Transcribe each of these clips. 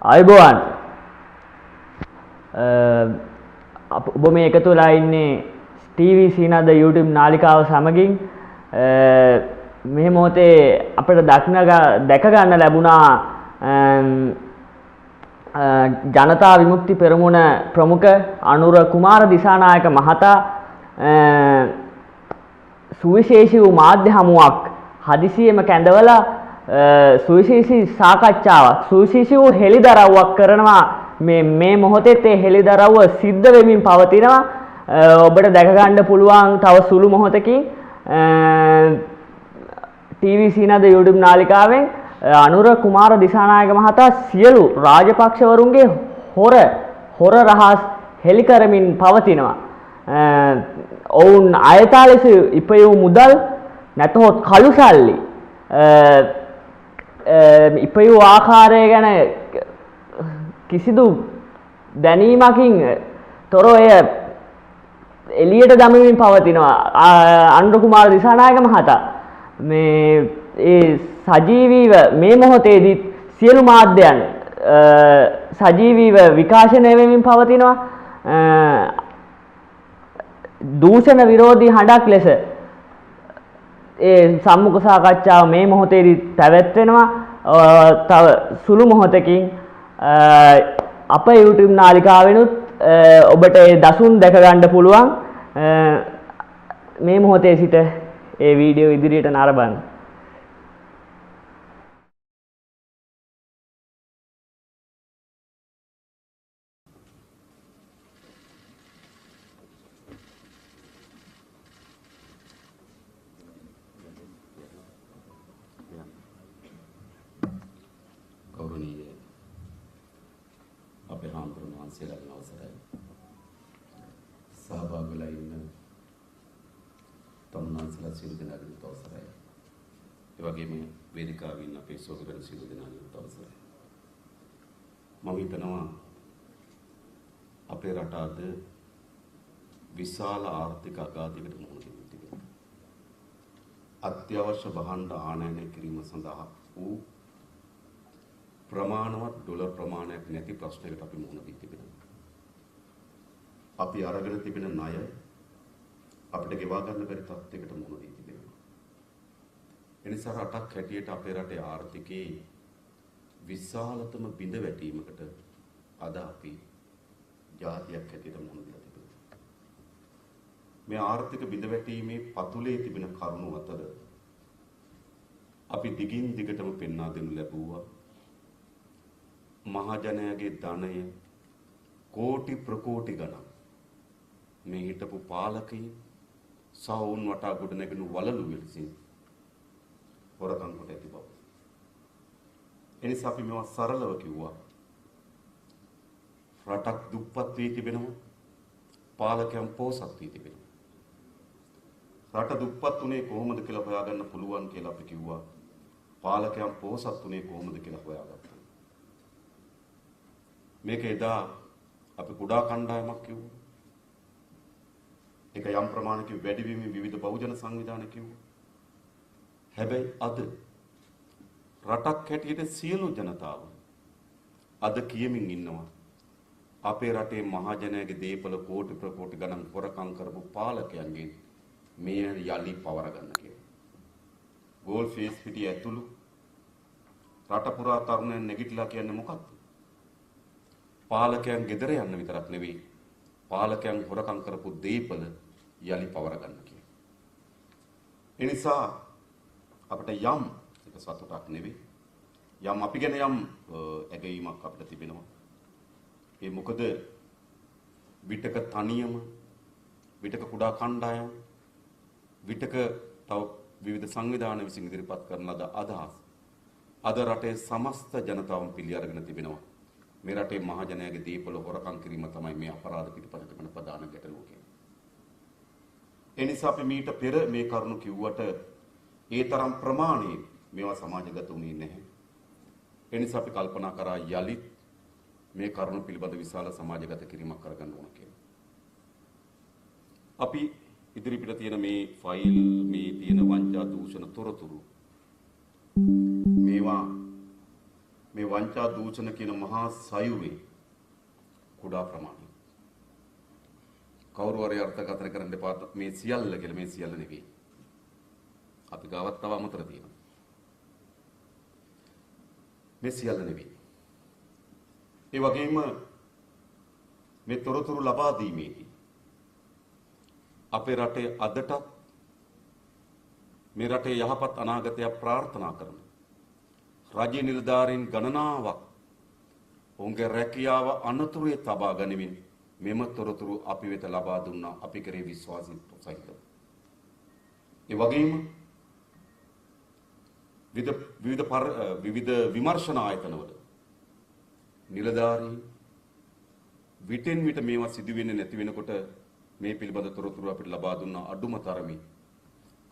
අයබෝවන් ඔබ මේ එකතු වෙලා ඉන්නේ ටීවී සීනද YouTube නාලිකාව සමගින් මේ මොහොතේ අපිට දැක ගන්න ලැබුණා ජනතා විමුක්ති පෙරමුණ ප්‍රමුඛ අනුර කුමාර දිසානායක මහතා සුවිශේෂී වූ මාධ්‍ය හමුවක් හදිසියෙම කැඳවලා සුවිශේෂී සාකච්ඡාවක් සුවිශේෂී වූ හෙළිදරව්වක් කරනවා මේ මොහොතේ ඒ හෙළිදරව්ව සිද්ධ වෙමින් පවතිනවා ඔබට දැක ගන්න පුළුවන් තව සුළු මොහොතකින් ටීවී සීනද YouTube නාලිකාවෙන් අනුර කුමාර දිසානායක මහතා සියලු රාජපක්ෂවරුන්ගේ හොර රහස් හෙළි කරමින් පවතිනවා ඔවුන් අයථා ලෙස ඉපයූ මුදල් නැතහොත් කළු සල්ලි ඉපයූ ආකාරය ගැන කිසිදු දැනීමකින් තොරව එය එළියට දමමින් පවතිනවා අනුර කුමාර දිසානායක මහතා මේ ඒ සජීවීව මේ මොහොතේදී සියලු මාධ්‍යයන් සජීවීව විකාශනය වෙමින් පවතිනවා දූෂණ විරෝධී හඬක් ලෙස ඒ සම්මුඛ සාකච්ඡාව මේ මොහොතේදී පැවැත්වෙනවා තව සුළු මොහොතකින් අප YouTube නාලිකාවෙනුත් ඔබට ඒ දසුන් දැක ගන්න පුළුවන් මේ මොහොතේ සිට ඒ වීඩියෝ ඉදිරියට නරඹන්න අපේ හාමුදුරුවෝ වහන්සේලාගේ අවසරයි සහභාගී වෙලා ඉන්න තමුන්වහන්සේලා සියලු දෙනාගේ අවසරයි ඒ වගේම වේදිකාවේ ඉන්න අපේ සහෝදරයන් සියලු දෙනාගේ අවසරයි මම හිතනවා අපේ රට අද විශාල ආර්ථික අගාධයකට මුහුණ දෙමින් තිබෙනවා අත්‍යවශ්‍ය භාණ්ඩ ආනයනය කිරීම සඳහා වූ ප්‍රමාණවත් ඩොලර් ප්‍රමාණයක් නැති ප්‍රශ්නයකට අපි මුහුණ දී තිබෙනවා. අපි අරගෙන තිබෙන ණය අපිට ගෙවා ගන්න බැරි තත්යකට මුහුණ දී තිබෙනවා. එනිසා රටක් හැටියට අපේ රටේ ආර්ථිකයේ විශාලතම බිඳ වැටීමකට අද අපි ජාතියක් හැටියට මුහුණ දීලා තිබෙනවා. මේ ආර්ථික බිඳ වැටීමේ පතුලේ තිබෙන කරුණු අතර අපි දිගින් දිගටම පෙන්වා දෙනු ලැබුවා මහජනයාගේ ධනය කෝටි ප්‍රකෝටි ගණන් මේ හිටපු පාලකයින් සවුන් වටා ගොඩ නැගෙන වලලු විසින් හොරකම් කොට ඇති බව. එනිසා අපි මේවා සරලව කිව්වා. රටක් දුප්පත් වී තිබෙනවා පාලකයන් පොහොසත් වී තිබෙනවා. රට දුප්පත් උනේ කොහොමද කියලා හොයාගන්න පුළුවන් කියලා අපි කිව්වා. පාලකයන් පොහොසත් උනේ කොහොමද කියලා හොයාගත්තා. මේක එදා අපි කුඩා කණ්ඩායමක් කිව්වා. ඒක යම් ප්‍රමාණයකින් වැඩි වීමෙන් විවිධ බහුජන සංවිධාන කිව්වා. හැබැයි අද රටක් හැටියට සියලු ජනතාව අද කියමින් ඉන්නවා අපේ රටේ මහජනයාගේ දේපල කෝටි ප්‍රකෝටි ගණන් හොරකම් කරපු පාලකයන්ගෙන් මේ යලි පවර ගන්න කියලා. ගෝල් ෆේස් පිටිය ඇතුළු රට පුරා තරුණයන් නැගිටලා කියන්නේ මොකක්ද? පාලකයන් ගෙදර යන්න විතරක් නෙවෙයි පාලකයන් හොරකම් කරපු දීපල යලි පවර ගන්න කියලා. ඒ නිසා අපිට යම් එක සතුටක් නෙවෙයි යම් අපි ගැන යම් ඇගීමක් අපිට තිබෙනවා. ඒ මොකද විටක තනියම විටක කුඩා කණ්ඩායම් විටක තව විවිධ සංවිධාන විසින් ඉදිරිපත් කරන ලද අදහස් අද රටේ සමස්ත ජනතාවම පිළි අරගෙන තිබෙනවා. මේ රටේ මහජනයාගේ දීපල හොරකම් කිරීම තමයි මේ අපරාධ පිටපත තිබෙන ප්‍රධාන ගැටලුව කියන්නේ. ඒ නිසා අපි මීට පෙර මේ කරුණු කිව්වට ඒ තරම් ප්‍රමාණයේ මේවා සමාජගත වුණේ නැහැ. ඒ නිසා අපි කල්පනා කරා යලිත් මේ කරුණු පිළිබඳ විශාල සමාජගත කිරීමක් කරගන්න ඕන කියලා. අපි ඉදිරිපිට තියෙන මේ ෆයිල් මේ තියෙන වංචා දූෂණ තොරතුරු මේවා මේ වංචා දූෂණ කියන මහා සයුවේ කුඩා ප්‍රමාණය. කවුරු හරි අර්ථකථන කරන්න එපා මේ සියල්ල කියලා. මේ සියල්ල නෙවෙයි. අපි ගාවත් තව අමතර තියෙනවා. මේ සියල්ල නෙවෙයි. ඒ වගේම මේ තොරතුරු ලබා දීමේදී අපේ රටේ අදටත් මේ රටේ යහපත් අනාගතයක් ප්‍රාර්ථනා කරන රජයේ නිලධාරීන් ගණනාවක් ඔවුන්ගේ රැකියාව අනතුරේ තබා ගනිමින් මෙම තොරතුරු අපි වෙත ලබා දුන්නා. අපි කරේ විශ්වාසයෙන් සහිතව. ඒ වගේම විවිධ විමර්ශන ආයතනවල නිලධාරීන් විටෙන් විට මේවා සිදු වෙන්නේ නැති වෙනකොට මේ පිළිබඳ තොරතුරු අපිට ලබා දුන්නා. අඩුම තරමේ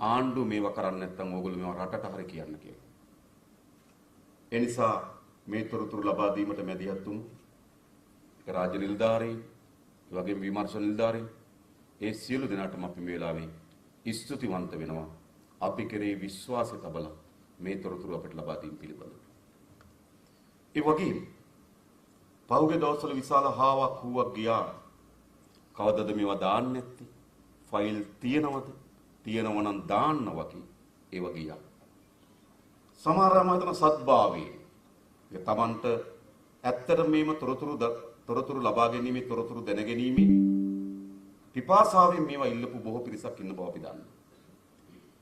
ආණ්ඩුව මේවා කරන්නේ නැත්නම් ඕගොල්ලෝ මේවා රටට හරි කියන්න කියලා. ඒ නිසා මේ තොරතුරු ලබා දීමට මැදිහත් වුණු ඒක රාජ්‍ය නිලධාරීන්, ඒ වගේම විමර්ශන නිලධාරීන්, ඒ සියලු දෙනාටම අපි මේ වෙලාවේ ස්තුතිවන්ත වෙනවා. අපි කෙරේ විශ්වාසය තබලා මේ තොරතුරු අපිට ලබා දීම පිළිබඳව. ඒ වගේම පහුගිය දවස්වල විශාල හාවක් හුවක් ගියා. කවදද මේවා දාන්නේ නැත්තේ? ෆයිල් තියෙනවද? තියෙනව නම් දාන්න වගේ ඒවා ගියා. සමහරවම හිතන සත්භාවයේ ඒ තමන්ට ඇත්තට මේම තොරතුරු ලබා ගැනීමේ තොරතුරු දැන ගැනීමේ පිපාසාවෙන් මේවා ඉල්ලපු බොහෝ පිරිසක් ඉන්න බව අපි දන්නවා.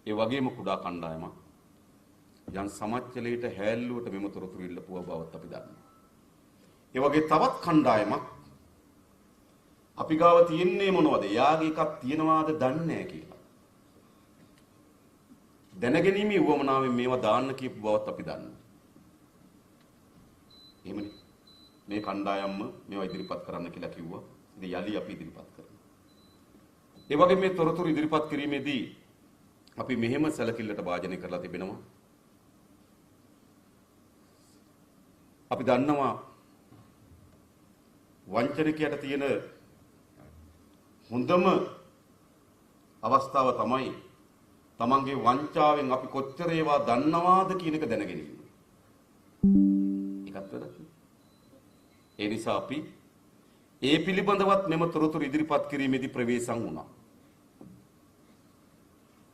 ඒ වගේම කුඩා කණ්ඩායමක් යම් සමච්චලයට හැල්ලුවට මෙම තොරතුරු ඉල්ලපුව බවත් අපි දන්නවා. ඒ වගේ තවත් කණ්ඩායමක් අපි ගාව තියෙන්නේ මොනවද? යාගේ එකක් තියනවාද දන්නේ නැහැ කියලා. දැනගැනීමේ උවමනාවෙන් මේවා දාන්න කියපු බවත් අපි දන්නවා. එහෙමනේ. මේ කණ්ඩායම්ම මේවා ඉදිරිපත් කරන්න කියලා කිව්වා. ඉතින් යලි අපි ඉදිරිපත් කරනවා. ඒ වගේ මේ තොරතුරු ඉදිරිපත් කිරීමේදී අපි මෙහෙම සැලකිල්ලට වාජනය කරලා තිබෙනවා. අපි දන්නවා වංචනිකයට තියෙන හොඳම අවස්ථාව තමයි තමන්ගේ වංචාවෙන් අපි කොච්චර ඒවා දන්නවාද කියන එක දැන ගැනීම. ඒකත් වැදගත්. ඒ නිසා අපි ඒ පිළිබඳවත් මෙම තොරතුරු ඉදිරිපත් කිරීමේදී ප්‍රවේශම් වුණා.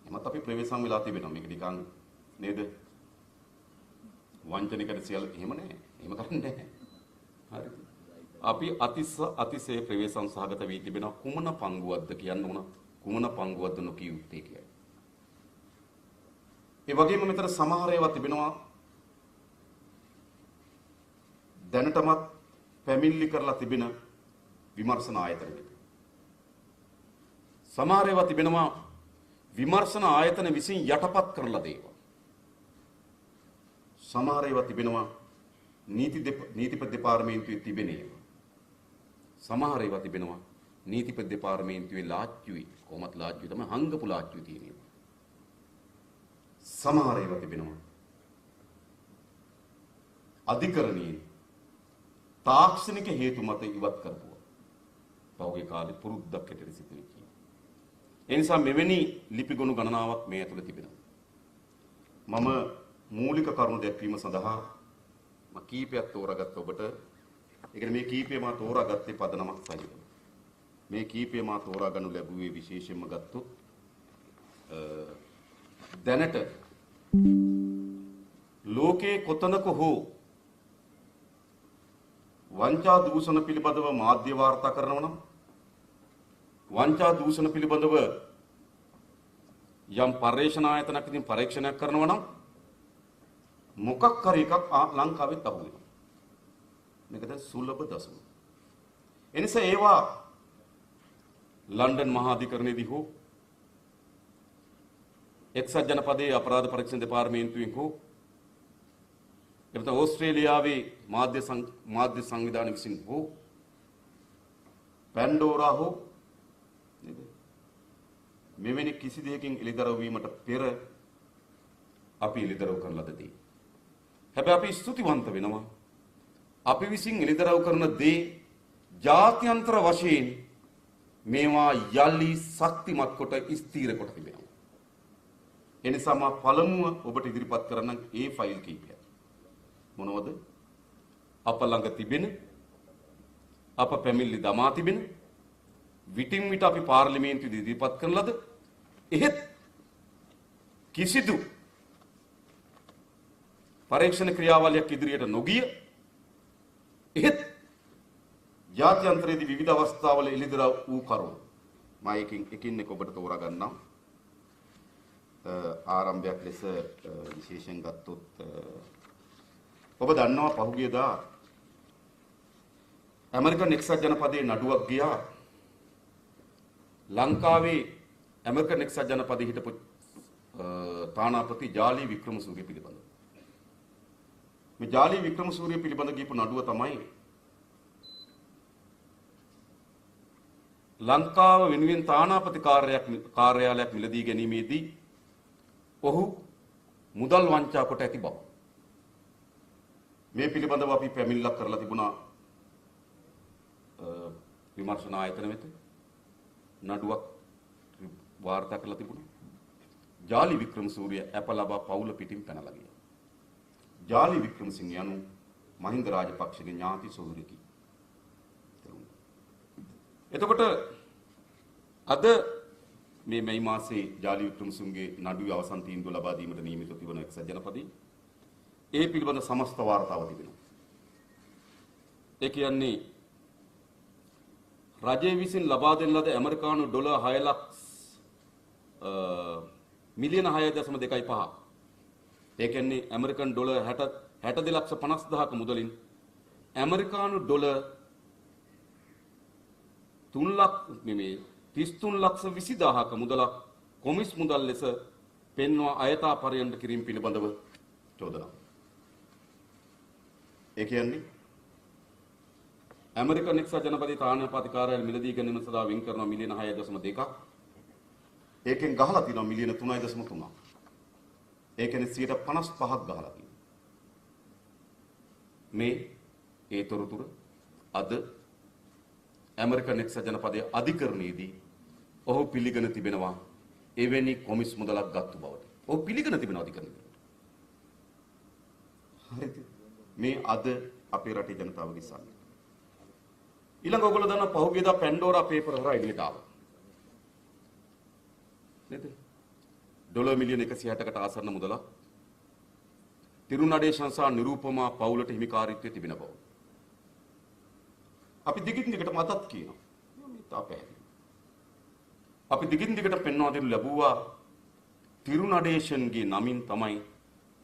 එමත් අපි ප්‍රවේශම් වෙලා තිබෙනවා. මේක නිකන් නේද? වංචනිකයට සියල්ල එහෙම නැහැ. එහෙම කරන්නේ නැහැ. හරිද? අපි අතිශය ප්‍රවේශම් සහගත වී තිබෙන කුමන පංගුවක්ද කියන්න උන කුමන පංගුවක්ද නොකිය යුත්තේ කියයි. ඒ වගේම මෙතන සමහර ඒවා තිබෙනවා දැනටමත් පැමිණිලි කරලා තිබෙන විමර්ශන ආයතනවල. සමහර ඒවා තිබෙනවා විමර්ශන ආයතන විසින් යටපත් කරලා දේවා. සමහර ඒවා තිබෙනවා නීතිපති දෙපාර්තමේන්තුවේ තිබෙන ඒවා. සමහර ඒවා තිබෙනවා නීතිපති දෙපාර්තමේන්තුවේ ලාච්චුයි. කොහොමත් ලාච්චුයි තමයි හංගපු ලාච්චුයි තියෙන්නේ. සමහර ඒවා තිබෙනවා අධිකරණයේ තාක්ෂණික හේතු මත ඉවත් කරපුවා. පහුගිය කාලේ පුරුද්දක් හැටියට සිදු වෙච්ච. ඒ නිසා මෙවැනි ලිපිගොනු ගණනාවක් මේ ඇතුළේ තිබෙනවා. මම මූලික කරුණු දැක්වීම සඳහා මම කීපයක් තෝරාගත්ත ඔබට. ඒ කියන්නේ මේ කීපය මම තෝරාගත්තේ පදනමක් සහිතව. මේ කීපය මම තෝරා ගන්නු ලැබුවේ විශේෂයෙන්ම ගත්තොත් දැනට ලෝකේ කොතනක හෝ වංචා දූෂණ පිළිබඳව මාධ්‍ය වාර්තා කරනවා නම් වංචා දූෂණ පිළිබඳව යම් පර්යේෂණ ආයතනයක් ඉදින් පරීක්ෂණයක් කරනවා නම් මොකක් හරි එකක් ලංකාවෙත් අහු වෙනවා. මේකද සුලභ දසම. එනිසා ඒවා ලන්ඩන් මහා අධිකරණයේදී හෝ එක්සත් ජනපදයේ අපරාධ පරීක්ෂණ දෙපාර්තමේන්තුවෙන් හෝ එතන ඕස්ට්‍රේලියාවේ මාධ්‍ය සංවිධානය විසින් හෝ පැන්ඩෝරා හෝ නේද මෙවැනි කිසි දෙයකින් එළිදරව් වීමට පෙර අපි එළිදරව් කරන ලද දේ. හැබැයි අපි ස්තුතිවන්ත වෙනවා අපි විසින් එළිදරව් කරන දේ ජාත්‍යන්තර වශයෙන් මේවා යලි ශක්තිමත් කොට ස්ථීර කොට තිබෙනවා. එනිසා මා පළමුව ඔබට ඉදිරිපත් කරන්න ඒ ෆයිල් කීපය. මොනවද? අප ළඟ තිබෙන අප පැමිණිලි දමා තිබෙන විටින් විට අපි පාර්ලිමේන්තුවේ ඉදිරිපත් කරන ලද එහෙත් කිසිදු පරීක්ෂණ ක්‍රියාවලියක් ඉදිරියට නොගිය එහෙත් ජාත්‍යන්තරයේදී විවිධ අවස්ථාවල එළිදරව් වූ කරුණු මම එකින් එක ඔබට තෝරා ගන්නම්. ආරම්භයක් ලෙස විශේෂයෙන් ගත්තොත් ඔබ දන්නවා පහුගියදා ඇමරිකන් එක්සත් ජනපදයේ නඩුවක් ගියා ලංකාවේ ඇමරිකන් එක්සත් ජනපදයේ හිටපු තානාපති ජාලි වික්‍රමසූරිය පිළිබඳව. මේ ජාලි වික්‍රමසූරිය පිළිබඳ ගියපු නඩුව තමයි ලංකාව වෙනුවෙන් තානාපති කාර්යාලයක් මිලදී ගැනීමේදී ඔහු මුදල් වංචා කොට ඇති බව. මේ පිළිබඳව අපි පැමිණිල්ලක් කරලා තිබුණා විමර්ශන ආයතන වෙත. නඩුවක් වාර්තා කරලා තිබුණා. ජාලි වික්‍රමසූරිය අප ලබා පවුල පිටින් පැනලා ගියා. ජාලි වික්‍රමසිංහ යනු මහින්ද රාජපක්ෂගේ ඥාති සොහොයුරෙකි. එතකොට අද මේ මාසයේ ජාලි වික්‍රමසිංහගේ නඩුවේ අවසන් තීන්දුව ලබා දීමට නියමිතව තිබෙන එක්සත් ජනපදයේ ඒ පිළිබඳ සමස්ත වාර්තාව තිබෙනවා. ඒ කියන්නේ රජය විසින් ලබා දෙන ලද ඇමරිකානු ඩොලර් 6 මිලියන 6.25 ඒ කියන්නේ ඇමරිකන් ඩොලර් 62,50,000ක මුදලින් ඇමරිකානු ඩොලර් 33,20,000ක මුදලක් කොමිස් මුදල් ලෙස පෙන්වා අයථා පරියන්ද කිරීම පිළිබඳව චෝදනා. ඒ කියන්නේ ඇමරිකන් එක්සත් ජනපදයේ තානාපති කාර්යාලය මිලදී ගැනීම සඳහා වෙන් කරන මිලියන 6.2ක් ඒකෙන් ගහලා තියෙනවා මිලියන 3.3ක්. ඒ කියන්නේ 55ක් ගහලා තියෙනවා. මේ ඒ තොරතුරු අද ඇමරිකන් එක්සත් ජනපදයේ අධිකරණයේදී ඔහු පිළිගෙන තිබෙනවා එවැනි කොමිස් මුදලක් ගත්තු බවට. ඔහු පිළිගෙන තිබෙනවා අධිකරණයේ. හරිද? මේ අද අපේ රටේ ජනතාවගේ සල්ලි. ඊළඟ ඔයගොල්ලෝ දන්නා පහුගියදා පැන්ඩෝරා පේපර් හරහා එළියට ආවා. නේද? ඩොලර් මිලියන 160කට ආසන්න මුදලක් තිරුනඩේෂන් සහ නිරූපමා පවුලට හිමිකාරීත්වයේ තිබෙන බව. අපි දිගින් දිගට මතත් කියනවා. මේ තාපැහැදිලි. අපි දිගින් දිගට පෙන්වා දෙනු ලැබුවා තිරුනඩේෂන්ගේ නමින් තමයි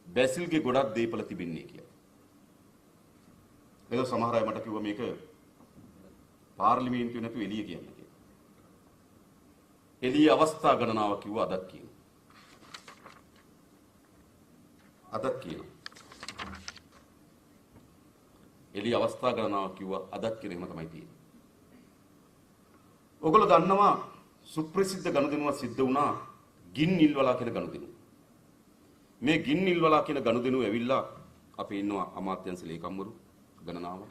බැසිල්ගේ ගොඩක් දේපල තිබෙන්නේ කියලා. ඒක සමහර අය මට කිව්වා මේක පාර්ලිමේන්තුවේ නැතුව එළිය කියන්නේ කියලා. එළිය අවස්ථා ගණනාව කිව්වා අදත් කියනවා. අදත් කියනවා. එළිය අවස්ථා ගණනාව කිව්වා අදත් කියන එහෙම තමයි තියෙන්නේ. ඔයගොල්ලෝ දන්නවා සුප්‍රසිද්ධ ගනුදෙනුවක් සිද්ධ වුණා ගින්නිල්වලා කියන ගනුදෙනුව. මේ ගින්නිල්වලා කියන ගනුදෙනුව ඇවිල්ලා අපි ඉන්නවා අමාත්‍යංශ ලේකම්වරු ගණනාව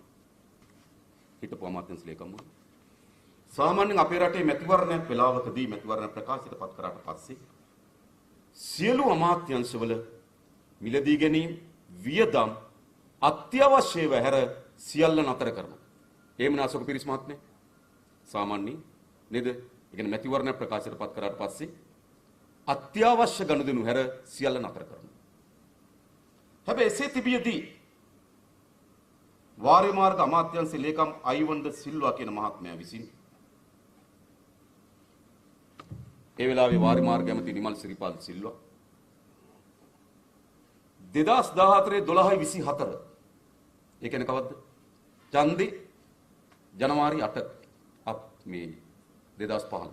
හිටපු අමාත්‍යංශ ලේකම්වරු. සාමාන්‍යයෙන් අපේ රටේ මැතිවරණයක් වෙලාවකදී මැතිවරණ ප්‍රකාශයට පත් කරාට පස්සේ සියලු අමාත්‍යංශවල මිලදී ගැනීම වියදම් අත්‍යවශ්‍යව හැර සියල්ල නතර කරනවා. එහෙම නේ අශෝක පිරිස් මහත්මයා. සාමාන්‍යයෙන් නේද? ඒ කියන්නේ මැතිවරණ ප්‍රකාශයට පත් කරාට පස්සේ අත්‍යවශ්‍ය ගනුදෙනු හැර සියල්ල නතර කරනවා. හැබැයි එසේ තිබියදී වාරි මාර්ග අමාත්‍යංශ ලේකම් අයිවන්ද සිල්වා කියන මහත්මයා විසින් ඒ වෙලාවේ වාරි මාර්ග ඇමති නිමල් සිරිපාල් සිල්වා 2014 12/24 ඒ කියන්නේ කවද්ද? ඡන්දේ ජනවාරි 8 මේ 2015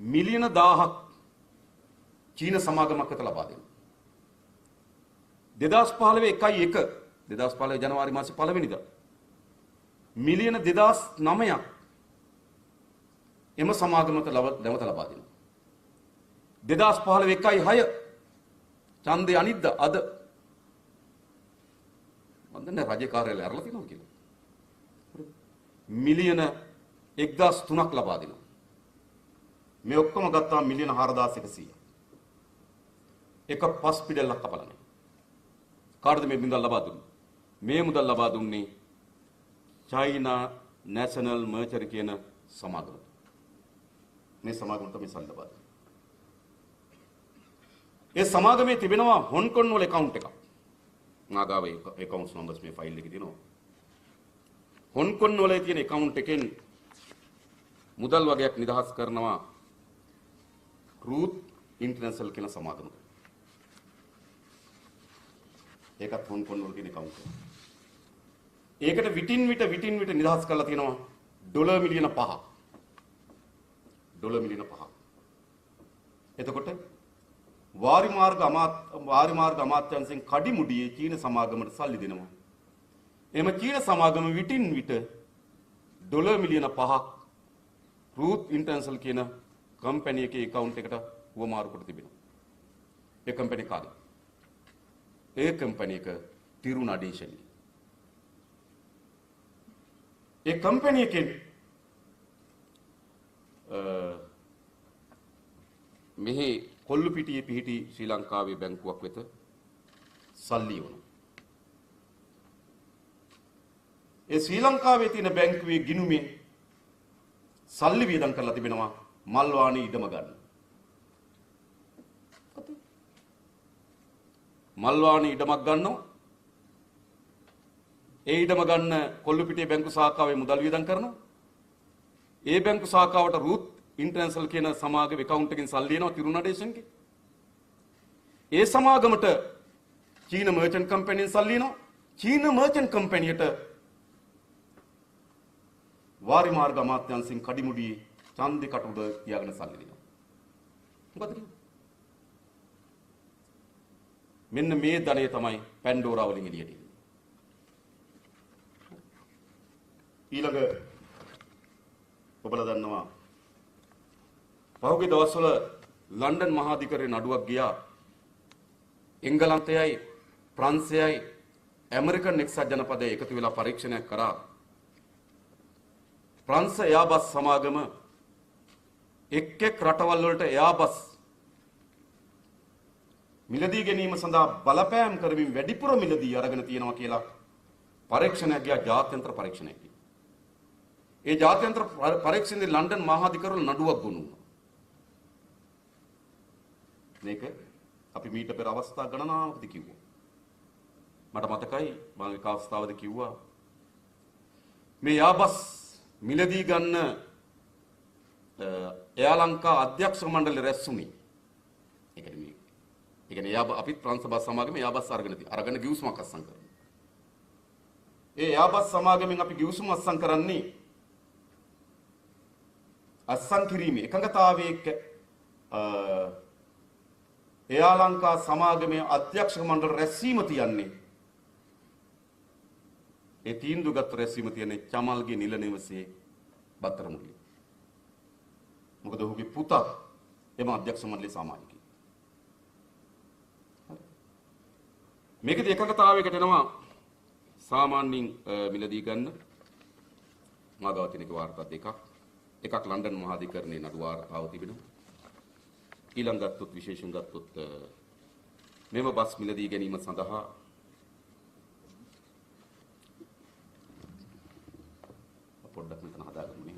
මිලියන 1000ක් චීන සමාගමකට ලබා දෙනවා. 2015 1/1 2015 ජනවාරි මාසේ 1 වෙනිදා මිලියන 2009ක් එම සමාගමට නැවත ලබා දෙනවා. 2015 1/6 ඡන්දේ අනිද්දා අද මම දන්නේ රජ කාර්යාලය අරලා තිනවා කියලා. මිලියන 1003ක් ලබා දෙනවා. මේ ඔක්කොම ගත්තාම මිලියන 4100. එක පස් පිටල්ලක් කපලා නැහැ. කාටද මේ බින්දල් ලබා දුන්නේ? මේ මුදල් ලබා දුන්නේ චයිනා නැෂනල් මර්චර් කියන සමාගම. මේ සමාගම තමයි සල්ලි ලබා දෙන්නේ. ඒ සමාගමේ තිබෙනවා හොන්කොන් වල account එකක්. නාගාව accounts numbers මේ ෆයිල් එකේ තියෙනවා. හොන්කොන් වල තියෙන account එකෙන් මුදල් වගේක් නිදහස් කරනවා රූත් ඉන්ටර්නැෂනල් කියන සමාගමකට. ඒකත් හොන්කොන් වල තියෙන account එක. ඒකට විටින් විට නිදහස් කරලා තියෙනවා ඩොලර් මිලියන 5ක්. ඩොලර් මිලියන 5ක්. එතකොට වාරිමාර්ග අමාත්‍යාංශයෙන් කඩිමුඩියේ චීන සමාගමට සල්ලි දෙනවා. එම චීන සමාගම විටින් විට ඩොලර් මිලියන 5ක් රූත් ඉන්ටර්නැෂනල් කියන කම්පැනි එකේ account එකට වමාරු කොට තිබෙනවා. ඒ කම්පැනි කාද? ඒ කම්පැනි එක තිරුණාඩේශනි. ඒ කම්පැනි එකෙන් මෙහි කොල්ලුපිටියේ පිහිටි ශ්‍රී ලංකාවේ බැංකුවක් වෙත සල්ලි යවනවා. ඒ ශ්‍රී ලංකාවේ තියෙන බැංකුවේ ගිණුමේ සල්ලි වියදම් කරලා තිබෙනවා මල්වාණී ඉඩම ගන්න. මල්වාණී ඉඩමක් ගන්නවා. ඒ ඉඩම ගන්න කොල්ලුපිටියේ බැංකු ශාඛාවේ මුදල් වියදම් කරනවා. ඒ බැංකු ශාඛාවට රූත් ඉන්ටර්නැෂනල් කියන සමාගමේ account එකකින් සල්ලි එනවා තිරුණාඩේශන්ගේ. ඒ සමාගමට චීන මර්චන්ට් කම්පැනිෙන් සල්ලි එනවා. චීන මර්චන්ට් කම්පැනියට වාරිමාර්ග අමාත්‍යාංශයෙන් කඩිමුඩියේ ඡන්දේ කටුඩ තියාගෙන සල්ලි දෙනවා. මොකද කියන්නේ? මෙන්න මේ ධනය තමයි පැන්ඩෝරා වලින් එළියට එන්නේ. ඊළඟ ඔබලා දන්නවා පහුගිය දවස්වල ලන්ඩන් මහාධිකරණයේ නඩුවක් ගියා එංගලන්තයයි ප්‍රංශයයි ඇමරිකන් එක්සත් ජනපදයේ එකතු වෙලා පරීක්ෂණයක් කරා ප්‍රංශ එයාබස් සමාගම එක් රටවල් වලට එයාබස් මිලදී ගැනීම සඳහා බලපෑම් කරමින් වැඩිපුර මිලදී අරගෙන තියෙනවා කියලා පරීක්ෂණයක් ගියා ජාත්‍යන්තර පරීක්ෂණයක්. ඒ ජාත්‍යන්තර පරීක්ෂණයේ ලන්ඩන් මහාධිකරණ නඩුවක් ගොනුනා. මේක අපි මීට පෙර අවස්ථා ගණනාවකදී කිව්වා. මට මතකයි මම එක අවස්ථාවකදී කිව්වා මේ යාබස් මිලදී ගන්න එයා ලංකා අධ්‍යක්ෂ මණ්ඩලය රැස්ුනේ. ඒ කියන්නේ අපිත් ප්‍රංශ බස් සමාගමේ යාබස් අරගෙන ගිවිසුමක් අත්සන් කරනවා. ඒ යාබස් සමාගමෙන් අපි ගිවිසුම අත්සන් කරන්නේ අත්සන් කිරීමේ එකඟතාවයේ එයා ලංකා සමාගමේ අධ්‍යක්ෂ මණ්ඩල රැස්වීම තියන්නේ ඒ තීන්දුවගත් රැස්වීම තියන්නේ චමල්ගේ නිල නිවසේ බත්තරමුල්ලේ. මොකද ඔහුගේ පුතා එම අධ්‍යක්ෂ මණ්ඩලයේ සමාජිකයෙක්. මේකදී එකඟතාවයකට එනවා සාමාන්‍යයෙන් මිලදී ගන්න මාගාව තියෙනක වාර්තා දෙකක්. එකක් ලන්ඩන් මහාධිකරණයේ නඩු වාර්තාව තිබෙනවා. ඊළඟ ගත්තොත් විශේෂයෙන් ගත්තොත් මෙම බස් මිලදී ගැනීම සඳහා පොඩ්ඩක් මෙතන හදාගමු නේ.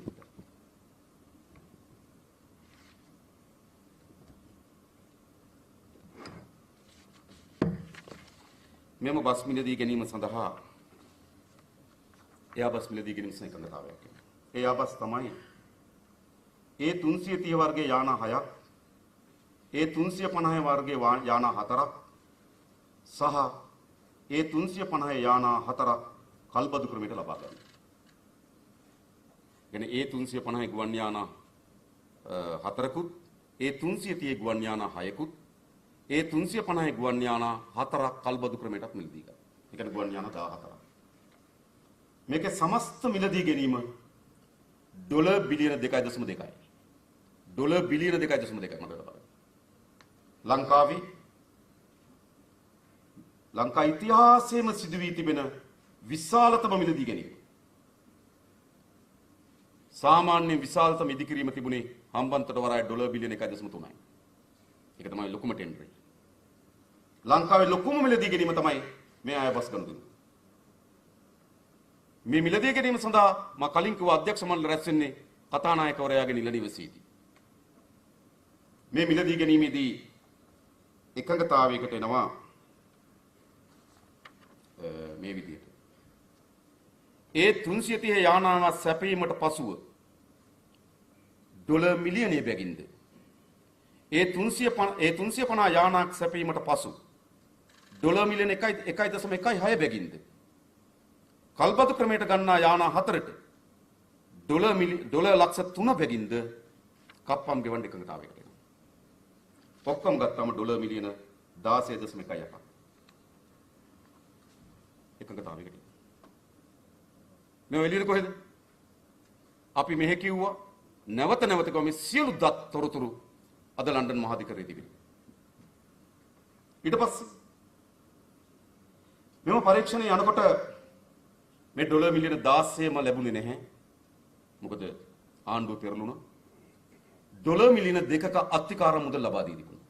මෙම බස් මිලදී ගැනීම සඳහා එයා බස් මිලදී ගැනීම සඳහා එකඟතාවයක්. එයා බස් තමයි ඒ 330 වර්ගයේ යාන 6ක් ඒ 350 වර්ගයේ යාන 4ක් සහ ඒ 350 යාන 4ක් කල්බදු ක්‍රමයට ලබා ගන්න. එනේ ඒ 350 ගුවන් යාන 4කුත් ඒ 330 ගුවන් යාන 6කුත් ඒ 350 ගුවන් යාන 4ක් කල්බදු ක්‍රමයටත් මිලදී ගන්න. ඒ කියන්නේ ගුවන් යාන 14ක්. මේකේ සමස්ත මිලදී ගැනීම ඩොලර් බිලියන 2.2. ඩොලර් බිලියන 2.2 මතක බලන්න. ලංකා ඉතිහාසයේම සිදු වී තිබෙන විශාලතම මිලදී ගැනීම. සාමාන්‍ය විශාලතම ඉදිකිරීම තිබුණේ හම්බන්තොට වරාය ඩොලර් බිලියන 1.3යි. ඒක තමයි ලොකුම ටෙන්ඩර් එක. ලංකාවේ ලොකුම මිලදී ගැනීම තමයි මේ අය බස් ගන්න දුන්නේ. මේ මිලදී ගැනීම සඳහා මා කලින් කිව්ව අධ්‍යක්ෂ මණ්ඩල රැස් වෙන්නේ කතානායකවරයාගේ නිල නිවසේදී. මේ මිලදී ගැනීමේදී එකඟතාවයකට එනවා මේ විදිහට. ඒ 330 යානාව සැපීමට පසුව ඩොලර් මිලියනය බැගින්ද ඒ 350 යානාක් සැපීමට පසු ඩොලර් මිලියන 1.6 බැගින්ද කල්පතු ක්‍රමයට ගන්නා යානා 4ට ඩොලර් ලක්ෂ 3 බැගින්ද කප්පම් ගෙවන්න එකඟතාවයකට එනවා. ඔක්කොම ගත්තම ඩොලර් මිලියන 16.1ක් එකඟතාවයකට. මේ එළියට කොහෙද? අපි මෙහෙ කිව්වා නැවත කිව්වා මේ සියලු දත් තොරතුරු අද ලන්ඩන් මහාධිකරණයේ තිබෙනවා. ඊට පස්සේ මෙම පරීක්ෂණය යනකොට මේ ඩොලර් මිලියන 16ම ලැබුණේ නැහැ. මොකද ආණ්ඩුව පෙරළුණා. ඩොලර් මිලියන 2ක අත්තිකාර මුදල් ලබා දී තිබුණා.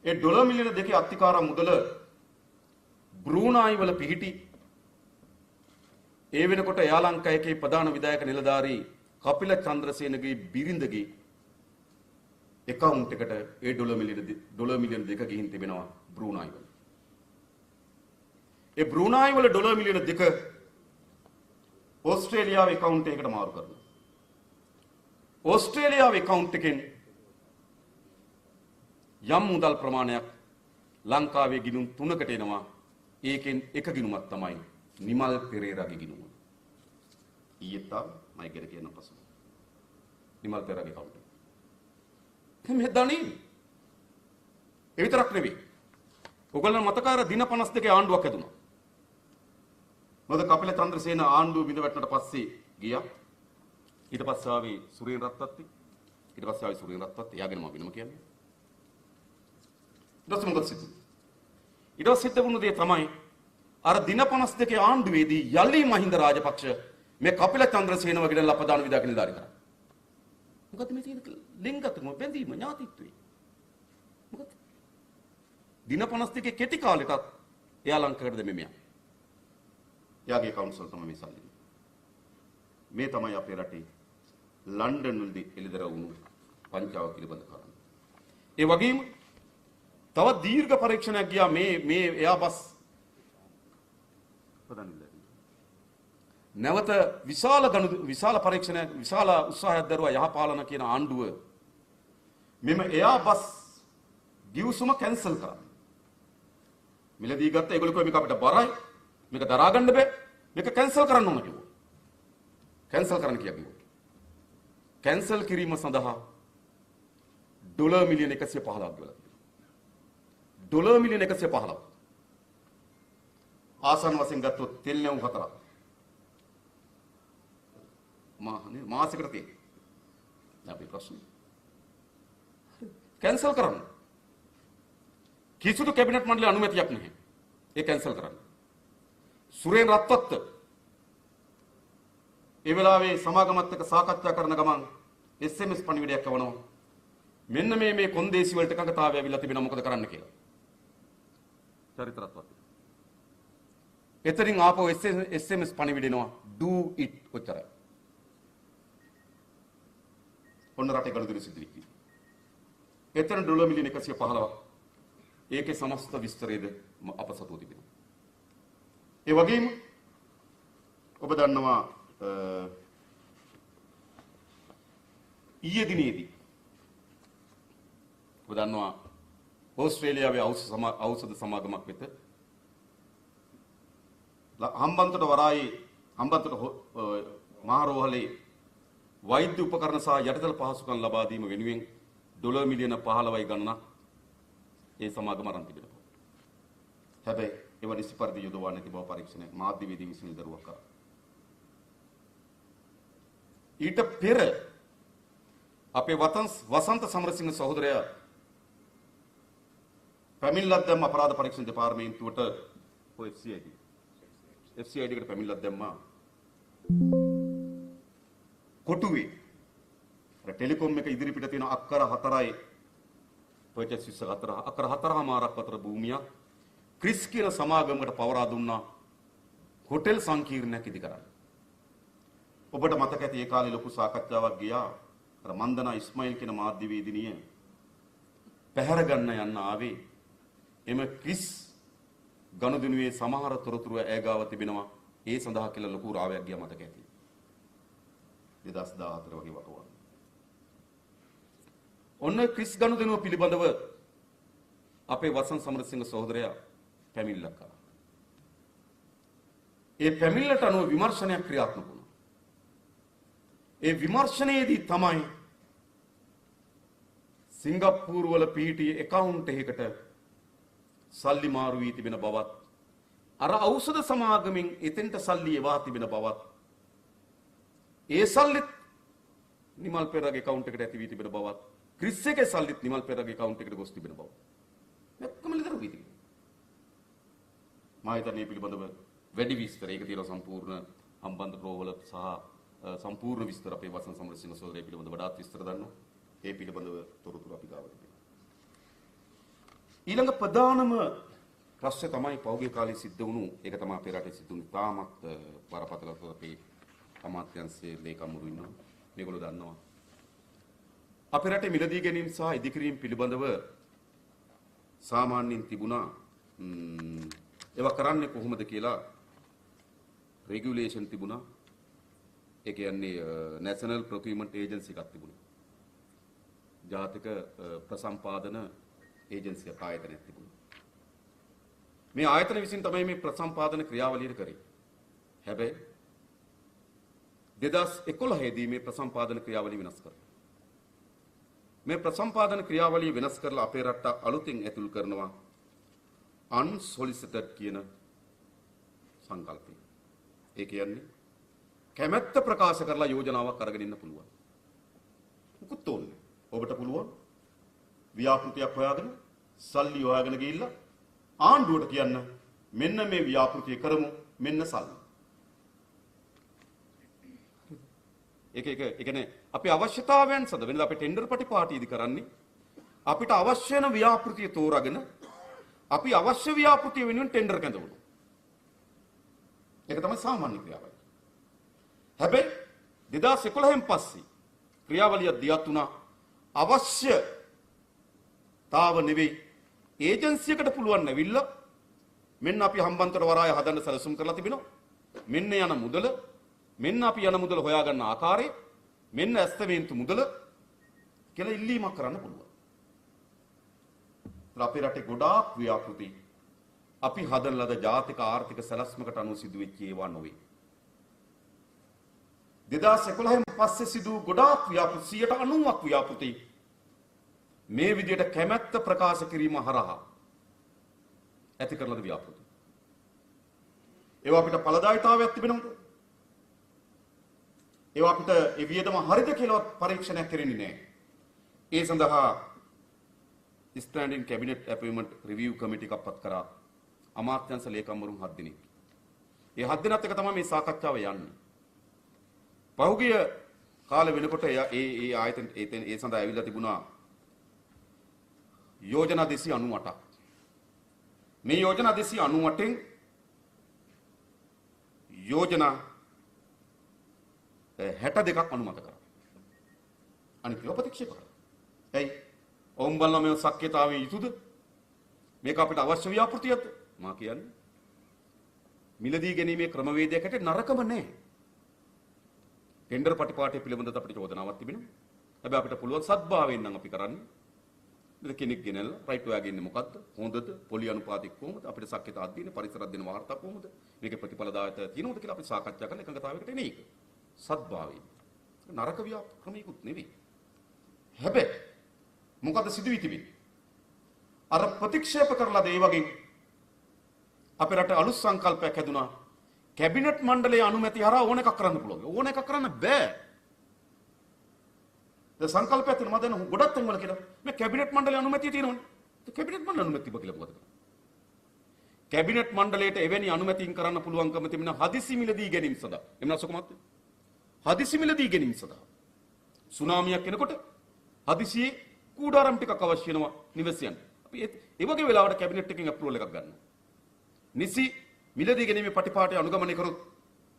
ඒ ඩොලර් මිලියන 2ක අත්තිකාර මුදල බ්‍රූනායි වල පිහිටි ඒ වෙනකොට යාලංකා එකේ ප්‍රධාන විධායක නිලධාරී කපිල චන්ද්‍රසේනගේ බිරිඳගේ account එකට ඒ ඩොලර් මිලියන 2 ගිහින් තිබෙනවා බ්‍රූනායි වල. ඒ බ්‍රූනායි වල ඩොලර් මිලියන 2 ඕස්ට්‍රේලියාවේ account එකකට මාරු කරනවා. ඕස්ට්‍රේලියාවේ account එකෙන් යම් මුදල් ප්‍රමාණයක් ලංකාවේ ගිණුම් 3කට එනවා. ඒකෙන් එක ගිණුමක් තමයි නිමල් පෙරේරාගේ ගිණුම. ඊයේත් මම ඉගෙන කියන පසු නිමල් පෙරේරාගේ account එක. මේ දණී ඒ විතරක් නෙවෙයි. ඔයගොල්ලෝ මතකාර දින 52 ආණ්ඩුවක් හැදුනා. මොකද කපිල චන්ද්‍රසේන ආණ්ඩුව බිඳ වැටුණට පස්සේ ගියා. ඊට පස්සේ ආවේ සුරේන් රත්නත්ති. ඊට පස්සේ ආවේ සුරේන් රත්නත්ති. එයාගෙන මම වෙනම කියන්නේ. ඊට පස්සේ මොකද සිද්ධ වුණ දේ තමයි අර දින 52 ආණ්ඩුවේදී යලි මහින්ද රාජපක්ෂ මේ කපිල චන්ද්‍රසේනව ගෙනල්ලා ප්‍රධාන විධායක නිලධාරී කරා. මොකද මේ තියෙන ලිංගිකත්වම බැඳීම ඥාතිත්වය. මොකද දින 52 කෙටි කාලෙටත් එයා ලංකාවට දෙමෙ මෙයා. එයාගේ කවුන්සල් තමයි මේ සල්ලි. මේ තමයි අපේ රටේ ලන්ඩන් වලදී එළිදර වුණු පංචාව පිළිබඳ කාරණා. ඒ වගේම තවත් දීර්ඝ පරීක්ෂණයක් ගියා මේ එයාබස් නැවත විශාල පරීක්ෂණයක් විශාල උත්සාහයක් දරුවා යහපාලන කියන ආණ්ඩුව මෙම එයාබස් ගිවිසුම කැන්සල් කරා. මිලදී ගත්ත ඒගොල්ලෝ කිව්වා මේක අපිට බරයි. මේක දරා ගන්න බෑ. මේක කැන්සල් කරන්න ඕන කිව්වා. කැන්සල් කරන්න කිව්වා. කැන්සල් කිරීම සඳහා ඩොලර් මිලියන 115ක් ගෙවලා. ඩොලර් මිලියන 115. ආසන්න වශයෙන් ගත්තොත් තෙල් නැවුම් 4ක්. මාසෙකට තියෙන. අපි ප්‍රශ්නේ. කැන්සල් කරන්න. කිසිදු කැබිනට් මණ්ඩලයේ අනුමැතියක් නැහැ. ඒ කැන්සල් කරන්න. සුරේන් රත්නත්ත ඒ වෙලාවේ සමාගමත් එක්ක සාකච්ඡා කරන ගමන් SMS පණිවිඩයක් යවනවා. මෙන්න මේ කොන්දේසි වලට එකඟතාවය අවිලා තිබෙනවා මොකද කරන්න කියලා. චරිතරත්වත්. එතනින් ආපහු SMS පණිවිඩෙනවා do it ඔච්චරයි. ඔන්න රටේ ගනුදෙනු සිද්ධ වෙච්චි. එතන ඩොලර් මිලියන 115ක්. ඒකේ සමස්ත විස්තරයද අප සතුව තිබෙනවා. ඒ වගේම ඔබ දන්නවා ඊයේ දිනේදී ඔබ දන්නවා ඕස්ට්‍රේලියාවේ ඖෂධ සමාගමක් වෙත හම්බන්තොට වරායේ හම්බන්තොට මහරෝහලේ වෛද්‍ය උපකරණ සහ යටිතල පහසුකම් ලබා දීම වෙනුවෙන් ඩොලර් මිලියන 15යි ගණනක් ඒ සමාගම අරන් තිබෙනවා. හැබැයි ඒව නිසි පරිදි යොදවන්නේ නැති බව පරීක්ෂණයක් මාධ්‍යවේදී විසින් දරුවක් කරා. ඊට පෙර අපේ වසන්ත සමරසිංහ සහෝදරයා පැමිණිල්ලක් දැම්ම අපරාධ පරීක්ෂණ දෙපාර්තමේන්තුවට FCID එකට පැමිණිල්ලක් දැම්මා. කොටුවේ අර ටෙලිකොම් එක ඉදිරිපිට තියෙන අක්කර 4යි පර්චේස් විස්ස 4 අක්කර 4මාරක් අතර භූමියක් ක්‍රිස් කියන සමාගමකට පවරා දුන්නා හොටෙල් සංකීර්ණයක් ඉදි කරන්න. ඔබට මතක ඇති ඒ කාලේ ලොකු සාකච්ඡාවක් ගියා. අර මන්දනා ඉස්මායිල් කියන මාධ්‍යවේදිනිය පැහැර ගන්න යන්න ආවේ එම ක්‍රිස් ගනුදෙනුවේ සමහර තොරතුරු ඈගාව තිබෙනවා. ඒ සඳහා කියලා ලොකු රාවයක් ගියා මතක ඇති. 2014 වගේ වකවාන. ඔන්න ක්‍රිස් ගනුදෙනුව පිළිබඳව අපේ වසන් සමරසිංහ සහෝදරයා පැමිණිල්ලක් කළා. ඒ පැමිණිල්ලට අනුව විමර්ශනයක් ක්‍රියාත්මක වුණා. ඒ විමර්ශනයේදී තමයි සිංගප්පූරු වල පිහිටි account එකකට සල්ලි මාරු වී තිබෙන බවත් අර ඖෂධ සමාගමෙන් එතෙන්ට සල්ලි එවා තිබෙන බවත් ඒ සල්ලිත් නිමල් පෙරගේ account එකට ඇති වී තිබෙන බවත් ක්‍රිස් එකේ සල්ලිත් නිමල් පෙරගේ account එකට ගොස් තිබෙන බව නැක්කම විතර වී තිබෙනවා. මා හිතන්නේ පිළිබඳව වැඩි විස්තර ඒක තියෙනවා සම්පූර්ණ හම්බන්තොට රෝවල සහ සම්පූර්ණ විස්තර අපේ වසන් සමරසිංහ සෝදරය පිළිබඳව වඩාත් විස්තර දන්නවා. ඒ පිළිබඳව තොරතුරු අපි ගාව තිබෙනවා. ඊළඟ ප්‍රධානම ප්‍රශ්නේ තමයි පෞද්ගලික කාලේ සිද්ධ වුණු ඒක තමයි අපේ රටේ සිද්ධ වුණු තාමත් බරපතල අපේ අමාත්‍යාංශයේ ලේකම්වරු ඉන්නවා. මේගොල්ලෝ දන්නවා. අපේ රටේ මිලදී ගැනීම සහ ඉදිකිරීම පිළිබඳව සාමාන්‍යයෙන් තිබුණා ඒවා කරන්නේ කොහොමද කියලා රෙගියුලේෂන් තිබුණා. ඒ කියන්නේ නැෂනල් ප්‍රොකියුමන්ට් ඒජන්සි එකක් තිබුණා. ජාතික ප්‍රසම්පාදන ඒජන්සියක් ආයතනයක් තිබුණා. මේ ආයතන විසින් තමයි මේ ප්‍රසම්පාදන ක්‍රියාවලිය කරේ. හැබැයි 2011 දී මේ ප්‍රසම්පාදන ක්‍රියාවලිය වෙනස් කරා. මේ ප්‍රසම්පාදන ක්‍රියාවලිය වෙනස් කරලා අපේ රට අලුතින් ඇතුල් කරනවා unsolicited කියන සංකල්පය. ඒ කියන්නේ කැමැත්ත ප්‍රකාශ කරලා යෝජනාවක් අරගෙන ඉන්න පුළුවන්. මුකුත් ඕනේ. ඔබට පුළුවන් ව්‍යාපෘතියක් හොයාගෙන සල්ලි හොයාගෙන ගිහිල්ලා ආණ්ඩුවට කියන්න මෙන්න මේ ව්‍යාපෘතිය කරමු මෙන්න සල්ලි. ඒ කියන්නේ අපේ අවශ්‍යතාවයන් සඳහා වෙනද අපේ ටෙන්ඩර් පටිපාටියදී කරන්නේ අපිට අවශ්‍ය වෙන ව්‍යාපෘතිය තෝරාගෙන අපි අවශ්‍ය ව්‍යාපෘතිය වෙනුවෙන් ටෙන්ඩර් කැඳවනවා. ඒක තමයි සාමාන්‍ය ක්‍රියාවලිය. හැබැයි 2011න් පස්සේ ක්‍රියාවලිය දියත් වුණා අවශ්‍යතාව නෙවෙයි ඒජන්සියකට පුළුවන් නැවිල්ලා මෙන්න අපි හම්බන්තොට වරාය හදන්න සැලසුම් කරලා තිබෙනවා. මෙන්න යන මුදල මෙන්න අපි යන මුදල හොයාගන්න ආකාරය මෙන්න ඇස්තමේන්තු මුදල කියලා ඉල්ලීමක් කරන්න පුළුවන්. අපේ රටේ ගොඩාක් ව්‍යාපෘති අපි හදන ලද ජාතික ආර්ථික සැලැස්මකට අනුව සිදුවෙච්ච ඒවා නොවේ. 2011න් පස්සේ සිදු ගොඩාක් ව්‍යාපෘති 90ක් ව්‍යාපෘති මේ විදිහට කැමැත්ත ප්‍රකාශ කිරීම හරහා ඇති කරන ව්‍යාපෘති. ඒවා අපිට ඵලදායීතාවයක් තිබෙනවද? ඒවා අපිට ඒ වියදම හරිද කියලා පරීක්ෂණයක් කරන්නේ නැහැ. ඒ සඳහා ස්ටෑන්ඩින් කැබිනට් අපොයින්ට්මන්ට් රිවිව් කමිටි එකක් පත් කරා අමාත්‍යංශ ලේකම්වරුන් 7 දෙනෙක්. ඒ 7 දෙනාත් එක තමයි මේ සාකච්ඡාව යන්නේ. පහුගිය කාලෙ වෙනකොට ඒ ආයතන ඒ සඳහා ඇවිල්ලා තිබුණා යෝජනා 298ක්. මේ යෝජනා 298න් යෝජනා 62ක් අනුමත කරා. අනිත් ඒවා ප්‍රතික්ෂේප කරා. ඇයි? ඔවුන් බලන මේ ශක්්‍යතාවයේ යුතුද? මේක අපිට අවශ්‍ය ව්‍යාපෘතියක්ද? මා කියන්නේ මිලදී ගැනීමේ ක්‍රමවේදයකට නරකම නැහැ. ටෙන්ඩර් පටිපාටිය පිළිබඳව අපිට චෝදනාවක් තිබෙනවා. හැබැයි අපිට පුළුවන් සත්භාවයෙන් නම් අපි කරන්නේ. කෙනෙක් ගෙනල්ලා රයිට් ඔයාගේ ඉන්නේ මොකද්ද? හොඳද? පොලි අනුපාතික කොහොමද? අපිට ශක්්‍යතා අධ්‍යයන පරිසර අධ්‍යයන වාර්තා කොහොමද? මේකේ ප්‍රතිඵලදායක තියෙනවද කියලා අපි සාකච්ඡා කරලා එකඟතාවයකට එන එක. සත්භාවයෙන්. නරක ව්‍යාපෘතියකුත් නෙවෙයි. හැබැයි මොකද සිදුවී තිබෙන්නේ? අර ප්‍රතික්ෂේප කරලා ඒ වගේ අපේ රට අලුත් සංකල්පයක් හැදුනා. කැබිනට් මණ්ඩලයේ අනුමැතිය හරහා ඕන එකක් කරන්න පුළුවන්. ඕන එකක් කරන්න බෑ. දැන් සංකල්පයක් තියෙනවා. මම දැන් ගොඩක් තැන්වල කියලා මේ කැබිනට් මණ්ඩලයේ අනුමැතිය තියෙනවනේ. ඒ කැබිනට් මණ්ඩලයේ අනුමැතිය බ කියලා මොකද කරන්නේ? කැබිනට් මණ්ඩලයට එවැනි අනුමැතියින් කරන්න පුළුවන්කම තිබෙන හදිසි මිලදී ගැනීම සඳහා. එමුනා සුකුමත් හදිසි මිලදී ගැනීම සඳහා. සුනාමියක් එනකොට හදිසියේ කූඩාරම් ටිකක් අවශ්‍ය වෙනවා නිවසියන්. අපි ඒ වගේ වෙලාවට කැබිනට් එකකින් අප්‍රූවල් එකක් ගන්නවා. නිසි මිලදී ගැනීමේ පටිපාටි අනුගමනය කරොත්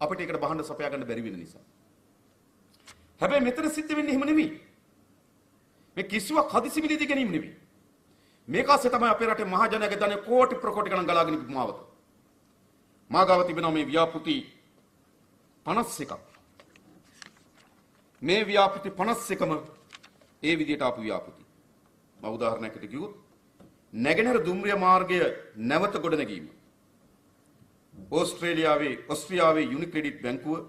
අපිට ඒකට බහන්න සපයා ගන්න බැරි වෙන නිසා. හැබැයි මෙතන සිද්ධ වෙන්නේ එහෙම නෙවෙයි. මේ කිසිවක් හදිසි මිලදී ගැනීම නෙවෙයි. මේක ASCII තමයි අපේ රටේ මහජනයාගේ ධනෙ කෝටි ප්‍රකෝටි ගණන් ගලාගෙන ඉපු මාවත. මාගාව තිබෙනවා මේ ව්‍යාපෘති 51ක්. මේ ව්‍යාපෘති 51ම ඒ විදිහට ආපු ව්‍යාපෘති. මම උදාහරණයකට කිව්වොත් නැගෙනහිර දුම්රිය මාර්ගය නැවත ගොඩනැගීම. ඕස්ට්‍රේලියාවේ යුනික්‍රෙඩිට් බැංකුව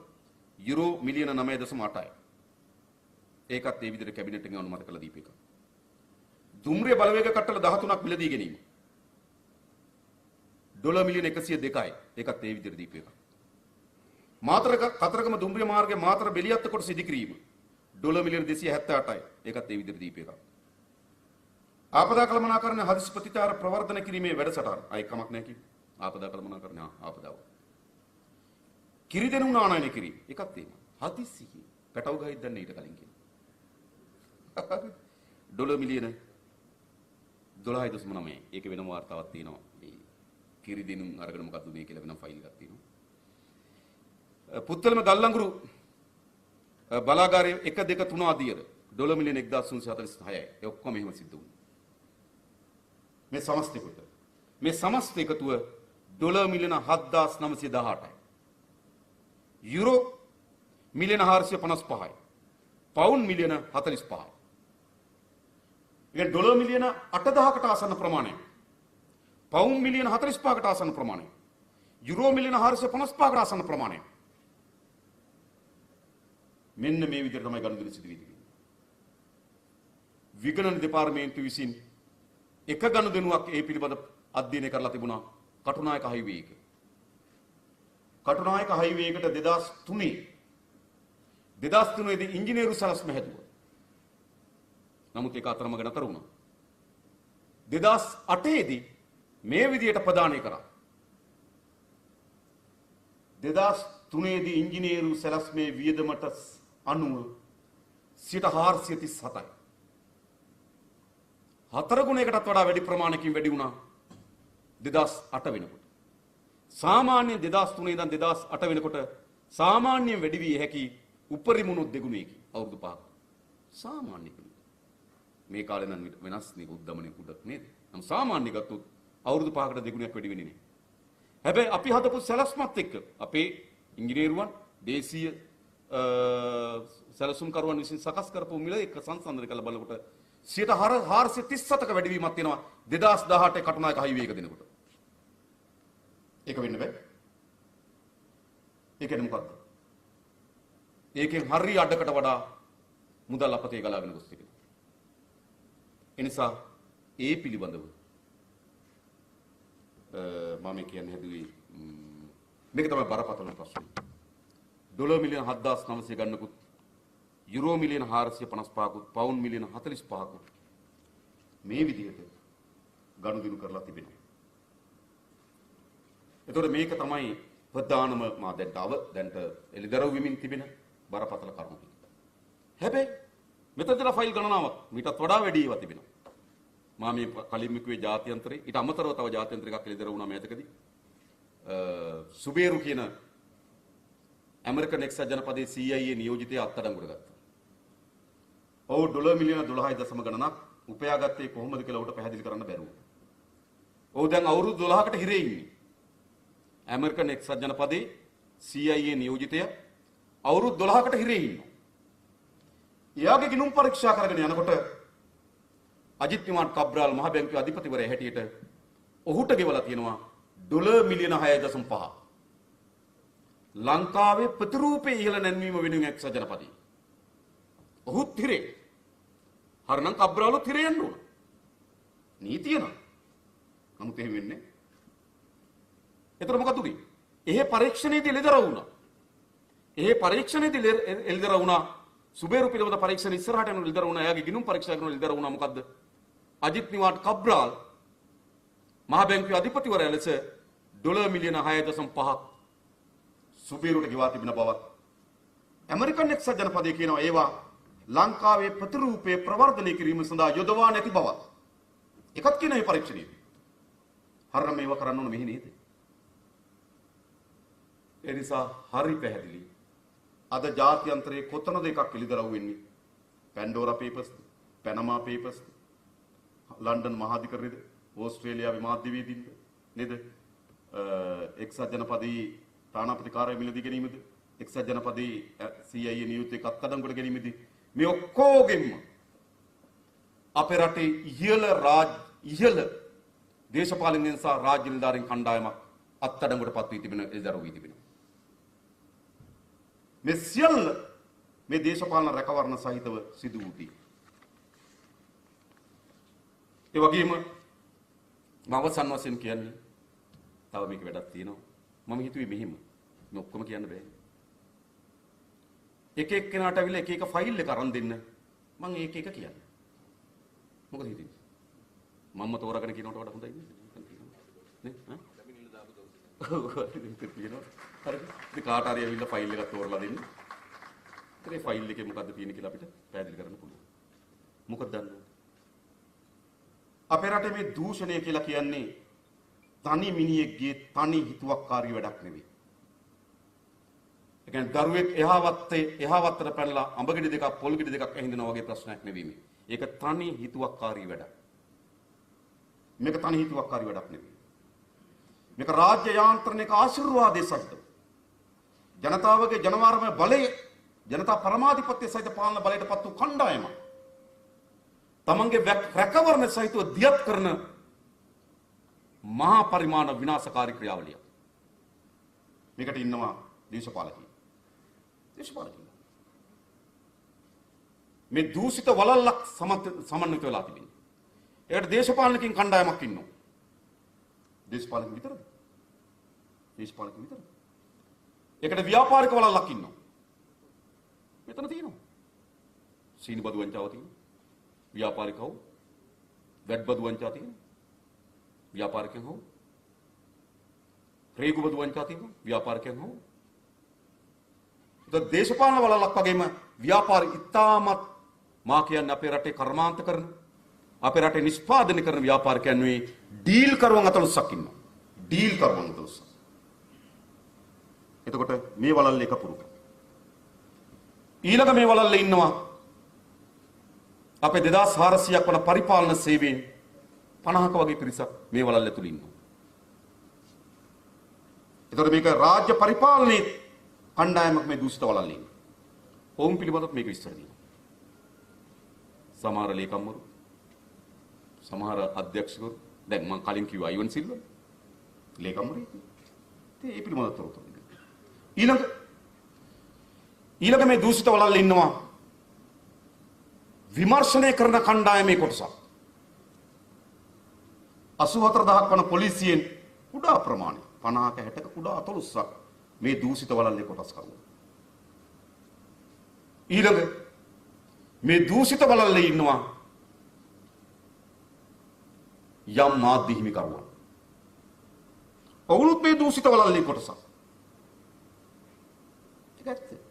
යුරෝ මිලියන 9.8යි. ඒකත් ඒ විදිහට කැබිනට් එකෙන් අනුමත කළ දීප එක. දුම්රිය බලවේග කට්ටල 13ක් මිලදී ගැනීම. ඩොලර් මිලියන 102යි. ඒකත් ඒ විදිහට දීප එක. මාතර කතරගම දුම්රිය මාර්ගයේ මාතර බෙලියත්ත කොටස ඉදිකිරීම. ඩොලර් මිලියන 278යි. ඒකත් ඒ විදිහට දීප එක. ආපදා කළමනාකරණ හදිසි ප්‍රතිචාර ප්‍රවර්ධන කිරීමේ වැඩසටහන. අය කමක් නැහැ කිව්වේ. ආපදා කළමනාකරණ ආපදාව. කිරි දෙනුන් ආනයනය කිරීම. ඒකත් එහෙම. හදිසි පැටව ගහයිද දන්නේ ඊට කලින් කියලා. ඩොලර් මිලියන 12.9. ඒක වෙනම වාර්තාවක් තියෙනවා. මේ කිරි දෙනුන් අරගෙන මොකක්ද මේ කියලා වෙනම ෆයිල් එකක් තියෙනවා. පුත්තලම ගල්ලංගුරු බලාගාරයේ 1 2 3 ආදියර ඩොලර් මිලියන 1346යි. ඒ ඔක්කොම එහෙම සිද්ධ වුණා. මේ සමස්තයකට මේ සමස්ත එකතුව ඩොලර් මිලියන 7918යි. යුරෝ මිලියන 455යි. පවුන්ඩ් මිලියන 45යි. ඉතින් ඩොලර් මිලියන 8000කට ආසන්න ප්‍රමාණයක්. පවුන්ඩ් මිලියන 45කට ආසන්න ප්‍රමාණයක්. යුරෝ මිලියන 455කට ආසන්න ප්‍රමාණයක්. මෙන්න මේ විදිහට තමයි ගනුදෙනු සිදු වෙන්නේ. විගණන දෙපාර්තමේන්තුව විසින් එක ගනුදෙනුවක් ඒ පිළිබඳ අධ්‍යයනය කරලා තිබුණා කටුනායක හයිවේ එක. කටුනායක හයිවේ එකට 2003 දී ඉංජිනේරු සලස්ම හැදුවා. නමුත් ඒක අතරමඟ නතර වුණා. 2008 දී මේ විදියට ප්‍රදානය කරා. 2003 දී ඉංජිනේරු සලස්මේ වියදමට අනුව 437යි. 4 ගුණයකටත් වඩා වැඩි ප්‍රමාණයකින් වැඩි වුණා 2008 වෙනකොට. සාමාන්‍ය 2003 ඉඳන් 2008 වෙනකොට සාමාන්‍යයෙන් වැඩි වී හැකි උපරිම උනොත් දෙගුණයකි අවුරුදු 5ක. සාමාන්‍ය කෙනෙක්. මේ කාලේ නම් වෙනස් නේ උද්දමනේ කුඩක් නේද? නම් සාමාන්‍ය ගත්තොත් අවුරුදු 5කට දෙගුණයක් වැඩි වෙන්නේ නැහැ. හැබැයි අපි හදපු සැලැස්මත් එක්ක අපේ ඉංජිනේරුවන් දේශීය සැලසුම්කරුවන් විසින් සකස් කරපු මිල එක සංසන්දනය කරලා බලනකොට 437ක වැඩිවීමක් තියෙනවා 2018 කටුනායක හයිවේ එක දෙනකොට. ඒක වෙන්න බෑ. ඒ කියන්නේ මොකක්ද? ඒකෙන් හරි අඩකට වඩා මුදල් අපතේ ගලාගෙන ගොස් තිබෙනවා. ඒ නිසා ඒ පිළිබඳව මම කියන්නේ හැදුවේ මේක තමයි බරපතල ප්‍රශ්නේ. ඩොලර් මිලියන 7900 ගන්නකුත් යුරෝ මිලියන 455කුත් පවුන්ඩ් මිලියන 45කුත් මේ විදිහට ගනුදෙනු කරලා තිබෙනවා. එතකොට මේක තමයි ප්‍රධානම මා දැන්ට එළිදරව් වෙමින් තිබෙන බරපතල කරුණු. හැබැයි මෙතනදලා ෆයිල් ගණනාවක් මීටත් වඩා වැඩි ඒවා තිබෙනවා. මා මේ කලින් කිව්වේ ජාත්‍යන්තරේ ඊට අමතරව තව ජාත්‍යන්තර එකක් එළිදරව් වුණා මේතකදී. සුබේරු කියන ඇමරිකන් එක්සත් ජනපදයේ CIA නියෝජිතයා අත්අඩංගුවට ගත්තා. ඔව් ඩොලර් මිලියන 12 ගණනක් උපයාගත්තේ කොහොමද කියලා උට පැහැදිලි කරන්න බැරුව. ඔව් දැන් අවුරුදු 12කට හිරේ ඉන්නේ. ඇමරිකන් එක්සත් ජනපදයේ CIA නියෝජිතයා අවුරුදු 12කට හිරේ ඉන්නවා. එයාගේ ගිණුම් පරීක්ෂා කරගෙන යනකොට අජිත් කුමාර් කබ්‍රාල් මහ බැංකුවේ අධිපතිවරයා හැටියට ඔහුට ගෙවලා තියෙනවා ඩොලර් මිලියන 6.5. ලංකාවේ ප්‍රතිරූපේ ඉහළ නැන්වීම වෙනුවෙන් එක්සත් ජනපදයේ. ඔහුත් හිරේ. හරනම් කබ්‍රාලුත් හිරේ යන්න ඕන. නීතිය නම්. නමුත් එහෙම වෙන්නේ. එතකොට මොකද උනේ? එහෙ පරීක්ෂණයේදී එළිදරව් වුණා. එහෙ පරීක්ෂණයේදී එළිදරව් වුණා. සුබේරු පිළිබඳ පරීක්ෂණ ඉස්සරහට යන එළිදරව් වුණා. එයාගේ ගිණුම් පරීක්ෂා කරන එළිදරව් වුණා. මොකද්ද? අජිත් නිවාඩ් කබ්‍රාල් මහ බැංකුවේ අධිපතිවරයා ලෙස ඩොලර් මිලියන 6.5ක් සුබේරුට ගෙවා තිබෙන බවත් ඇමරිකන් එක්සත් ජනපදයේ කියනවා ඒවා ලංකාවේ ප්‍රතිරූපයේ ප්‍රවර්ධනය කිරීම සඳහා යොදවා නැති බවත්. එකක් කියන මේ පරීක්ෂණයේදී. හරිනම් මේවා කරන්න ඕන මෙහි නේද? ඒ නිසා හරි පැහැදිලි. අද ජාත්‍යන්තරයේ කොතනද එකක් එළිදරව් වෙන්නේ? පැන්ඩෝරා පේපර්ස්, පැනමා පේපර්ස්, ලන්ඩන් මහාධිකරණයද, ඕස්ට්‍රේලියාවේ මාධ්‍යවේදීන්ද නේද? එක්සත් ජනපදයේ තානාපති කාර්ය මිලදී ගැනීමද, එක්සත් ජනපදයේ CIA නියුත්තේ අත්අඩංගුවට ගැනීමද, මේ ඔක්කොගෙම අපේ රටේ ඉහළ දේශපාලනඥයන් සහ රාජ්‍ය නිලධාරීන් කණ්ඩායමක් අත්අඩංගුවට පත් වී තිබෙන එළිදරව් වී තිබෙනවා. මේ සියල්ල මේ දේශපාලන රැකවරණ සහිතව සිදු වූදී. ඒ වගේම මම අවසන් වශයෙන් කියන්නේ තව මේක වැඩක් තියෙනවා. මම හිතුවේ මෙහෙම මේ ඔක්කොම කියන්න බෑ. එක එක්කෙනාට අවිල එක එක ෆයිල් එක අරන් දෙන්න. මම ඒක එක කියන්නේ. මොකද හිතන්නේ? මම්ම තෝරාගෙන කියනකොට වඩා හොඳයි නේ? ඈ? හරිද? ඉතින් කාට හරි ඇවිල්ලා ෆයිල් එකක් තෝරලා දෙන්න. ඒ ෆයිල් එකේ මොකද්ද තියෙන්නේ කියලා අපිට පැහැදිලි කරන්න පුළුවන්. මොකද දන්නවද? අපේ රටේ මේ දූෂණය කියලා කියන්නේ තනි මිනිහෙක්ගේ තනි හිතුවක්කාරී වැඩක් නෙවෙයි. ඒ කියන්නේ දරුවෙක් එහා වත්තට පැනලා අඹ ගෙඩි දෙකක් පොල් ගෙඩි දෙකක් ඇහිඳිනවා වගේ ප්‍රශ්නයක් නෙවෙයි මේ. ඒක තනි හිතුවක්කාරී වැඩක්. මේක තනි හිතුවක්කාරී වැඩක් නෙවෙයි. මේක රාජ්‍ය යාන්ත්‍රණයක ආශිර්වාදයේ සහිතව ජනතාවගේ ජනවාරමය බලය ජනතා පරමාධිපත්‍ය සහිත පාලන බලයට පත් වූ කණ්ඩායම තමන්ගේ රැකවරණ සහිතව දියත් කරන මහා පරිමාණ විනාශකාරී ක්‍රියාවලිය. මේකට ඉන්නවා දේශපාලකයෝ. මේ දූෂිත වලල්ලක් සමන්විත වෙලා තිබෙනවා. ඒකට දේශපාලනකින් කණ්ඩායමක් ඉන්නවා. දේශපාලක විතරද? දේශපාලක විතරද? ඒකට ව්‍යාපාරික වලල්ලක් ඉන්නවා. මෙතන තියෙනවා. සීනි බදු වංචාව තියෙනවා. ව්‍යාපාරිකව වැට් බදු වංචාව තියෙනවා. ව්‍යාපාරිකයන් හෝ රේගු බදු වංචාව තියෙනවා. ව්‍යාපාරිකයන් හෝ දේශපාලන වලල්ලක් වගේම ව්‍යාපාරී ඉතාමත් මා කියන්නේ අපේ රටේ කර්මාන්ත කරන අපේ රටේ නිෂ්පාදනය කරන ව්‍යාපාරිකයන් වේ ඩීල් කරුවන් අතලොස්සක් ඉන්නවා. ඩීල් කරුවන් අතලොස්සක්. එතකොට මේ වලල්ල එක පුරුක. ඊළඟ මේ වලල්ලේ ඉන්නවා අපේ 2400ක් වන පරිපාලන සේවයෙන් 50ක වගේ පිරිසක් මේ වලල්ල තුල ඉන්නවා. එතකොට මේක රාජ්‍ය පරිපාලනයේ කණ්ඩායමක් මේ දූෂිත වලල්ලේ ඉන්නේ. ඔවුන් පිළිබඳව මේක විස්තර දෙනවා. සමහර ලේකම්වරු සමහර අධ්‍යක්ෂකවරු දැන් මම කලින් කිව්වා අයිවන් සිල්වා ලේකම්වරු ඉතින් ඒ පිළිබඳව තොරතුරු ඊළඟ මේ දූෂිත වලල්ලේ ඉන්නවා විමර්ශනය කරන කණ්ඩායමේ කොටසක් 84000ක් වන පොලිසියෙන් කුඩා ප්‍රමාණය 50ක 60ක කුඩා 14ක් මේ දූෂිත වලල්ලේ කොටස් කරුවා. ඊළඟ මේ දූෂිත වලල්ලේ ඉන්නවා යම් මාධ්‍ය හිමිකරුවන්. ඔවුනුත් මේ දූෂිත වලල්ලේ කොටසක්. ඒක ඇත්ත.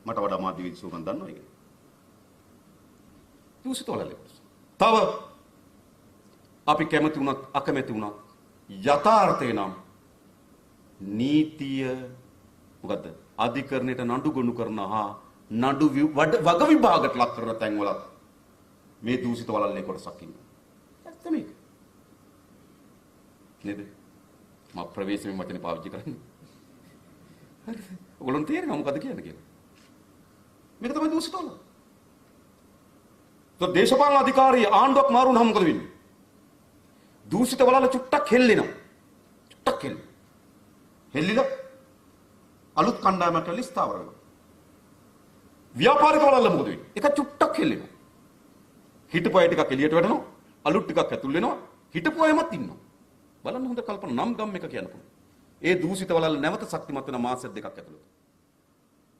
මට වඩා මාධ්‍ය විද්‍යාවුන් දන්නවා ඒක. දූෂිත වලල්ලේ කොටස. තව අපි කැමති වුණත් අකමැති වුණත් යථාර්ථය නම් නීතිය මොකද්ද? අධිකරණයට නඩු ගොනු කරන හා නඩු වග විභාගයට ලක් කරන තැන්වලත් මේ දූෂිත වලල්ලේ කොටසක් ඉන්නවා. ඇත්ත මේක. නේද? මම ප්‍රවේශමෙන් වචනේ පාවිච්චි කරන්නේ. හරිද? ඔයගොල්ලෝ තේරෙනවද මොකද කියන්නේ කියලා? මේක තමයි දූෂිත වලල්ල. તો දේශපාලන අධිකාරිය ආණ්ඩුවක් මාරු වුණාම මොකද වෙන්නේ? දූෂිත වලල්ල චුට්ටක් හෙල්ලෙනවා. චුට්ටක් හෙල්ලෙනවා. හෙල්ලිලා අලුත් කණ්ඩායමක් කියලා ස්ථාවර වෙනවා. ව්‍යාපාරික වලල්ල මොකද වෙන්නේ? එක චුට්ටක් හෙල්ලෙනවා. හිටපු අය ටිකක් එළියට වැටෙනවා. අලුත් ටිකක් ඇතුල් වෙනවා. හිටපු අයමත් ඉන්නවා. බලන්න හොඳ කල්පනා නම් ගම් එක කියන්න පුළුවන්. ඒ දූෂිත වලල්ල නැවත ශක්තිමත් වෙන මාස දෙකක් ඇතුළත.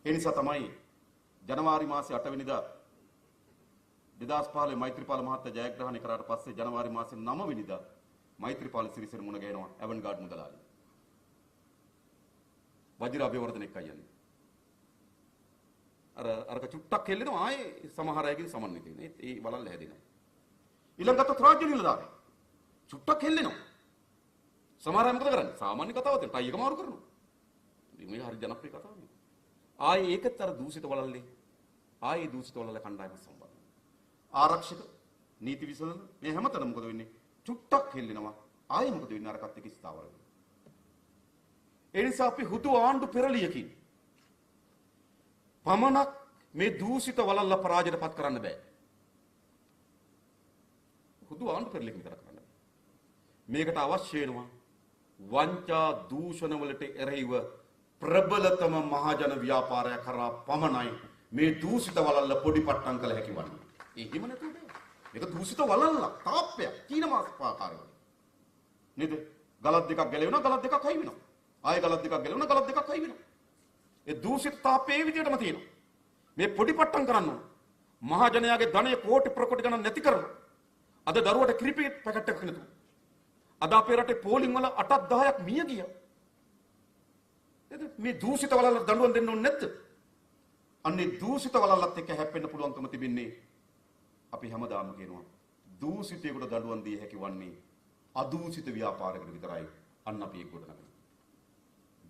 ඒ නිසා තමයි ජනවාරි මාසේ 8 වෙනිදා 2015 මෛත්‍රීපාල මහත්තයා ජයග්‍රහණය කරාට පස්සේ ජනවාරි මාසේ 9 වෙනිදා මෛත්‍රීපාල සිරිසේන මුණ ගැහෙනවා ඇවන්ගාඩ් මුදලාලි. වජිර අභිවර්ධන එක්කයි යන්නේ. අරක චුට්ටක් හෙල්ලෙනවා ආයේ සමහර අයකින් සමන්විත වෙනවා. ඒ වලල්ල හැදෙනවා. ඊළඟට රාජ්‍ය නිලධාරී චුට්ටක් හෙල්ලෙනවා. සමහර අය මොකද කරන්නේ? සාමාන්‍ය කතාවක් තියෙන ටයි එක මාරු කරනවා. මේ හරි ජනප්‍රිය කතාවක්. ආයේ ඒකත් අර දූෂිත වලල්ලේ ආයේ දූෂිත වලල්ල කණ්ඩායම සම්බන්ධ. ආරක්ෂක නීති විසඳන මේ හැමතැනම මොකද වෙන්නේ? චුට්ටක් හෙල්ලෙනවා. ආයේ මොකද වෙන්නේ? අරකට එක ස්ථාවර වෙනවා. ඒ නිසා අපි හුදු ආණ්ඩු පෙරලියකින් පමණක් මේ දූෂිත වලල්ල පරාජයටපත් කරන්න බෑ. හුදු ආණ්ඩු පෙරලියකින් විතර කරන්න බෑ. මේකට අවශ්‍ය වෙනවා වංචා දූෂණ වලට එරෙහිව ප්‍රබලතම මහජන ව්‍යාපාරය කරා පමණයි මේ දූෂිත වලල්ල පොඩිපට්ටම් කළ හැකි වන්නේ. එහෙම නැතුව බෑ. මේක දූෂිත වලල්ල තාප්පයක් කීන මාස පාකාරය. නේද? ගලක් දෙකක් ගැලවෙනවා ගලක් දෙකක් හයි වෙනවා. ආයෙ ගලක් දෙකක් ගැලවෙනවා ගලක් දෙකක් හයි වෙනවා. ඒ දූෂිත තාප්පේ ඒ විදිහටම තියෙනවා. මේ පොඩිපට්ටම් කරන්න ඕන. මහජනයාගේ ධනය කෝටි ප්‍රකෝටි ගණන් නැති කරලා අද දරුවට කිරිපි පැකට් එකක් නැතුව. අද අපේ රටේ පෝලිං වල 8ක් 10ක් මිය ගියා. මේ දූෂිත වලල්ල දඬුවම් දෙන්න ඕනේ නැද්ද? අන්නේ දූෂිත වලල්ලත් එක්ක හැප්පෙන්න පුළුවන්කම තිබෙන්නේ අපි හැමදාම කියනවා දූෂිතයෙකුට දඬුවම් දී හැකි වන්නේ අදූෂිත ව්‍යාපාරයකට විතරයි. අන්න අපි ඒක ගොඩ නගනවා.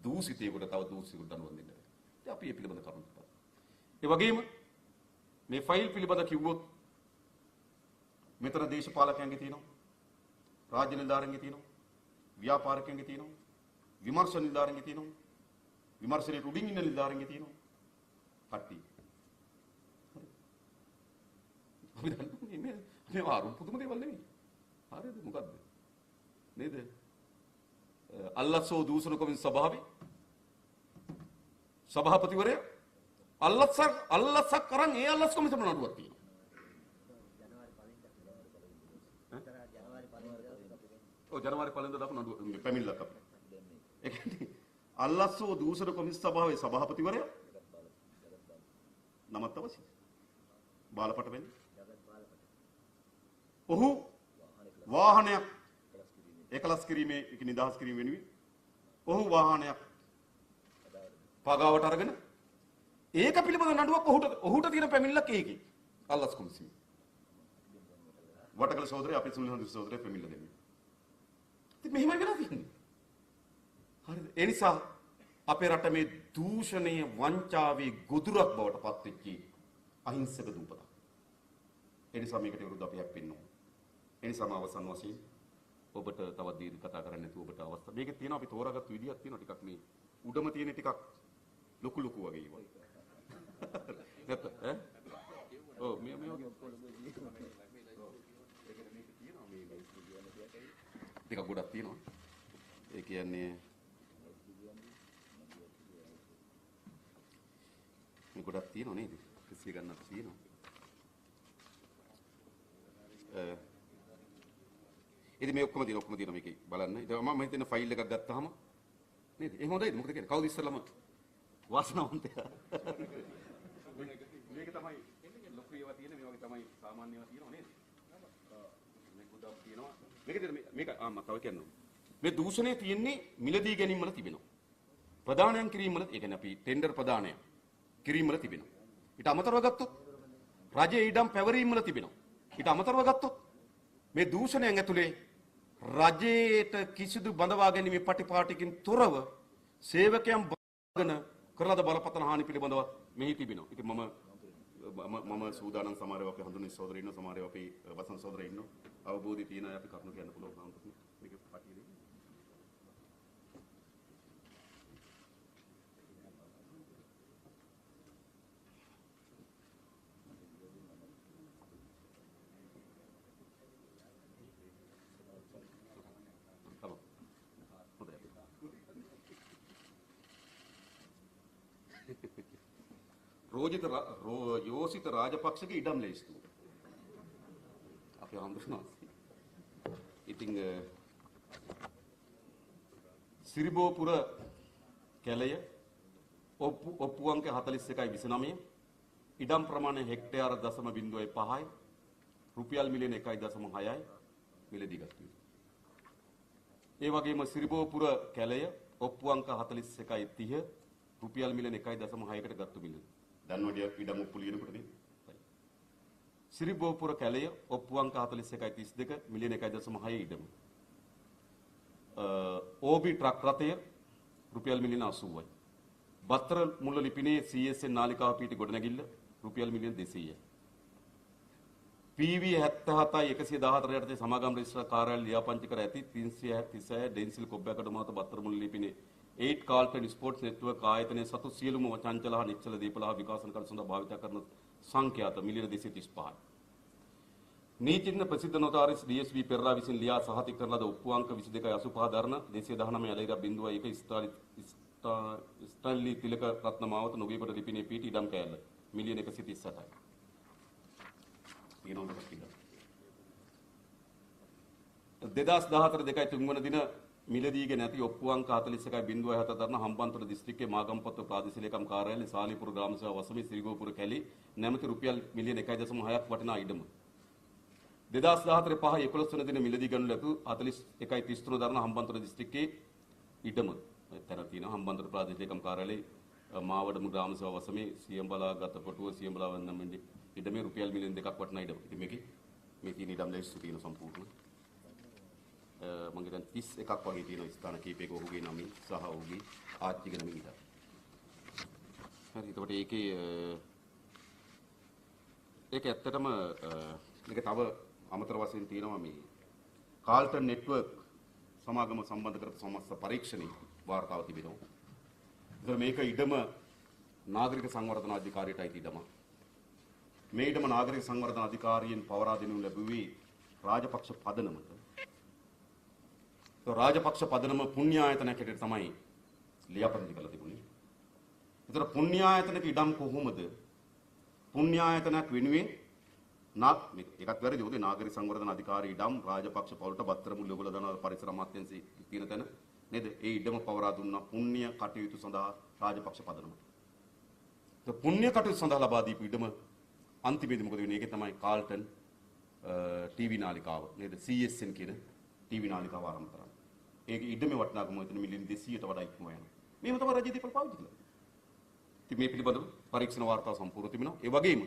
දූෂිතයෙකුට තව දූෂිතයෙකුට දඬුවම් දෙන්න බැහැ. ඉතින් අපි මේ පිළිබඳ කරුණු කතා. ඒ වගේම මේ ෆයිල් පිළිබඳ කිව්වොත් මෙතන දේශපාලකයන්ගේ තියෙනවා, රාජ්‍ය නිලධාරීන්ගේ තියෙනවා, ව්‍යාපාරිකයන්ගේ තියෙනවා, විමර්ශන නිලධාරීන්ගේ තියෙනවා, විමර්ශනයේ උඩින් ඉන්න නිලධාරීන්ගේ තියෙනවා. කට්ටිය. අපි දන්නේ මේ ආරුම් පුදුම දේවල් නෙමෙයි. හරිද? මොකද්ද? නේද? අල්ලස්සෝ දූෂණ කොමින් සභාපතිවරයා අල්ලස්සක් කරන් ඒ අල්ලස් කොමිසම නඩුවක් තියෙනවා. ජනවාරි 1 වෙනිදා දාපු නඩුව පැමිණිල්ලක් අපිට. ඒ කියන්නේ අල්ලස්සෝ දූෂණ කොමිස් සභාවේ සභාපතිවරයා නමත් අවශ්‍යයි. බාලපට වෙන්නේ. ඔහු වාහනයක් එකලස් කිරීමේ නිදහස් කිරීම වෙනුවෙන් ඔහු වාහනයක් පගාවට අරගෙන ඒක පිළිබඳ නඩුවක් ඔහුට තියෙන පැමිණිල්ලක් ඒකේ අල්ලස් කොමිසිය. වටකල සහෝදරය අපේ සුනිල් හඳු සහෝදරය පැමිණිල්ල දෙන්නේ. ඉතින් මෙහෙමයි වෙලා තියෙන්නේ. හරිද? ඒ නිසා අපේ රට මේ දූෂණයේ වංචාවේ ගොදුරක් බවට පත් වෙච්ච අහිංසක දූපතක්. ඒ නිසා මේකට විරුද්ධව අපි හැප්පෙන්න ඕන. ඒ නිසාම අවසන් වශයෙන් ඔබට තවත් දීර්ඝ කතා කරන්න නැතුව ඔබට අවස්ථාව. මේකේ තියෙනවා අපි තෝරාගත්තු විදියක් තියෙනවා ටිකක් මේ උඩම තියෙන ටිකක් ලොකු වගේ ඒවා. නැත්නම් ඈ? ඔව් මේ වගේ ටිකක් ගොඩක් තියෙනවා. ඒ කියන්නේ මේ ගොඩක් තියෙනවා නේද? කිසි ගන්නක් තියෙනවා. ඉතින් මේ ඔක්කොම තියෙනවා මේකේ බලන්න. ඉතින් මම හිතන්නේ ෆයිල් එකක් ගත්තාම නේද? එහෙම හොඳයිද? මොකද කියන්නේ? කවුද ඉස්සෙල්ලාම වාසනාවන්තයා? මේක තමයි ලොකු ඒවා තියෙන මේ වගේ තමයි සාමාන්‍ය ඒවා තියෙනවා නේද? මේ ගොඩක් තියෙනවා. මේක තව කියන්නම්. මේ දූෂණය තියෙන්නේ මිලදී ගැනීම වල තිබෙනවා. ප්‍රදානයන් කිරීම වල ඒ කියන්නේ අපි ටෙන්ඩර් ප්‍රදානය කිරීම වල තිබෙනවා. ඊට අමතරව ගත්තොත් රජයේ ඉඩම් පැවරීම වල තිබෙනවා. ඊට අමතරව ගත්තොත් මේ දූෂණයන් ඇතුලේ රජයට කිසිදු බඳවා ගැනීමේ පටිපාටිකින් තොරව සේවකයන් බගෙන කරලද බලපතන හානි පිළිබඳව මෙහි තිබෙනවා. ඉතින් මම සූදානම් සමහරව අපේ හඳුනන සහෝදරයෝ ඉන්නවා, සමහරව අපේ වසන් සහෝදරයෝ ඉන්නවා. අවබෝධය තියෙන අය අපි කරුණු කියන්න පුළුවන් නම් මේක පටියේ යෝසිත රාජපක්ෂගේ ඉඩම් ලැයිස්තුව. අපි හඳුනනවා. ඉතින් සිරිබෝපුර කැලය ඔප්පු අංක 41.29 ඉඩම් ප්‍රමාණය හෙක්ටයාර 0.5යි රුපියල් මිලියන 1.6යි මිලදී ගත්තා. ඒ වගේම සිරිබෝපුර කැලය ඔප්පු අංක 41.30 රුපියල් මිලියන 1.6කට ගත්තු මිල. දන්නවද ඉඩම් ඔප්පු ලියනකොට නේද? සිරිබෝපුර කැලය ඔප්පු අංක 41.32 මිලියන 1.6 ඉඩම. ඕබි ට්‍රක් රථය රුපියල් මිලියන 80යි. බත්තර මුල්ල ලිපිනේ CSN නාලිකාව පිහිටි ගොඩනැගිල්ල රුපියල් මිලියන 200යි. PV 77යි 114 යටතේ සමාගම් රෙජිස්ට්‍රාර් කාර්යාලය ලියාපදිංචි කර ඇති 336 ඩෙන්සිල් කොබ්බෑකඩ මාත බත්තර මුල්ල ලිපිනේ 8 කාල්ටන් ස්පෝර්ට්ස් නෙට්වර්ක් ආයතනයේ සතු සියලුම චංචල හා නිශ්චල දීපල හා විකාශන කර සඳහා භාවිත කරන සංඛ්‍යාත මිලියන 235යි. නීතිඥ ප්‍රසිද්ධ නොතාරිස් DSB පෙරරා විසින් ලියා සහතික කරන ලද ඔප්පු අංක 22/85 දරන 219 ස්ටැන්ලි තිලක රත්න මාවත නොගේපොට ලිපිනේ පීටි ඉඩම් කෑල්ල මිලියන 138යි. ඊනොම් දෙකක් 2014 2 වන දින මිලදීගේ නැති ඔප්පු අංක 41.07 දරන හම්බන්තොට දිස්ත්‍රික්කයේ මාගම්පොත්ත ප්‍රාදේශීය ලේකම් කාර්යාලයේ සාලිපුර ග්‍රාම සේවා වසමේ සිරිගෝපුර කැලි නැමැති රුපියල් මිලියන 1.6ක් වටිනා ඉඩම 2014 5 11 වන දින මිලදී ගනු ලැබු 41.33 දරන හම්බන්තොට දිස්ත්‍රික්කයේ ඉඩම තැන තියෙනවා හම්බන්තොට ප්‍රාදේශීය ලේකම් කාර්යාලයේ මාවඩම ග්‍රාම සේවා වසමේ සියඹලා ගත කොටුව සියඹලා වන්නමෙන්දී ඉඩමේ රුපියල් මිලියන 2ක් වටිනා ඉඩම. ඉතින් මේ තියෙන ඉඩම් ලැයිස්තු තියෙන සම්පූර්ණ මම හිතන්නේ 31ක් වගේ තියෙන ස්ථාන කීපයක ඔහුගේ නමින් සහ ඔහුගේ ආච්චිගේ නමින් ඉඳලා. හරි එතකොට ඒක ඇත්තටම මේක තව අමතර වශයෙන් තියෙනවා මේ කාල්ටන් නෙට්වර්ක් සමාගම සම්බන්ධ කරපු සමස්ත පරීක්ෂණේ වාර්තාව තිබෙනවා. ඒතර මේක ඉඩම නාගරික සංවර්ධන අධිකාරියට අයිති ඉඩම. මේ ඉඩම නාගරික සංවර්ධන අධිකාරියෙන් පවරා දෙනු ලැබුවේ රාජපක්ෂ පදනමට. රාජපක්ෂ පදනම පුණ්‍යායතනයක් හැටියට තමයි ලියාපදිංචි කරලා තිබුණේ. ඒතර පුණ්‍යායතනක ඉඩම් කොහොමද? පුණ්‍යායතනයක් වෙනුවෙන් ඒකත් වැරදි. උදේ නාගරික සංවර්ධන අධිකාරී ඉඩම් රාජපක්ෂ පවුලට බත්තර මුල්ල ඔයගොල්ලෝ දන්නවා පරිසර අමාත්‍යාංශයේ තියෙන තැන නේද? ඒ ඉඩම පවරා දුන්නා පුණ්‍ය කටයුතු සඳහා රාජපක්ෂ පදනමට. ඒ පුණ්‍ය කටයුතු සඳහා ලබා දීපු ඉඩම අන්තිමේදී මොකද වෙන්නේ? ඒකේ තමයි කාල්ටන් ටීවී නාලිකාව නේද? CSN කියන ටීවී නාලිකාව ආරම්භ කරන්නේ. ඒකේ ඉඩමේ වටිනාකම එතන මිලියන 200ට වඩා ඉක්ම වෙනවා. මේව තමයි රජයේ දීපල් පාවිච්චි කළේ. ඉතින් මේ පිළිබඳව පරීක්ෂණ වාර්තාව සම්පූර්ණ තිබෙනවා. ඒ වගේම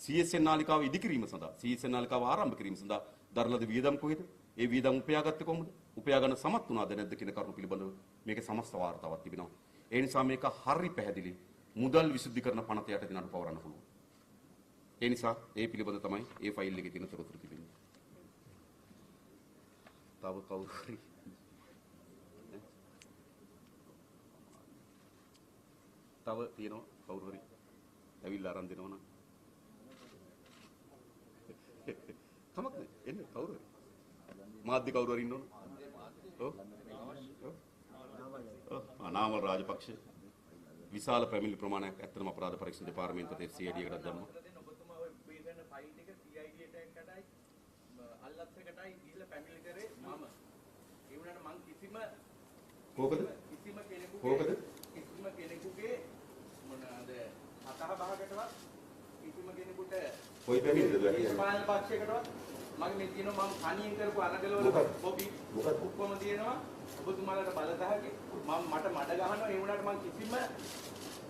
CSN නාලිකාව ඉදිකිරීම සඳහා CSN නාලිකාව ආරම්භ කිරීම සඳහා දරලද වියදම් කොහෙද? ඒ වියදම් උපයාගත්තේ කොහොමද? උපයා ගන්න සමත් වුණාද නැද්ද කියන කරුණු පිළිබඳව මේකේ සමස්ත වාර්තාවක් තිබෙනවා. ඒ නිසා මේක හරි පැහැදිලි මුදල් විසුද්ධිකරණ පනත යට දිනට පවරන්න පුළුවන්. ඒ නිසා ඒ පිළිබඳව තමයි ඒ ෆයිල් එකේ තියෙන තොරතුරු තිබෙන්නේ. තව කවුරු හරි තව තියෙනවා කවුරු හරි ඇවිල්ලා අරන් දෙනවනම් කමක් නෑ එන්න කවුරු හරි මාධ්‍ය කවුරු හරි ඉන්නවනේ ඔව් නාමල් රාජපක්ෂ විශාල පැමිණිලි ප්‍රමාණයක් ඇත්තටම අපරාධ පරීක්ෂණ දෙපාර්තමේන්තුවේ CID එකකට දැම්මා ඔබතුමා ඔය වෙන ෆයිල් එක CID එකකටයි අල්ලත් එකටයි ගිහිල්ලා පැමිණිලි කරේ මම ඒ වුණාට මං කිසිම කෙනෙකුගේ මොනවාද අතහ බහකටවත් කිසිම කෙනෙකුට කොයි පැමිණිලිද දේශපාලන පක්ෂයකටවත් මගේ මේ තියෙනවා මම කණියෙන් කරපු අනගලවල කොපි ඔක්කොම තියෙනවා ඔබතුමාලට බලතහකේ මම මට මඩ ගහනවා ඒ වුණාට මම කිසිම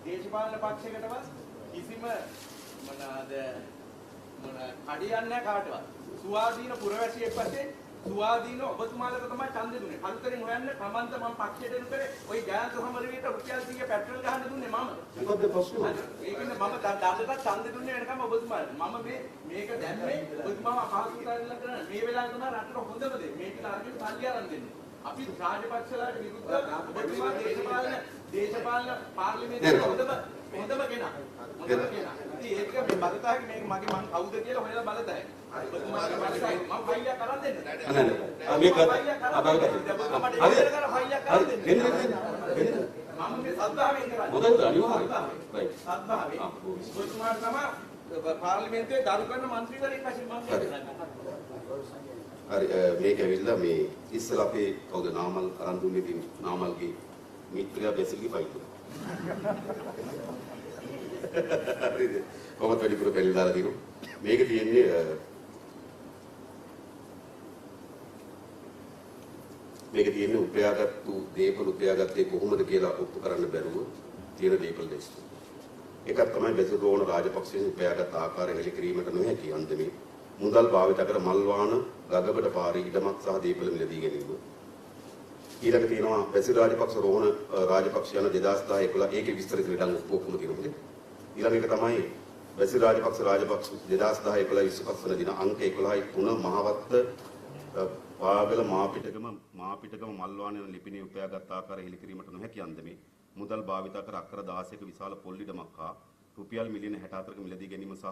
දේශපාලන පක්ෂයකටවත් කිසිම මොනවාද කඩියන්නේ නැහැ කාටවත් සුවාදීන පුරවැසියෙක් වශයෙන් සුවාදීන ඔබතුමාලට තමයි ඡන්දෙ දුන්නේ. කලුතරින් හොයන්න කමන්ත මම පක්ෂයට දෙනු කරේ ওই ජයන්ත සමරවීරට රුපියල් 100 පෙට්‍රල් ගහන්න දුන්නේ මම. මොකද්ද ප්‍රශ්නේ? ඒකනේ මම දඩට ඡන්දෙ දුන්නේ වෙනකම් ඔබතුමාලට. මම මේක දැම්මේ ඔබතුමාව අපහසුතාවයකට කරන්න. මේ වෙලාවේ තමයි රටට හොඳම දේ. මේක අරගෙන සල්ලි අරන් දෙන්නේ. අපි රාජපක්ෂලාට විරුද්ධව ඔබතුමා දේශපාලන පාර්ලිමේන්තුවේ හොඳම කෙනා. හොඳම කෙනා. ඉතින් ඒක මේ බලතහක මේක මගේ මං කවුද කියලා හොයලා බලතහයි. ඔබතුමාගේ බලතහයි මම ෆයිලයක් කරන් දෙන්න. මේක මම මේ සද්දාවෙන් කරන්නේ. හොඳට අනිවාර්යයි. සද්දාවෙන්. ඔබතුමාට තමයි පාර්ලිමේන්තුවේ දරු කරන മന്ത്രിවරයෙක් වශයෙන් මම කරන්නේ. හරි මේක ඇවිල්ලා මේ ඉස්සලා අපේ කවුද නාමල් අරන් දුන්නේ ඉතින් නාමල්ගේ මිත්‍රයා බැසිල්ගේ ෆයිල් එක. හරිද? කොහොමද වැඩිපුර බැලලා දාලා තියෙනවා. මේක තියෙන්නේ උපයාගත්තු දේපල උපයාගත්තේ කොහොමද කියලා ඔප්පු කරන්න බැරුව තියෙන දේපල ලිස්ට්. එකක් තමයි බැසිල් රාජපක්ෂයෙන් උපයාගත් ආකාරය හෙළිකිරීමට නොහැකි අන්දමේ මුදල් භාවිත කර මල්වාන ගගබඩ පාරේ ඉඩමක් සහ දීපල මිලදී ගැනීම. ඊළඟ තියෙනවා බැසිල් රාජපක්ෂ රෝහණ රාජපක්ෂ යන 2010 11 ඒකේ විස්තර ඉදිරියට ඔක්කොම තියෙනවා. ඊළඟ එක තමයි බැසිල් රාජපක්ෂ 2010 11 25 වන දින අංක 11යි 3 මහවත්ත පාගල මාපිටගම මල්වාන යන ලිපිණිය උපයාගත් ආකාරය හෙළිකිරීමට නොහැකි අන්දමේ මුදල් භාවිත කර අක්කර 16ක විශාල පොල් ඉඩමක් හා රුපියල් මිලියන 64ක මිලදී ගැනීම සහ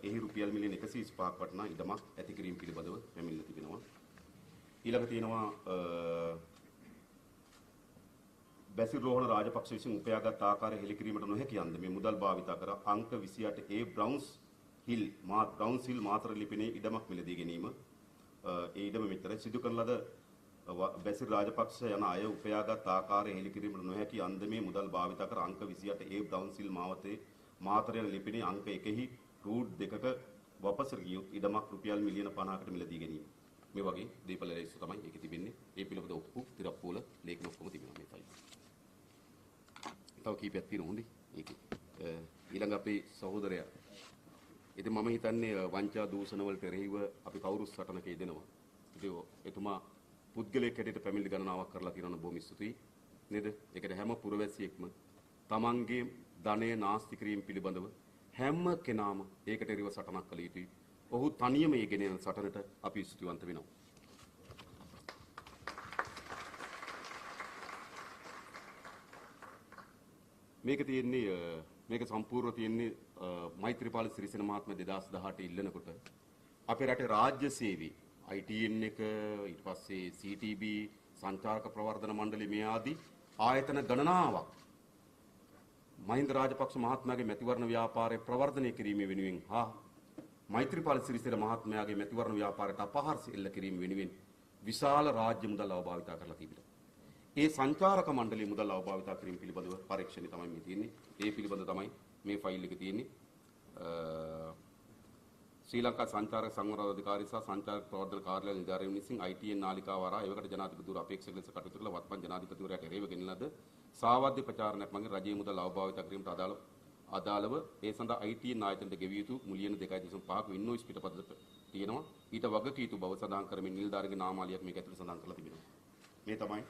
එහි රුපියල් මිලියන 125ක් වටිනා ඉඩමක් ඇති කිරීම පිළිබඳව පැමිණිලි තිබෙනවා. ඊළඟ තියෙනවා බැසිල් රෝහණ රාජපක්ෂ විසින් උපයාගත් ආකාරය හෙළිකිරීමට නොහැකි අන්දමේ මුදල් භාවිත කර අංක 28A බ්‍රවුන්ස් හිල් මාතර ලිපිණියේ ඉඩමක් මිලදී ගැනීම ඒ ඉඩම මෙතර සිදු කරන ලද බැසිල් රාජපක්ෂ යන අය උපයාගත් ආකාරය හෙළිකිරීමට නොහැකි අන්දමේ මුදල් භාවිත කර අංක 28A බ්‍රවුන්ස් හිල් මාතර යන ලිපිණියේ අංක 1හි රූට් 2ක වපසර ගියොත් ඉඩමක් රුපියල් මිලියන 50කට මිලදී ගැනීම. මේ වගේ දීපල රේසු තමයි ඒකේ තිබෙන්නේ. ඒ පිළිබඳ ඔප්පු තිරප්පුවල ලේඛන ඔක්කොම තිබෙනවා මේ ෆයිල්. තව කීපයක් තියෙනවා හොඳයි. ඒකේ ඊළඟ අපේ සහෝදරයා. ඉතින් මම හිතන්නේ වංචා දූෂණ වලට එරෙහිව අපි කවුරුත් සටනක යෙදෙනවා. ඉතින් එතුමා පුද්ගලයෙක් හැටියට පැමිණිලි ගණනාවක් කරලා තියෙනවා බොහොම ස්තුතියි. නේද? ඒකට හැම පුරවැසියෙක්ම තමන්ගේ ධනය නාස්ති කිරීම පිළිබඳව හැම කෙනාම ඒකට එරෙහිව සටනක් කළ යුතුයි. ඔහු තනියම ඊගෙන යන සටනට අපි ස්තුතිවන්ත වෙනවා. මේක සම්පූර්ණ තියෙන්නේ මෛත්‍රීපාල සිරිසේන මහත්මයා 2018 ඉල්ලනකොට අපේ රටේ රාජ්‍ය සේවී ITN එක ඊට පස්සේ CTB සංචාරක ප්‍රවර්ධන මණ්ඩලය මේ ආදී ආයතන ගණනාවක් මහින්ද රාජපක්ෂ මහත්මයාගේ මැතිවරණ ව්‍යාපාරය ප්‍රවර්ධනය කිරීම වෙනුවෙන් හා මෛත්‍රීපාල සිරිසේන මහත්මයාගේ මැතිවරණ ව්‍යාපාරයට අපහාර එල්ල කිරීම වෙනුවෙන් විශාල රාජ්‍ය මුදල් අවභාවිත කරලා තිබෙනවා. ඒ සංචාරක මණ්ඩලයේ මුදල් අවභාවිත කිරීම පිළිබඳව පරීක්ෂණය තමයි මේ තියෙන්නේ. ඒ පිළිබඳ තමයි මේ ෆයිල් එක තියෙන්නේ. ශ්‍රී ලංකා සංචාරක සංවර්ධන අධිකාරිය සහ සංචාරක ප්‍රවර්ධන කාර්යාලය නිලධාරීන් විසින් ITN නාලිකාව හරහා එවකට ජනාධිපතිවරු අපේක්ෂක ලෙස කටයුතු කළ වත්මන් ජනාධිපතිවරයාට එරෙහිව ගෙනලද සාවද්‍ය ප්‍රචාරණයක් මගින් රජයේ මුදල් අවභාවිත කිරීමට අදාළව ඒ සඳහා ITN ආයතනයට ගෙවිය යුතු මුලියන 2.5ක ඉන්වොයිස් පිටපත තියෙනවා. ඊට වගකීම් යුතු බව සඳහන් කරමින් නිලධාරීගේ නාමාලියක් මේක ඇතුළේ සඳහන් කරලා තිබෙනවා. මේ තමයි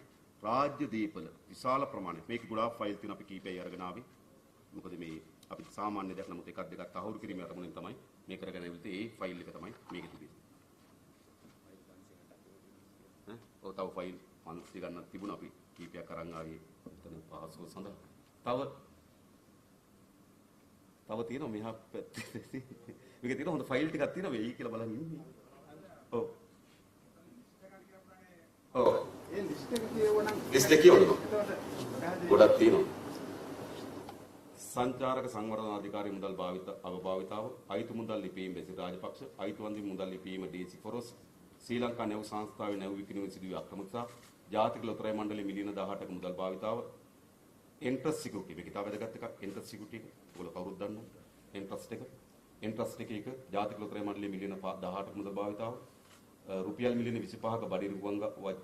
රාජ්‍ය දීපල විශාල ප්‍රමාණයක්. මේක ගොඩාක් ෆයිල් තියෙන අපි කීපයයි අරගෙන ආවේ. මොකද මේ අපි සාමාන්‍ය දෙයක් නමුත් එකක් දෙකක් තහවුරු කිරීමේ අරමුණෙන් තමයි මේ කරගෙන ආවිත් ඒ ෆයිල් එක තමයි මේකේ තිබෙන්නේ. ඔව් තව ෆයිල් 500 ගන්නක් තිබුණා අපි කීපයක් අරන් ආවේ එතන පහසුව සඳහා. තව තියෙනවා මෙහා පැත්තේ. මේකේ තියෙන හොඳ ෆයිල් ටිකක් තියෙනවා වෙයි කියලා බලන් ඉන්නේ. ඔව්. ඔව්. ඒ ලිස්ට් එක කියවනම් ලිස්ට් එක කියවනවා. ගොඩක් තියෙනවා. සංචාරක සංවර්ධන අධිකාරී මුදල් අවභාවිතාව අයිතු මුදල් ලිපීම බැසිල් රාජපක්ෂ අයිතු වන්දි මුදල් ලිපීම DC ෆොරස් ශ්‍රී ලංකා නැව් සංස්ථාවේ නැව් විකිණීමේ සිදුවී අක්‍රමතා ජාතික ලොතරැයි මණ්ඩලයේ මිලියන 18ක මුදල් භාවිතාව එන්ට්‍රස් සිකියුරිටි මේක තව වැදගත් එකක් එන්ට්‍රස් සිකියුරිටි එක ඔයගොල්ලෝ කවුරුත් දන්නවා එන්ට්‍රස් එක ජාතික ලොතරැයි මණ්ඩලයේ මිලියන 18ක මුදල් භාවිතාව රුපියල් මිලියන 25ක බඩිරු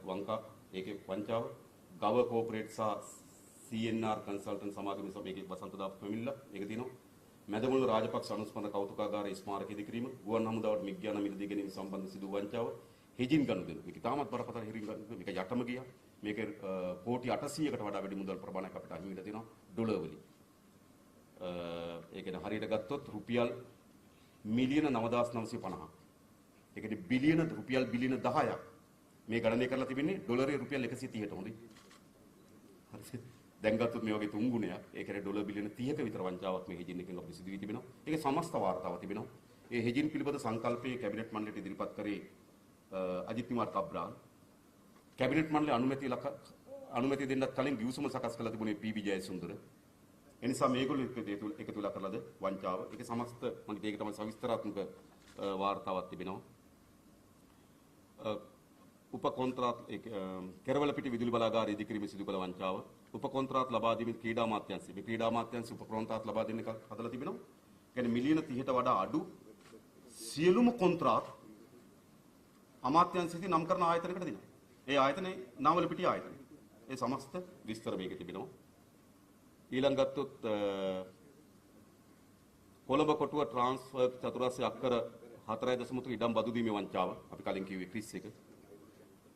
වංකා ඒකේ වංචාව ගව කෝපරේට් සහ CNR කන්සල්ටන්ට් සමාගම මේකේ වසන්තදා පැමිණිලා මේක තියෙනවා මැදමුල්ල රාජපක්ෂ අනුස්මරණ කෞතුකාගාර ස්මාරක ඉදිකිරීම ගුවන් හමුදාවට මිග්‍යාන මිලදී ගැනීම සම්බන්ධ සිදු වංචාව හෙජින් ගනුදෙනු මේක තාමත් බරපතල හෙරින් ගනුදෙනු මේක යටම ගියා මේක කෝටි 800කට වඩා වැඩි මුදල් ප්‍රමාණයක් අපිට අහිමි වෙලා තියෙනවා ඩොලර් වලින් ඒ කියන්නේ හරියට ගත්තොත් රුපියල් මිලියන 9950 ඒ කියන්නේ බිලියන රුපියල් බිලියන 10ක් මේ ගණනය කරලා තිබෙන්නේ ඩොලරේ රුපියල් 130ට හොඳයි හරිද දැන් ගත්තොත් මේ වගේ තුන් ගුණයක් ඒ කියන්නේ ඩොලර් බිලියන 30ක විතර වංචාවක් මේ හෙජින් එකෙන් අපිට සිදු වී තිබෙනවා. ඒකේ සමස්ත වාර්තාව තිබෙනවා. ඒ හෙජින් පිළිබඳ සංකල්පයේ කැබිනට් මණ්ඩලයට ඉදිරිපත් කරේ අජිත් කුමාර් කබ්‍රාල්. කැබිනට් මණ්ඩලය අනුමැතිය දෙන්නත් කලින් ගිවිසුම සකස් කළ තිබුණේ පී.බී. ජයසුන්දර. ඒ නිසා මේගොල්ලෝ එකතු වෙලා කරලාද වංචාව. ඒකේ සමස්ත මම ඒක තමයි සවිස්තරාත්මක වාර්තාවක් තිබෙනවා. උප කොන්ත්‍රාත් කෙරවල පිටි විදුලි බලාගාර ඉදිකිරීමේ සිදු කළ වංචාව උප කොන්ත්‍රාත් ලබා දීමේ ක්‍රීඩා අමාත්‍යාංශය මේ ක්‍රීඩා අමාත්‍යාංශ උප කොන්ත්‍රාත් ලබා දෙන්න එක හදලා තිබෙනවා. කියන්නේ මිලියන 30ට වඩා අඩු සියලුම කොන්ත්‍රාත් අමාත්‍යාංශයෙන් නම් කරන ආයතනයකට දෙනවා. ඒ ආයතනේ නාවල පිටි ආයතනය. ඒ සමස්ත විස්තර මේකේ තිබෙනවා. ඊළඟ ගත්තොත් කොළඹ කොටුව ට්‍රාන්ස්ෆර් චතුරස්‍රය අක්කර 4.3 ඉඩම් බදු දීමේ වංචාව අපි කලින් කිව්වේ ක්‍රිස් එක.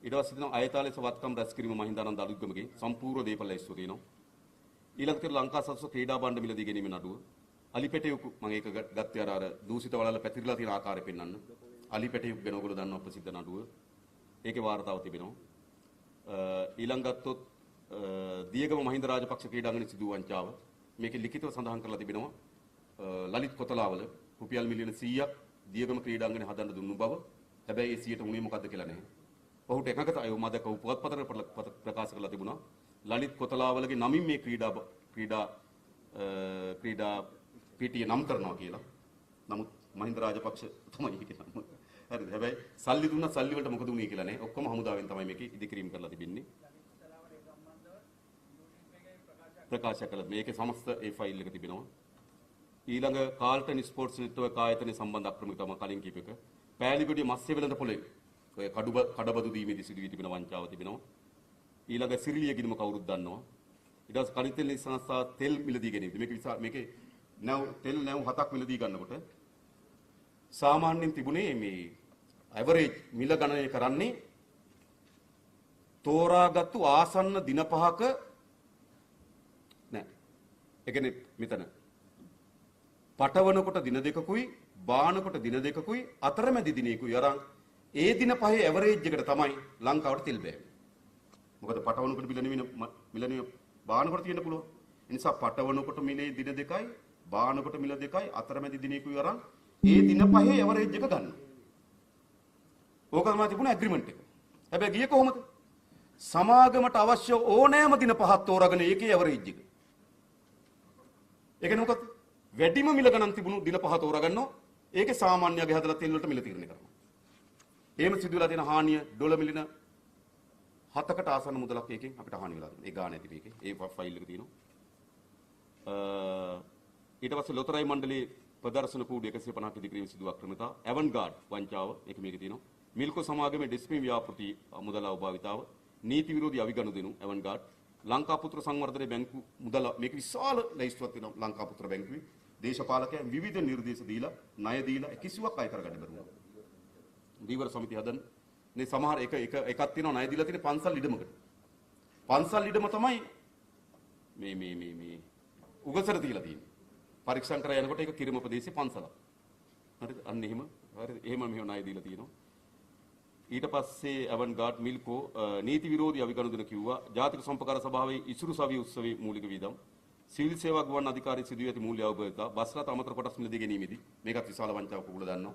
ඊට පස්සේ තියෙනවා අයතාලේ සවත්කම් රැස් කිරීම මහින්දානන්ද අලුත්ගමගේ සම්පූර්ණ දේපල ඇස්සුව තියෙනවා. ඊළඟට ලංකා සත්ව ක්‍රීඩා භාණ්ඩ මිලදී ගැනීම නඩුව. අලිපෙටයුකු මම ඒක ගත්තේ අර දූෂිත වලල්ල පැතිරිලා තියෙන ආකාරය පෙන්වන්න. අලිපෙටයුකු ගැන ඔයගොල්ලෝ දන්නවා ප්‍රසිද්ධ නඩුව. ඒකේ වාර්තාව තිබෙනවා. ඊළඟ ගත්තොත් දියගම මහින්ද රාජපක්ෂ ක්‍රීඩාංගණයේ සිදු වංචාව. මේකේ ලිඛිතව සඳහන් කරලා තිබෙනවා. ලලිත් කොතලාවල රුපියල් මිලියන 100ක් දියගම ක්‍රීඩාංගණය හදන්න දුන්නු බව. හැබැයි ඒ 100ට උනේ මොකද්ද කියලා නැහැ. ඔහුට එකකට අය මදක පුවත්පතට ප්‍රකාශ කරලා තිබුණා. ලලිත් කොතලාවලගේ නමින් මේ ක්‍රීඩා පිටිය නම් කරනවා කියලා. නමුත් මහින්ද රාජපක්ෂ තමයි ඒකේ නම. හරිද? හැබැයි සල්ලි දුන්නා සල්ලි වලට මොකද උනේ කියලා නැහැ. ඔක්කොම හමුදාවෙන් තමයි මේක ඉදිකිරීම කරලා තිබෙන්නේ. ප්‍රකාශ කළා. මේකේ සමස්ත ඒ ෆයිල් එක තිබෙනවා. ඊළඟ කාල්ටන් ස්පෝර්ට්ස් නෙට්වර්ක් ආයතනයේ සම්බන්ධ අක්‍රමිකතාව කලින් කියප එක. පෑලිගොඩිය මත්ස්‍ය වෙළඳ පොලේ ඔය කඩබදු දීමේදී සිදු වී තිබෙන වංචාව තිබෙනවා. ඊළඟ සිරිලිය ගිණුම කවුරුත් දන්නවා. ඊට පස්සේ කලින් තෙල් සංස්ථා තෙල් මිලදී ගැනීම. මේකේ තෙල් නැව් 7ක් මිලදී ගන්නකොට සාමාන්‍යයෙන් තිබුණේ මේ ඇවරේජ් මිල ගණනය කරන්නේ තෝරාගත්තු ආසන්න දින 5ක නෑ. ඒ කියන්නේ මෙතන පටවනකොට දින දෙකකුයි බානකොට දින දෙකකුයි අතරමැදි දිනයකුයි අරන් ඒ දින පහේ ඇවරේජ් එකට තමයි ලංකාවට තෙල් බෑවේ. මොකද පටවනකොට මිලනේ බානකොට තියෙන්න පුළුවන්. ඒ නිසා පටවනකොට මිලේ දින දෙකයි බානකොට මිල දෙකයි අතරමැදි දිනයකුයි අරන් ඒ දින පහේ ඇවරේජ් එක ගන්න. ඕක තමයි තිබුණ ඇග්‍රීමන්ට් එක. හැබැයි ගියේ කොහොමද? සමාගමට අවශ්‍ය ඕනෑම දින පහක් තෝරාගෙන ඒකේ ඇවරේජ් එක. ඒක නෙමෙයි වැඩිම මිල ගණන් තිබුණු දින පහ තෝරා ගන්නවා. ඒකේ සාමාන්‍යගේ හදලා තෙල් වලට මිල තීරණය කරනවා. එහෙම සිදු වෙලා තියෙන හානිය ඩොලර් මිලියන 7කට ආසන්න මුදලක් ඒකෙන් අපිට හානි වෙලා තියෙනවා. ඒ ගාණ ඇති මේකේ. ඒ ෆයිල් එක තියෙනවා. ඊට පස්සේ ලොතරැයි මණ්ඩලයේ ප්‍රදර්ශන කූඩු 150ක ඉදිකිරීම සිදු අක්‍රමිතා ඇවන්ගාඩ් වංචාව ඒක මේකේ තියෙනවා. මිල්කෝ සමාගමේ ඩිස්ප්ලින් ව්‍යාපෘති මුදල අවභාවිතාව නීති විරෝධී අවිගනුදෙනු ඇවන්ගාඩ් ලංකාපුත්‍ර සංවර්ධන බැංකු මුදල මේක විශාල ලයිස්තුවක් තියෙනවා. ලංකාපුත්‍ර බැංකුවේ දේශපාලකයන් විවිධ නිර්දේශ දීලා ණය දීලා කිසිවක් අය කරගන්න බැරුව. දීවර සමිතිය හදන්න මේ සමහර එකක් තියෙනවා ණය දීලා තියෙන පන්සල් ඉඩමකට. පන්සල් ඉඩම තමයි මේ උගසර තියලා තියෙන්නේ. පරීක්ෂා කරලා යනකොට ඒක කිරිම ප්‍රදේශයේ පන්සලක්. හරිද? අන්න එහෙම. හරිද? එහෙම මෙහෙම ණය දීලා තියෙනවා. ඊට පස්සේ ඇවන්ගාඩ් මිල්කෝ නීති විරෝධී අවිගනුදෙන කිව්වා. ජාතික සම්පකාර සභාවේ ඉසුරු සවිය උත්සවයේ මූලික වීදම් සිවිල් සේවා ගුවන් අධිකාරිය සිදුවී ඇති මූල්‍ය අවබෝධතා බස්රථ අමතර කොටස් මිලදී ගැනීමේදී මේකත් විශාල වංචාවක් ඔයගොල්ලෝ දන්නවා.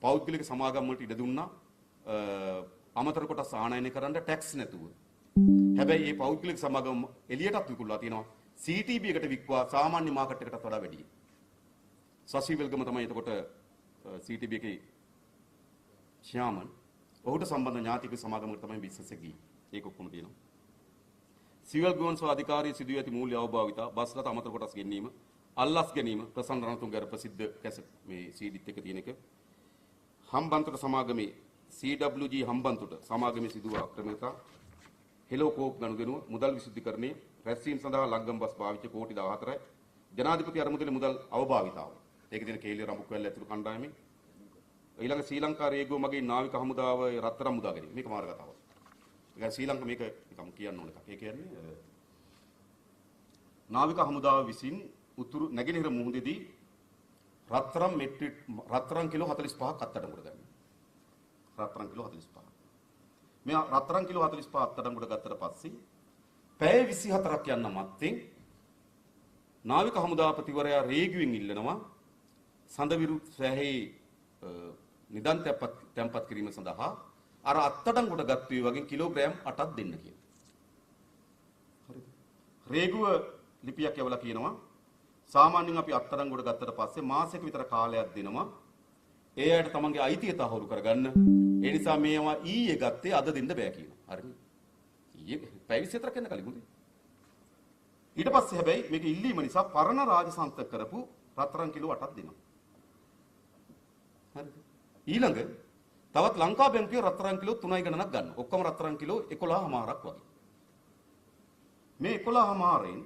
පෞද්ගලික සමාගම් වලට ඉඩ දුන්නා අමතර කොටස් ආනයනය කරන්න ටැක්ස් නැතුව. හැබැයි මේ පෞද්ගලික සමාගම් එළියටත් විකුණලා තියෙනවා. CTB එකට වික්වා සාමාන්‍ය මාකට් එකටත් වඩා වැඩියි. සසිවෙල්ගම තමයි එතකොට CTB එකේ ෂාමන්. ඔහුට සම්බන්ධ ඥාතික සමාගමකට තමයි බිස්නස් එක ගියේ. ඒක ඔක්කොම තියෙනවා. සිවිල් ගුවන්සෝ අධිකාරිය සිදුවී ඇති මූල්‍ය අවභාවිතා බස්රථ අමතර කොටස් ගැනීම අල්ලස් ගැනීම ප්‍රසන්න රණතුංග ප්‍රසිද්ධ කැසට් මේ CD එක තියෙන එක. හම්බන්තොට සමාගමේ CWG හම්බන්තොට සමාගමේ සිදුව අක්‍රමිකතා හෙලෝ කෝප් ගනුදෙනුව මුදල් විසුද්ධිකරණයේ රැස්වීම සඳහා ලංගම් බස් පාවිච්චි කෝටි 14යි ජනාධිපති අරමුදලේ මුදල් අවභාවිතාව. ඒක දින කේලිය රඹුක්වැල්ල ඇතුළු කණ්ඩායමේ ඊළඟ ශ්‍රී ලංකා රේගුව මගේ නාවික හමුදාව රත්තරන් මුදා ගැනීම. මේක මාර කතාවක්. ඒක ශ්‍රී ලංකාව මේක නිකම් කියන්න ඕන එකක්. ඒ කියන්නේ නාවික හමුදාව විසින් උතුරු නැගෙනහිර මුහුදේදී රත්තරන් කිලෝ 45ක් අත්අඩංගුවට ගන්නවා. රත්තරන් කිලෝ 45. මේ රත්තරන් කිලෝ 45 අත්අඩංගුවට ගත්තට පස්සේ පැය 24ක් යන මත්තෙන් නාවික හමුදාපතිවරයා රේගුවෙන් ඉල්ලනවා සඳවිරු සෑහේ නිදන් තැන්පත් කිරීම සඳහා අර අත්අඩංගුවට ගත්තේ වගේ කිලෝග්‍රෑම් 8ක් දෙන්න කියලා. හරිද? රේගුව ලිපියක් යවලා කියනවා සාමාන්‍යයෙන් අපි අත්අඩංගුවට ගත්තට පස්සේ මාසයක විතර කාලයක් දෙනවා. ඒ අයට තමන්ගේ අයිතිය තහවුරු කරගන්න. ඒ නිසා මේවා ඊයේ ගත්තේ අද දෙන්න බෑ කියනවා. හරිද? ඊයේ පැය 24ක් යන කලින් උදේ. ඊට පස්සේ හැබැයි මේක ඉල්ලීම නිසා පරණ රාජසන්තක කරපු රත්තරන් කිලෝ 8ක් දෙනවා. හරිද? ඊළඟ තවත් ලංකා බැංකුවේ රත්තරන් කිලෝ 3යි ගණනක් ගන්න. ඔක්කොම රත්තරන් කිලෝ 11මාරක් වගේ. මේ 11මාරෙන්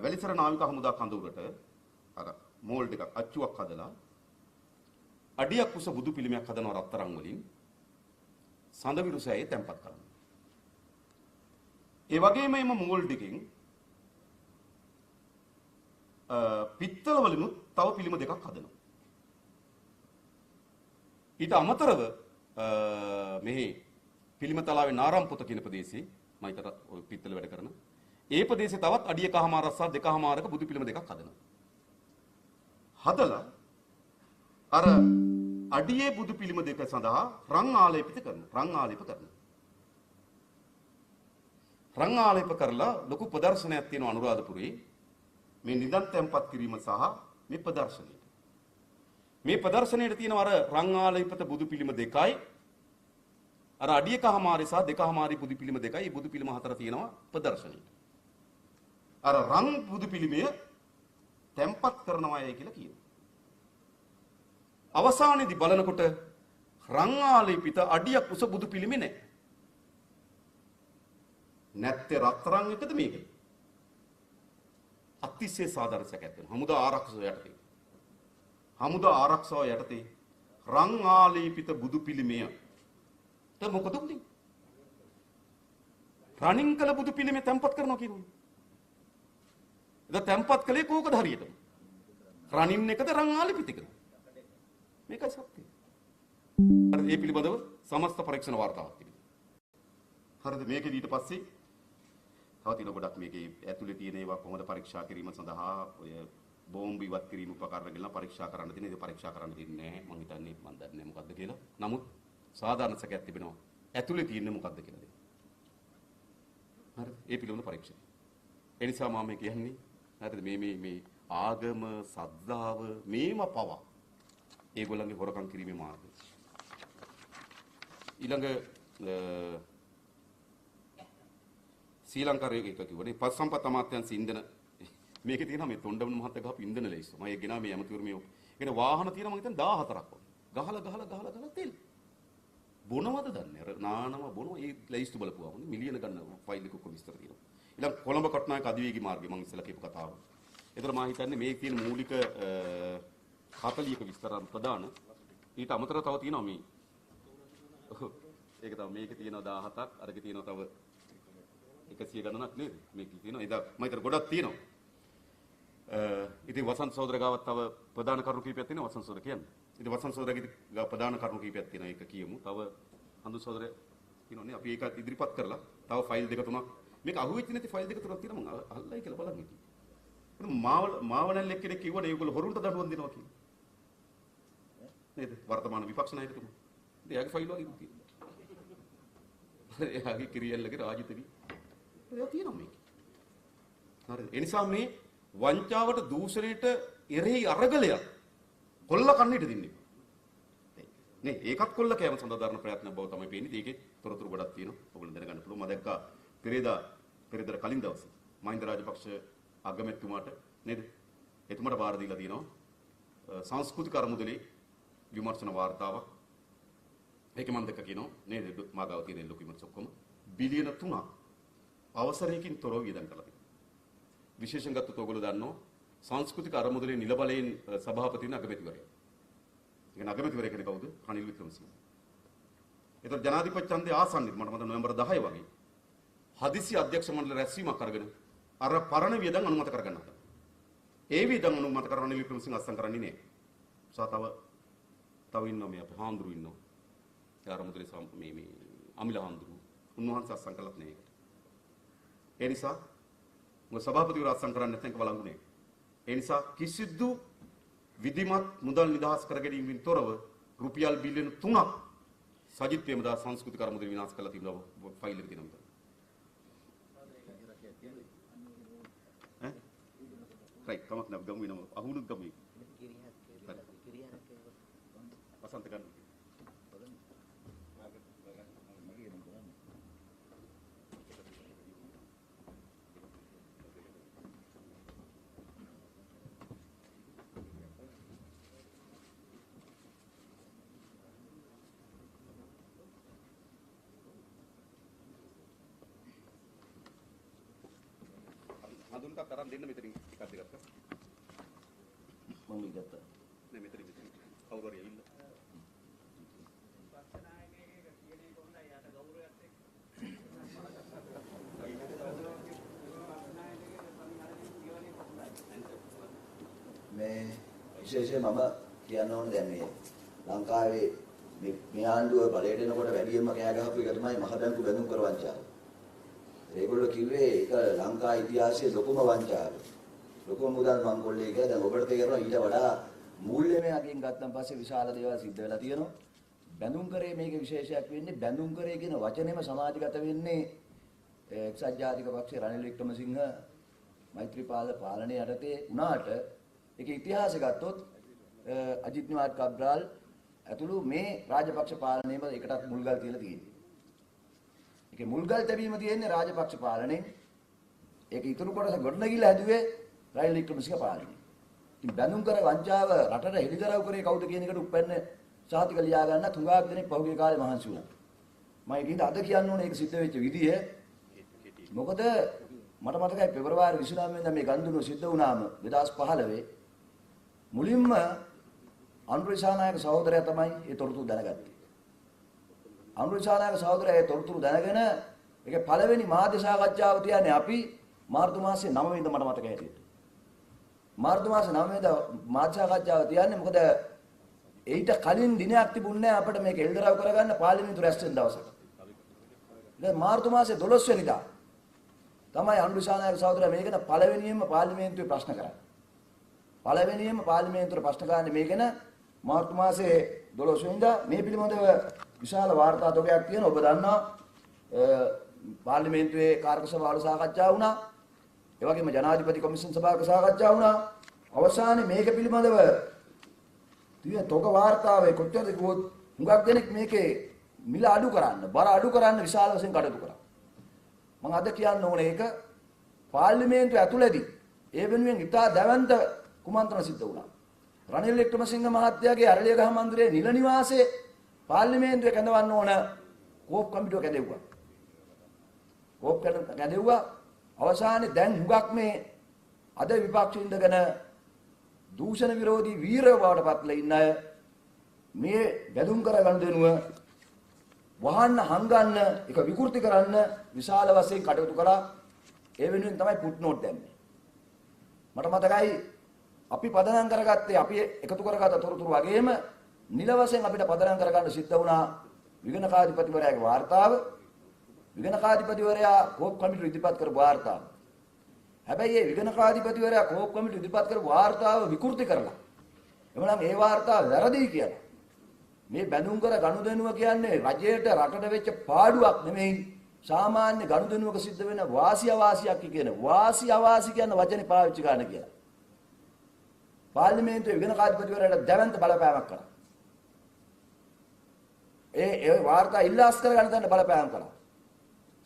වැලිසර නාවික හමුදා කඳවුරට අර මෝල්ඩ් එකක් අච්චුවක් හදලා අඩියක් උස බුදු පිළිමයක් හදනවා රත්තරන් වලින්. සඳ විරුසයයි තැන්පත් කරනවා. ඒ වගේම එම මෝල්ඩ් එකකින් පිත්තල වලිනුත් තව පිළිම දෙකක් හදනවා. ඊට අමතරව මෙහි පිළිමතලාවේ නාරම්පොත කියන ප්‍රදේශයේ මම හිතට ඔය පිත්තල වැඩ කරන ඒ ප්‍රදේශයේ තවත් අඩිය කහමාරක් සහ දෙකමාරක බුදු පිළිම දෙකක් හදනවා. හදලා අර අඩියේ බුදු පිළිම දෙක සඳහා රන් ආලේපිත කරනවා. රන් ආලේප කරනවා. රන් ආලේප කරලා ලොකු ප්‍රදර්ශනයක් තියෙනවා අනුරාධපුරේ. මේ නිදන් තැන්පත් කිරීම සහ මේ ප්‍රදර්ශනයේ. මේ ප්‍රදර්ශනයේ තියෙන අර රන් ආලේපිත බුදු පිළිම දෙකයි අර අඩිය කහමාරේ සහ දෙකමාරේ බුදු පිළිම දෙකයි බුදු පිළිම හතර තියෙනවා ප්‍රදර්ශනයේ. අර රන් බුදු පිළිමය තැන්පත් කරනවායි කියලා කියනවා. අවසානයේදී බලනකොට රන් ආලේපිත අඩියක් උස බුදු පිළිමේ නැහැ. නැත්තේ රත්තරන් එකද මේක? අතිශය සාධාරණ සැකයක් වෙනවා. හමුදා ආරක්ෂක යටතේ. හමුදා ආරක්ෂාව යටතේ රන් ආලේපිත බුදු පිළිමය මොකද උනේ? රණින් කළ බුදු පිළිමේ තැන්පත් කරනවා කියනවා. එදා තැන්පත් කළේ කෝකද හරියටම? රණින් එකද රන් ආලේපිත එකද? මේකයි සත්‍යය. හරිද? මේ පිළිබඳව සමස්ත පරීක්ෂණ වාර්තාවක් තිබෙනවා. හරිද? මේකෙදි ඊට පස්සේ තව තියෙන ගොඩක් මේකේ ඇතුලේ තියෙන ඒවා කොහොමද පරීක්ෂා කිරීම සඳහා ඔය බෝම්බ ඉවත් කිරීම උපකරණ ගෙනලා පරීක්ෂා කරන්න තියෙන. ඒක පරීක්ෂා කරන්න දෙන්නේ නැහැ. මම හිතන්නේ මම දන්නේ මොකද්ද කියලා. නමුත් සාධාරණ සැකයක් තිබෙනවා. ඇතුලේ තියෙන්නේ මොකද්ද කියලා දෙන්න. හරිද? ඒ පිළිබඳ පරීක්ෂණ. ඒ නිසා මම මේ කියන්නේ හරිද මේ ආගම සද්ධාව මේම පවා ඒගොල්ලන්ගේ හොරකම් කිරීමේ මාර්ගය. ඊළඟ ශ්‍රී ලංකාවේ එක කිව්වනේ පස් සම්පත් අමාත්‍යාංශ ඉන්ධන මේකේ තියෙනවා මේ තොණ්ඩවන මහත්තයා ගහපු ඉන්ධන ලැයිස්තුව. මම ඒක ගෙනා මේ ඇමතිවරු මේ කියන වාහන තියෙනවා මම හිතන්නේ 14ක් වගේ. ගහලා තෙල්. බොනවද දන්නේ? අර නානම බොනවා ඒ ලැයිස්තු බලපුවාම මිලියන ගන්න ෆයිල් එකක විස්තර තියෙනවා. ඊළඟ කොළඹ කටුනායක අධිවේගී මාර්ගය මම ඉස්සෙල්ලා කියපු කතාව. ඒතර මම හිතන්නේ මේ තියෙන මූලික 40ක විස්තර ප්‍රදාන ඊට අමතරව තව තියෙනවා මේ. ඒක තමයි මේකේ තියෙනවා 17ක් අරකේ තියෙනවා තව 100 ගණනක් නේද? මේකේ තියෙනවා ඉතින් මම හිතන ගොඩක් තියෙනවා. ඉතින් වසන්ත සහෝදර ගාවත් තව ප්‍රධාන කරුණු කීපයක් තියෙනවා වසන්ත සහෝදර කියන්නේ. ඉතින් වසන්ත සහෝදරගේ ගාව ප්‍රධාන කරුණු කීපයක් තියෙනවා ඒක කියමු. තව හඳු සහෝදර කියනෝනේ අපි ඒක ඉදිරිපත් කරලා තව ෆයිල් දෙක තුනක් මේක අහුවෙච්ච නැති ෆයිල් දෙක තුනක් තියෙනවා මම අහල්ලයි කියලා බලන් හිටියේ. මාවනල් එක්කෙනෙක් කිව්වනේ ඒගොල්ලෝ හොරුන්ට දඬුවම් දෙනවා කියලා. නේද? වර්තමාන විපක්ෂ නායකතුමා. ඉතින් එයාගේ ෆයිල් වගේ තියෙනවා. එයාගේ කිරියල්ලගේ රාජිතවි. ඒක තියෙනවා මේක. හරිද? ඒ නිසා මේ වංචාවට දූෂණයට එරෙහි අරගලයක් කොල්ල කන්නේට දෙන්නේ. නේ ඒකත් කොල්ල කෑම සඳහා දරන ප්‍රයත්න බව තමයි පේන්නේ. ඒකේ තොරතුරු ගොඩක් තියෙනවා. ඔයගොල්ලෝ දැනගන්න පුළුවන්. මම දැක්කා පෙරේදා කලින් දවසේ මහින්ද රාජපක්ෂ අගමැතිතුමාට නේද? එතුමාට බාර දීලා තියෙනවා සංස්කෘතික අරමුදලේ විමර්ශන වාර්තාවක්. ඒකේ මම දැක්ක කියනවා නේද? මාගාව තියෙන ඩොකියුමන්ට්ස් ඔක්කොම බිලියන 3ක් අවසරයකින් තොරව වියදම් කරලා තියෙනවා. විශේෂයෙන් ගත්තොත් ඔයගොල්ලෝ දන්නවා සංස්කෘතික අරමුදලේ නිල බලයෙන් සභාපතින අගමැතිවරයා. ඒ කියන්නේ අගමැතිවරයා කියන්නේ කවුද? රනිල් වික්‍රමසිංහ. ඒතර ජනාධිපති ඡන්දය ආසන්නයි මට මතක නොවැම්බර් 10 වගේ. හදිසි අධ්‍යක්ෂ මණ්ඩල රැස්වීමක් අරගෙන අර පරණ වියදම් අනුමත කරගන්න හදනවා. ඒ වියදම් අනුමත කරන රනිල් වික්‍රමසිංහ අස්සම් කරන්නේ නෑ. තව ඉන්නවා මේ අපේ හාමුදුරු ඉන්නවා. ඒ අරමුදලේ මේ අමිල හාමුදුරු උන්වහන්සේ අස්සම් කළත් නෑ ඒකට. ඒ නිසා මොකද සභාපතිවරු අත්සන් කරන්නේ නැත්නම් ඒක බලංගු නෑ. ඒ නිසා කිසිදු විධිමත් මුදල් නිදහස් කර ගැනීමෙන් තොරව රුපියල් බිලියන 3ක් සජිත් ප්‍රේමදාස සංස්කෘතික අරමුදල විනාශ කළා තිබුණා ෆයිල් එකේ තියෙනවා. ඈ? රයිට් කමක් නෑ ගමු වෙනම අහුණුත් ගමු. වසන්ත ගන්න. හඳුන්කක් අරන් දෙන්න මෙතනින් එකක් දෙකක් මම ගත්තා නේ මෙතනින් කවුරු හරි ඇවිල්ලා මේ විශේෂයෙන් මම කියන්න ඕනේ දැන් මේ ලංකාවේ මේ ආණ්ඩුව බලයට එනකොට වැඩියෙන්ම කෑ ගහපු එක තමයි මහ බැංකු බැඳුම් කර වංචාව. ඒගොල්ලෝ කිව්වේ ඒක ලංකා ඉතිහාසයේ ලොකුම වංචාව. ලොකුම මුදල් මංගොල්ලේ කියලා දැන් ඔබට තේරෙනවා ඊට වඩා මූල්‍යමය අගින් ගත්තන් පස්සේ විශාල දේවල් සිද්ධ වෙලා තියෙනවා. බැඳුම් කරේ මේකේ විශේෂයක් වෙන්නේ බැඳුම් කරේ කියන වචනේම සමාජගත වෙන්නේ එක්සත් ජාතික පක්ෂයේ රනිල් වික්‍රමසිංහ මෛත්‍රීපාල පාලනය යටතේ උනාට ඒකේ ඉතිහාසය ගත්තොත් අජිත් නිවාඩ් කබ්‍රාල් ඇතුළු මේ රාජපක්ෂ පාලනයේම එකටත් මුල්ගල් තියලා තියෙනවා. ඒකේ මුල්ගල් තැබීම තියෙන්නේ රාජපක්ෂ පාලනයෙන්. ඒක ඉතුරු කොටස ගොඩනගිලා හැදුවේ රනිල් වික්‍රමසිංහ පාලනය. ඉතින් බැඳුම් කර වංචාව රටට හෙළිදරව් කරේ කවුද කියන එකට උපැන්න සාතික ලියා ගන්න තුඟාක් දෙනෙක් පහුගිය කාලේ මහන්සි වුණා. මම ඒකින්ද අද කියන්න ඕනේ ඒක සිද්ධ වෙච්ච විදිය. මොකද මට මතකයි පෙබරවාරි 29 වෙනිදා මේ ගන්දුනුව සිද්ධ වුණාම 2015 මුලින්ම අනුරාධපුර සහෝදරයා තමයි ඒ තොරතුරු දැනගත්තේ. අනුරාධපුර සහෝදරයා ඒ තොරතුරු දැනගෙන ඒකේ පළවෙනි මාධ්‍ය සාකච්ඡාව තියන්නේ අපි මාර්තු මාසයේ 9 වෙනිදා මට මතක හැටියට. මාර්තු මාසයේ 9 වෙනිදා මාධ්‍ය සාකච්ඡාව තියන්නේ මොකද ඊට කලින් දිනයක් තිබුණේ අපිට මේක එල්දරව් කරගන්න පාර්ලිමේන්තු රැස් වෙන දවසක. දැන් මාර්තු මාසයේ 12 වෙනිදා තමයි අනුරාධපුර සහෝදරයා මේක පළවෙනියෙන්ම පාර්ලිමේන්තුවේ ප්‍රශ්න කරන්නේ. පළවෙනියෙන්ම පාර්ලිමේන්තුවේ ප්‍රශ්න කරන්නේ මේකන මාර්තු මාසයේ 12 වෙනිදා මේ පිළිබඳව විශාල වාර්තා තොගයක් තියෙනවා. ඔබ දන්නවා පාර්ලිමේන්තුවේ කාර්ක සභාවල සාකච්ඡා වුණා. ඒ වගේම ජනාධිපති කොමිෂන් සභාවක සාකච්ඡා වුණා. අවසානයේ මේක පිළිබඳව තියෙන තොග වාර්තාවේ කොච්චරද කිව්වොත් හුඟක් දෙනෙක් මේකේ මිල අඩු කරන්න, බර අඩු කරන්න විශාල වශයෙන් කටයුතු කරා. මම අද කියන්න ඕනේ ඒක පාර්ලිමේන්තුව ඇතුළේදී ඒ වෙනුවෙන් ඉතා දැවැන්ත කුමන්ත්‍රණ සිද්ධ වුණා. රනිල් වික්‍රමසිංහ මහත්තයාගේ අරලියගහ මන්දිරයේ නිල නිවාසයේ පාර්ලිමේන්තුවේ කැඳවන්න ඕන කෝප් කමිටුව කැදෙව්වා. කෝප් කැදෙව්වා. අවසානයේ දැන් හුඟක් මේ අද විපක්ෂ ඉඳගෙන දූෂණ විරෝධී වීරව බවට පත්ලා ඉන්න අය මේ බැඳුම් කරගන්න දෙනුව වහන්න හංගන්න එක විකෘති කරන්න විශාල වශයෙන් කටයුතු කළා. ඒ වෙනුවෙන් තමයි පුට් නෝට් දැම්මේ. මට මතකයි අපි පදනම් කරගත්තේ අපි එකතු කරගත්ත තොරතුරු වගේම නිල වශයෙන් අපිට පදනම් කරගන්න සිද්ධ වුණා විගණකාධිපතිවරයාගේ වාර්තාව. විගණකාධිපතිවරයා කෝප් කමිටුව ඉදිරිපත් කරපු වාර්තාව. හැබැයි මේ විගණකාධිපතිවරයා කෝප් කමිටුව ඉදිරිපත් කරපු වාර්තාව විකෘති කරලා එමනම් ඒ වාර්තාව වැරදි කියලා මේ බැඳුම් කර ගනුදෙනුව කියන්නේ රජයට රටට වෙච්ච පාඩුවක් නෙමෙයි සාමාන්‍ය ගනුදෙනුවක සිද්ධ වෙන වාසි අවාසියක් කියන වාසි අවාසි කියන වචනේ පාවිච්චි කරන්න කියලා. පාර්ලිමේන්තුවේ විගණකාධිපතිවරයාට දැවැන්ත බලපෑමක් කරා. ඒ වාර්තා ඉල්ලාස් කරගන්න තැන බලපෑම් කළා.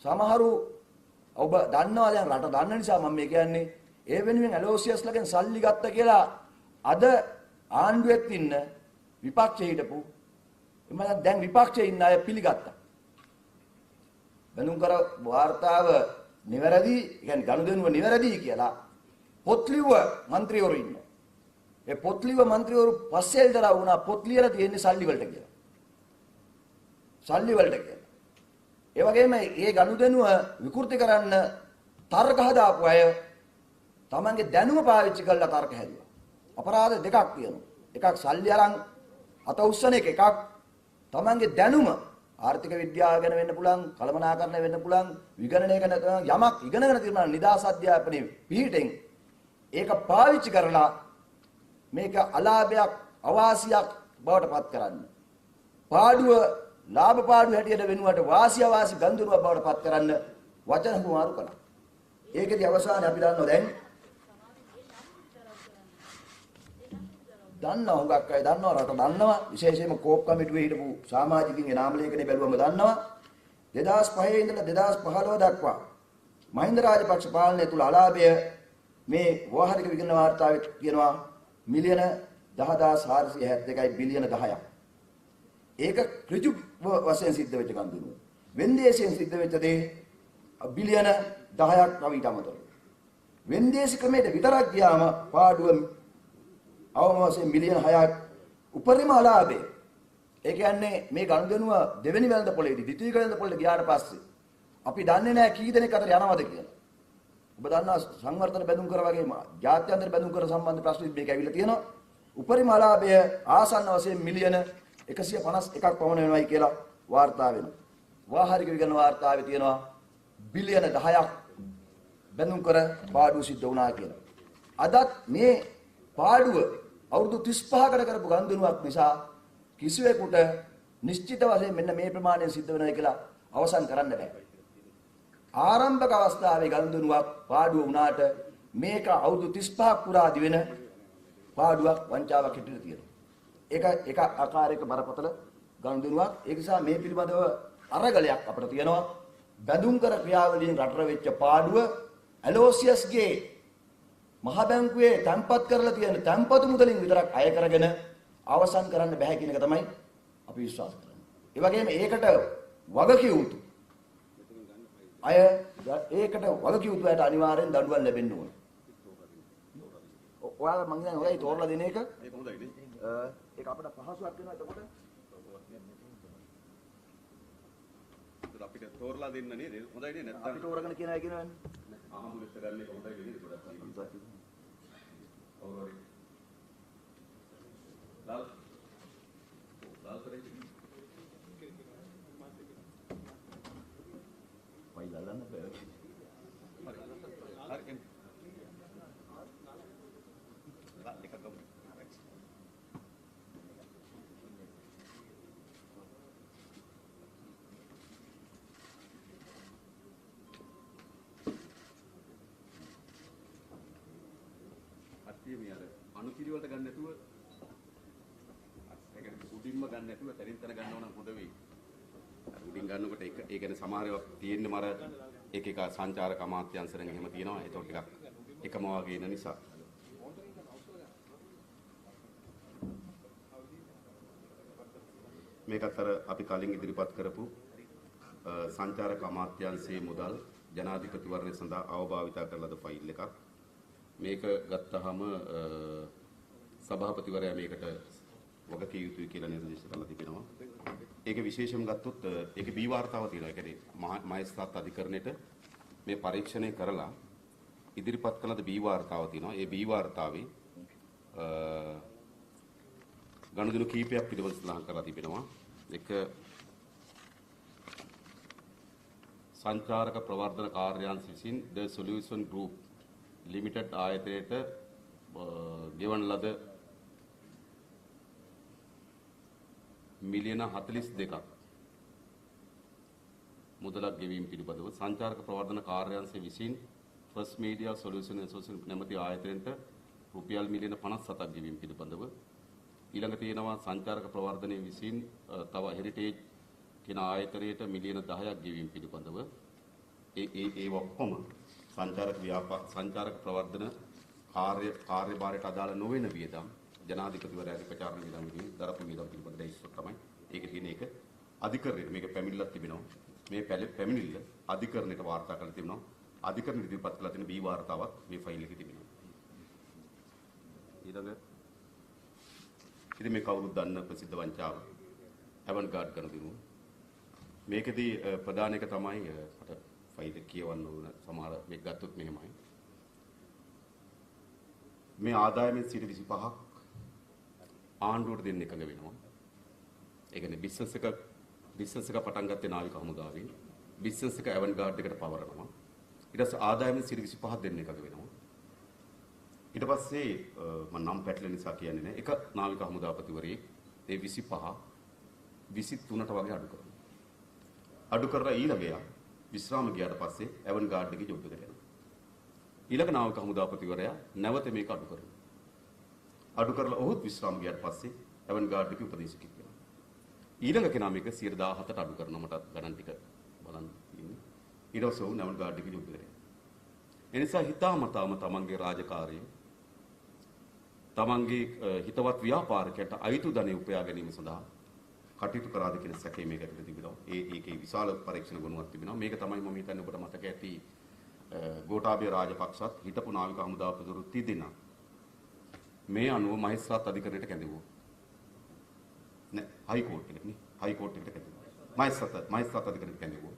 සමහරු ඔබ දන්නවා දැන් රට දන්න නිසා මම මේ කියන්නේ ඒ වෙනුවෙන් ඇලෝසියස්ලගෙන් සල්ලි ගත්ත කියලා අද ආණ්ඩුවෙත් ඉන්න විපක්ෂයේ හිටපු එමනම් දැන් විපක්ෂයේ ඉන්න අය පිළිගත්තා. බැඳුම් කර වාර්තාව නිවැරදි, කියන්නේ ගනුදෙනුව නිවැරදි කියලා පොත් ලිව්ව മന്ത്രിවරු ඉන්නවා. ඒ පොත් ලිව්ව മന്ത്രിවරු පස්සේ දරා වුණා පොත් ලියලා තියෙන්නේ සල්ලි වලට කියලා. සල්ලි වලට කියලා. ඒ වගේම මේ ගනුදෙනුව විකෘති කරන්න තර්ක හදාපු අය තමන්ගේ දැනුම පාවිච්චි කරලා තර්ක හැදුවා. අපරාධ දෙකක් තියෙනවා. එකක් සල්ලි අරන් අත උස්සන එකක් තමන්ගේ දැනුම ආර්ථික විද්‍යාව ගැන වෙන්න පුළුවන්, කළමනාකරණය වෙන්න පුළුවන්, විගණනය ගැන යමක් ඉගෙනගෙන තියෙනවා නිදාස් අධ්‍යාපනයේ පිහිටෙන් ඒක පාවිච්චි කරලා මේක අලාභයක්, අවාසියක් බවට පත් කරන්න. පාඩුව ලාභ පාඩු හැටියට වෙනුවට වාසි අවාසි ගන්දුරුව බවට පත් කරන්න වචන හුමාරු කළා. ඒකේදී අවසානයේ අපි දන්නවා දැන් දන්නවා හුඟක් අය දන්නවා රට දන්නවා විශේෂයෙන්ම කෝප් කමිටුවේ හිටපු සමාජිකින්ගේ නාම ලේඛනේ බැලුවම දන්නවා 2005 ඉඳලා 2015 දක්වා මහින්ද රාජපක්ෂ පාලනය තුල අලාභය මේ ව්‍යවහාරික විගණන වාර්තාවේ කියනවා මිලියන 10472 බිලියන 10ක්. ඒක ඍජු වශයෙන් සිද්ධ වෙච්ච ගන්දුනුව. වෙන්දේසියෙන් සිද්ධ වෙච්ච දේ බිලියන 10ක් තව අමතරව. වෙන්දේසි ක්‍රමයට විතරක් ගියාම පාඩුව අවම වශයෙන් මිලියන 6ක් උපරිම අලාභය. ඒ කියන්නේ මේ ගනුදෙනුව දෙවෙනි වෙළඳ පොළේදී, ද්විතීයික වෙළඳ පොළේ ගියාට පස්සේ අපි දන්නේ නැහැ කී දෙනෙක් අතර යනවද කියලා. ඔබ දන්නා සංවර්ධන බැඳුම් කර වගේම ජාත්‍යන්තර බැඳුම් කර සම්බන්ධ ප්‍රශ්න මේක ඇවිල්ලා තියෙනවා. උපරිම ලාභය ආසන්න වශයෙන් මිලියන 151ක් පමණ වෙනවායි කියලා වාර්තා වෙනවා. වාහාරික විගණන වාර්තාවේ තියෙනවා බිලියන 10ක් බැඳුම් කර පාඩුව සිද්ධ වුණා කියලා. අදත් මේ පාඩුව අවුරුදු 35කට කරපු ගනුදෙනුවක් නිසා කිසිවෙකුට නිශ්චිත වශයෙන් මෙන්න මේ ප්‍රමාණය සිද්ධ වෙනවා කියලා අවසන් කරන්න බෑ. ආරම්භක අවස්ථාවේ ගනුදෙනුවක් පාඩුව වුණාට මේක අවුරුදු 35ක් පුරා දිවෙන පාඩුවක් වංචාවක් හිටිලා තියෙනවා. ඒක ආකාරයක බරපතල ගනුදෙනුවක්. ඒ නිසා මේ පිළිබඳව අරගලයක් අපිට තියෙනවා. බැඳුම් කර ක්‍රියාවලියෙන් රටර වෙච්ච පාඩුව ඇලෝසියස්ගේ මහ බැංකුවේ තැන්පත් කරලා තියෙන තැන්පතු මුදලින් විතරක් අය කරගෙන අවසන් කරන්න බෑ කියන එක තමයි අපි විශ්වාස කරන්නේ. ඒ වගේම ඒකට වගකිය යුතු අය ඒකට වගකිය යුතු අයට අනිවාර්යෙන් දඬුවම් ලැබෙන්න ඕන. ඔයාලා මං කියන්නේ ඔයයි තෝරලා දෙන එක ඒක හොඳයි නේ. ඒක අපිට පහසුවක් වෙනවා එතකොට. අපිට තෝරලා දෙන්න නේද? හොඳයි නේ නැත්නම් අපි තෝරගෙන කියන අය කියනවනේ. ආමුලෙත් ගන්න එක හොඳයි නේද? ගොඩක් අවුරුයි. ලාල් කරේ. වයි ලාලන්න බෑ. හරි. එකක් ගමු. මේ අර අනුකිරි වලට ගන්න නැතුව ඒ කියන්නේ උඩින්ම ගන්න නැතුව තරින් තන ගන්නව නම් හොඳ වෙයි. අර උඩින් ගන්නකොට ඒ කියන්නේ සමහර ඒවා තියෙන්නේ මර එක එක සංචාරක අමාත්‍යංශයෙන් එහෙම තියෙනවා. ඒක ටිකක් එකම වගේ ඉන්න නිසා. මේකත් අර අපි කලින් ඉදිරිපත් කරපු සංචාරක අමාත්‍යංශයේ මුදල් ජනාධිපතිවරණය සඳහා අවභාවිතා කරලද ෆයිල් එකක්. මේක ගත්තාම සභාපතිවරයා මේකට වගකිය යුතුයි කියලා නිර්දේශ කරලා තිබෙනවා. ඒක විශේෂම ගත්තොත් ඒකේ බී වාර්තාව තියෙනවා. ඒ කියන්නේ මහේස්ත්‍රාත් අධිකරණයට මේ පරීක්ෂණය කරලා ඉදිරිපත් කළ බී වාර්තාව තියෙනවා. ඒ බී වාර්තාවේ ගනුදෙනු කීපයක් පිළිබඳව සඳහන් කරලා තිබෙනවා. එක සංචාරක ප්‍රවර්ධන කාර්යාංශ විසින් The Solution Group ලිමිටඩ් ආයතනයට ගෙවන ලද මිලියන 42ක් මුදලක් ගෙවීම පිළිබඳව සංචාරක ප්‍රවර්ධන කාර්යාංශය විසින් ෆස්ට් මීඩියා සොලියුෂන් ඇසෝසියේෂන් නැමැති ආයතනයට රුපියල් මිලියන 57ක් ගෙවීම පිළිබඳව ඊළඟ තියෙනවා සංචාරක ප්‍රවර්ධනයේ විසින් තව හෙරිටේජ් කියන ආයතනයට මිලියන 10ක් ගෙවීම පිළිබඳව ඒ ඔක්කොම සංචාරක ප්‍රවර්ධන කාර්යභාරයට අදාළ නොවන වියදම් ජනාධිපතිවරයාගේ ප්‍රචාරණ වියදම් වලින් දරපු වියදම් පිළිබඳ දැයිස්සක් තමයි. ඒකේ තියෙන එක අධිකරණයට මේක පැමිණිල්ලක් තිබෙනවා. මේ පැමිණිල්ල අධිකරණයට වාර්තා කරලා තිබෙනවා. අධිකරණ ඉදිරිපත් කළ තියෙන බී වාර්තාවක් මේ ෆයිල් එකේ තිබෙනවා. ඊළඟ ඉතින් මේ කවුරුත් දන්න ප්‍රසිද්ධ වංචාව ඇවන්ගාඩ් ගනුදෙනුව. මේකෙදී ප්‍රධාන එක තමයි මට ෆයිල් එක කියවන්න ඕන සමහර මේක ගත්තොත් මෙහෙමයි. මේ ආදායමෙන් 25ක් ආණ්ඩුවට දෙන්න එකඟ වෙනවා. ඒ කියන්නේ බිස්නස් එක පටන් ගත්තේ නාවික හමුදාවෙන්. බිස්නස් එක ඇවන්ගාඩ් එකට පවරනවා. ඊට පස්සේ ආදායමෙන් 25ක් දෙන්න එකඟ වෙනවා. ඊට පස්සේ මම නම් පැටලෙන නිසා කියන්නේ නැහැ. එක නාවික හමුදාපතිවරයෙක් ඒ 23ට වගේ අඩු කරනවා. අඩු කරලා ඊළඟයා විශ්‍රාම ගියාට පස්සේ ඇවන්ගාඩ් එකේ ජොබ් එකට යනවා. ඊළඟ නාවික හමුදාපතිවරයා නැවත මේක අඩු කරනවා. අඩු කරලා ඔහුත් විශ්‍රාම ගියාට පස්සේ ඇවන්ගාඩ් එකේ උපදේශකෙක් වෙනවා. ඊළඟ කෙනා මේක 117ට අඩු කරනවා. මට ගණන් ටික බලන්න තියෙන්නේ. ඊට පස්සේ ඔහු ඇවන්ගාඩ් එකේ ජොබ් එකට යනවා. එනිසා හිතාමතාම තමන්ගේ රාජකාරිය තමන්ගේ හිතවත් ව්‍යාපාරිකයට අයිතු ධනෙ උපයා ගැනීම සඳහා කටයුතු කරාද කියන සැකේ මේක ඇතුළේ තිබෙනවා. ඒකේ විශාල පරීක්ෂණ ගුණයක් තිබෙනවා. මේක තමයි මම හිතන්නේ ඔබට මතක ඇති ගෝඨාභය රාජපක්ෂත් හිටපු නාවික හමුදාපතිවරු තිදෙනා මේ අනුව මහේස්ත්‍රාත් අධිකරණයට කැඳවුවා. නෑ හයි කෝට් එකට නේ. හයි කෝට් එකට කැඳවුවා. මහේස්ත්‍රාත් අධිකරණයට කැඳවුවා.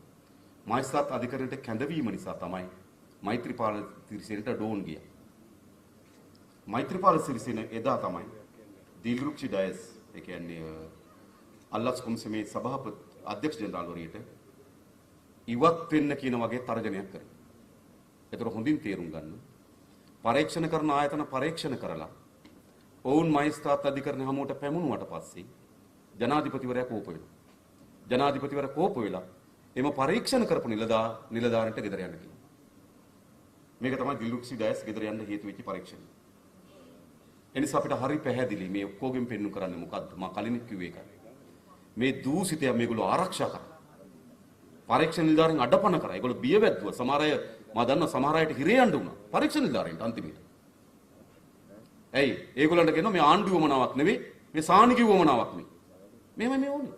මහේස්ත්‍රාත් අධිකරණයට කැඳවීම නිසා තමයි මෛත්‍රීපාල සිරිසේනට ඩෝන් ගියා. මෛත්‍රීපාල සිරිසේන එදා තමයි දිල්රුක්ෂි ඩයස් ඒ කියන්නේ අල්ලාහ් කොමිසමේ සභාපති අධ්‍යක්ෂ ජනරාල්වරියට ඉවත් වෙන්න කියන වගේ තර්ජනයක් කරා. ඒතර හොඳින් තේරුම් ගන්න. පරීක්ෂණ කරන ආයතන පරීක්ෂණ කරලා ඔවුන් මහේස්ත්‍රාත් අධිකරණ හමුවට පැමුණුවට පස්සේ ජනාධිපතිවරයා කෝප වෙනවා. ජනාධිපතිවරයා කෝප වෙලා එම පරීක්ෂණ කරපු නිලධාරීන්ට ගෙදර යන්න කිව්වා. මේක තමයි දිල්රුක්ෂි ඩයස් ගෙදර යන්න හේතු වෙච්ච පරීක්ෂණ. එනිසා අපිට හරි පැහැදිලි මේ ඔක්කොගෙන් පෙන්නු කරන්නේ මොකද්ද? මම කලින් කිව්වේ ඒකයි. මේ දූෂිතය මේගොල්ලෝ ආරක්ෂා කරා. පරීක්ෂණ නිලධාරීන් අඩපණ කරා. ඒගොල්ලෝ බිය වැද්දුවා. සමහර අය මම දන්නවා සමහර අයට හිරේ යන්න වුණා. පරීක්ෂණ නිලධාරීන්ට අන්තිමේට. ඇයි? ඒගොල්ලන්ට කියනවා මේ ආණ්ඩුව වමනාවක් නෙවෙයි මේ සානිකි වමනාවක් නෙවෙයි. මෙහෙමයි මේ ඕනේ.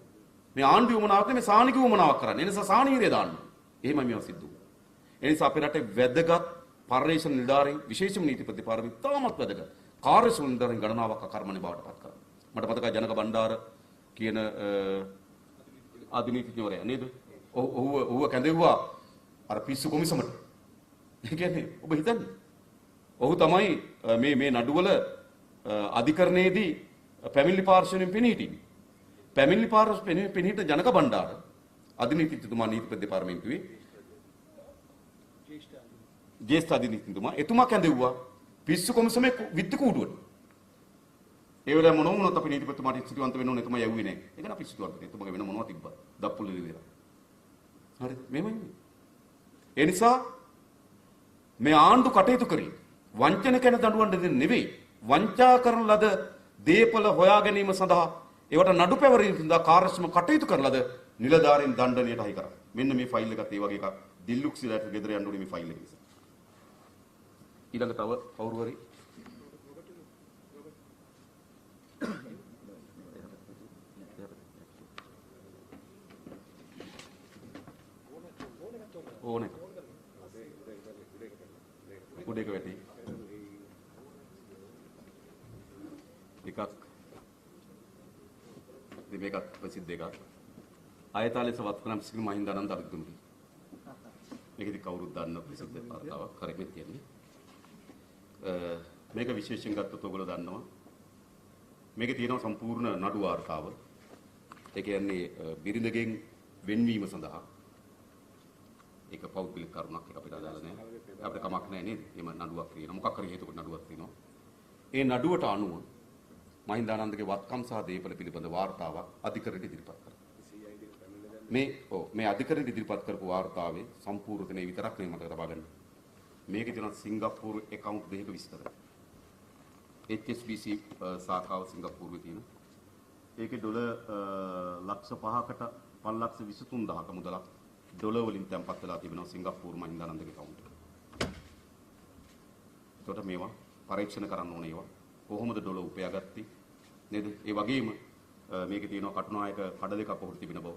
මේ ආණ්ඩුව වමනාවක් නෙවෙයි සානිකි වමනාවක් කරන්නේ. ඒ නිසා සානීරිය දාන්න. එහෙමයි මේවා සිද්ධ වුනේ. ඒ නිසා අපේ රටේ වැදගත් පර්යේෂණ නිලධාරීන් විශේෂම නීතිපති දෙපාර්තමේන්තුව තාමත් වැදගත්. කාර්යසූ නිලධාරීන් ගණනාවක් අකර්මණය බවට පත් කරා. මට මතකයි ජනක බණ්ඩාර කියන අධිනීතිඥවරයා නේද? ඔහුව කැඳෙව්වා අර පිස්සු කොමිසමට. ඒ කියන්නේ ඔබ හිතන්නේ ඔහු තමයි මේ නඩුවල අධිකරණයේදී පැමිණිලි පාර්ශ්වයෙන් පෙනී හිටියේ. පැමිණිලි පාර්ශ්වයෙන් පෙනී හිට ජනක බණ්ඩාර අධිනීතිඥතුමා නීතිපති දෙපාර්තමේන්තුවේ ජ්‍යෙෂ්ඨ අධිනීතිඥතුමා එතුමා කැඳෙව්වා පිස්සු කොමිසමේ විත්ති කූඩුවට. ඒ වෙලාව මොන වුණත් අපි නීතිපතිතුමාට ස්තුතිවන්ත වෙන්න ඕනේ එතුමා යවුවේ නැහැ. ඒක නේ අපි ස්තුතිවන්ත. එතුමාගේ වෙන මොනවද තිබ්බා? දප්පුලි විදියට. හරි මෙහෙමයි. ඒ නිසා මේ ආණ්ඩු කටයුතු කරේ වංචනිකන දඬුවම් දෙන්නේ නෙවෙයි. වංචා කරන ලද දේපල හොයා ගැනීම සඳහා ඒවට නඩු පැවරීම සඳහා කාර්යක්ෂම කටයුතු කරන ලද නිලධාරීන් දණ්ඩනයට හයි කරා. මෙන්න මේ ෆයිල් එකත් ඒ වගේ එකක් දිල්ලුක්සිලාට ගෙදර යන්න ඕනේ මේ ෆයිල් එක නිසා. ඊළඟ තව කවුරු හරි ඕනේ උඩේක වැටි එකක් මේකත් ප්‍රසිද්ධ එකක් ආයතාලේ සවත්කනම් සිංහ මහින්දානන්ද අබිදුම්ටි මේකෙදි කවුරුත් දන්න ප්‍රසිද්ධ වාර්තාවක් කරගෙන තියෙන්නේ මේක විශේෂයෙන් ගත්තොත් ඔයගොල්ලෝ දන්නවා මේකේ තියෙනවා සම්පූර්ණ නඩු වාර්තාව ඒ කියන්නේ බිරිඳගෙන් වෙන්වීම සඳහා ඒක පෞද්ගලික කරුණක් එක අපිට අදාළ නැහැ. අපිට කමක් නැහැ නේද? එහෙම නඩුවක් තියෙනවා. මොකක් හරි හේතුවකට නඩුවක් තියෙනවා. ඒ නඩුවට අනුව මහින්දානන්දගේ වත්කම් සහ දේපල පිළිබඳ වාර්තාවක් අධිකරණයට ඉදිරිපත් කරා. මේ අධිකරණයට ඉදිරිපත් කරපු වාර්තාවේ සම්පූර්ණ තැන විතරක් නෙමෙයි මතක තබා ගන්න. මේකේ තියෙනවා සිංගප්පූරු account දෙකක විස්තර. HSBC සාඛාව සිංගප්පූරුවේ තියෙනවා. ඒකේ ඩොලර් ලක්ෂ 5කට 5,23,000ක මුදලක් ඩොලර් වලින් තැන්පත් වෙලා තිබෙනවා සිංගප්පූරු මහින්දානන්දගේ account එකට. ඒකට මේවා පරීක්ෂණ කරන්න ඕනේ ඒවා. කොහොමද ඩොලර් උපයාගත්තේ නේද? ඒ වගේම මේකේ තියෙනවා කටුනායක කඩ දෙකක් පොහොර තිබෙන බව.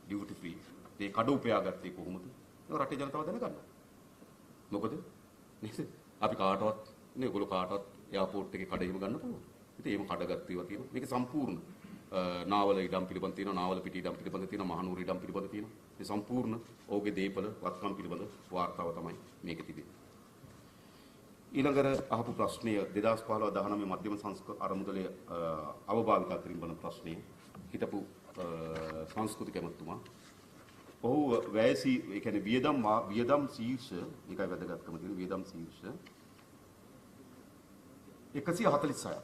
Duty free. ඒ කඩ උපයාගත්තේ කොහොමද? ඒක රටේ ජනතාව දැනගන්න. මොකද නේද? අපි කාටවත් නේ ඔයගොල්ලෝ කාටවත් එයාපෝට් එකේ කඩ එහෙම ගන්න පුළුවන්. ඉතින් එහෙම කඩ ගත්ත ඒවා තියෙනවා. මේක සම්පූර්ණ නාවල ඉඩම් පිළිබඳ තියෙනවා, නාවල පිටි ඉඩම් පිළිබඳ තියෙනවා, මහනුවර ඉඩම් පිළිබඳ තියෙනවා. මේ සම්පූර්ණ ඔහුගේ දේපල වත්කම් පිළිබඳ වාර්තාව තමයි මේකේ තිබෙන්නේ. ඊළඟට අහපු ප්‍රශ්නය 2015-19 මධ්‍යම සංස්කෘතික අරමුදලේ අවභාවිතා කිරීම වන ප්‍රශ්නය හිටපු සංස්කෘතික ඇමතුමා ඔහු වැයසි ඒ කියන්නේ වියදම් ශීර්ෂ ඒකයි වැදගත්කම තියෙන වියදම් ශීර්ෂ 146ක්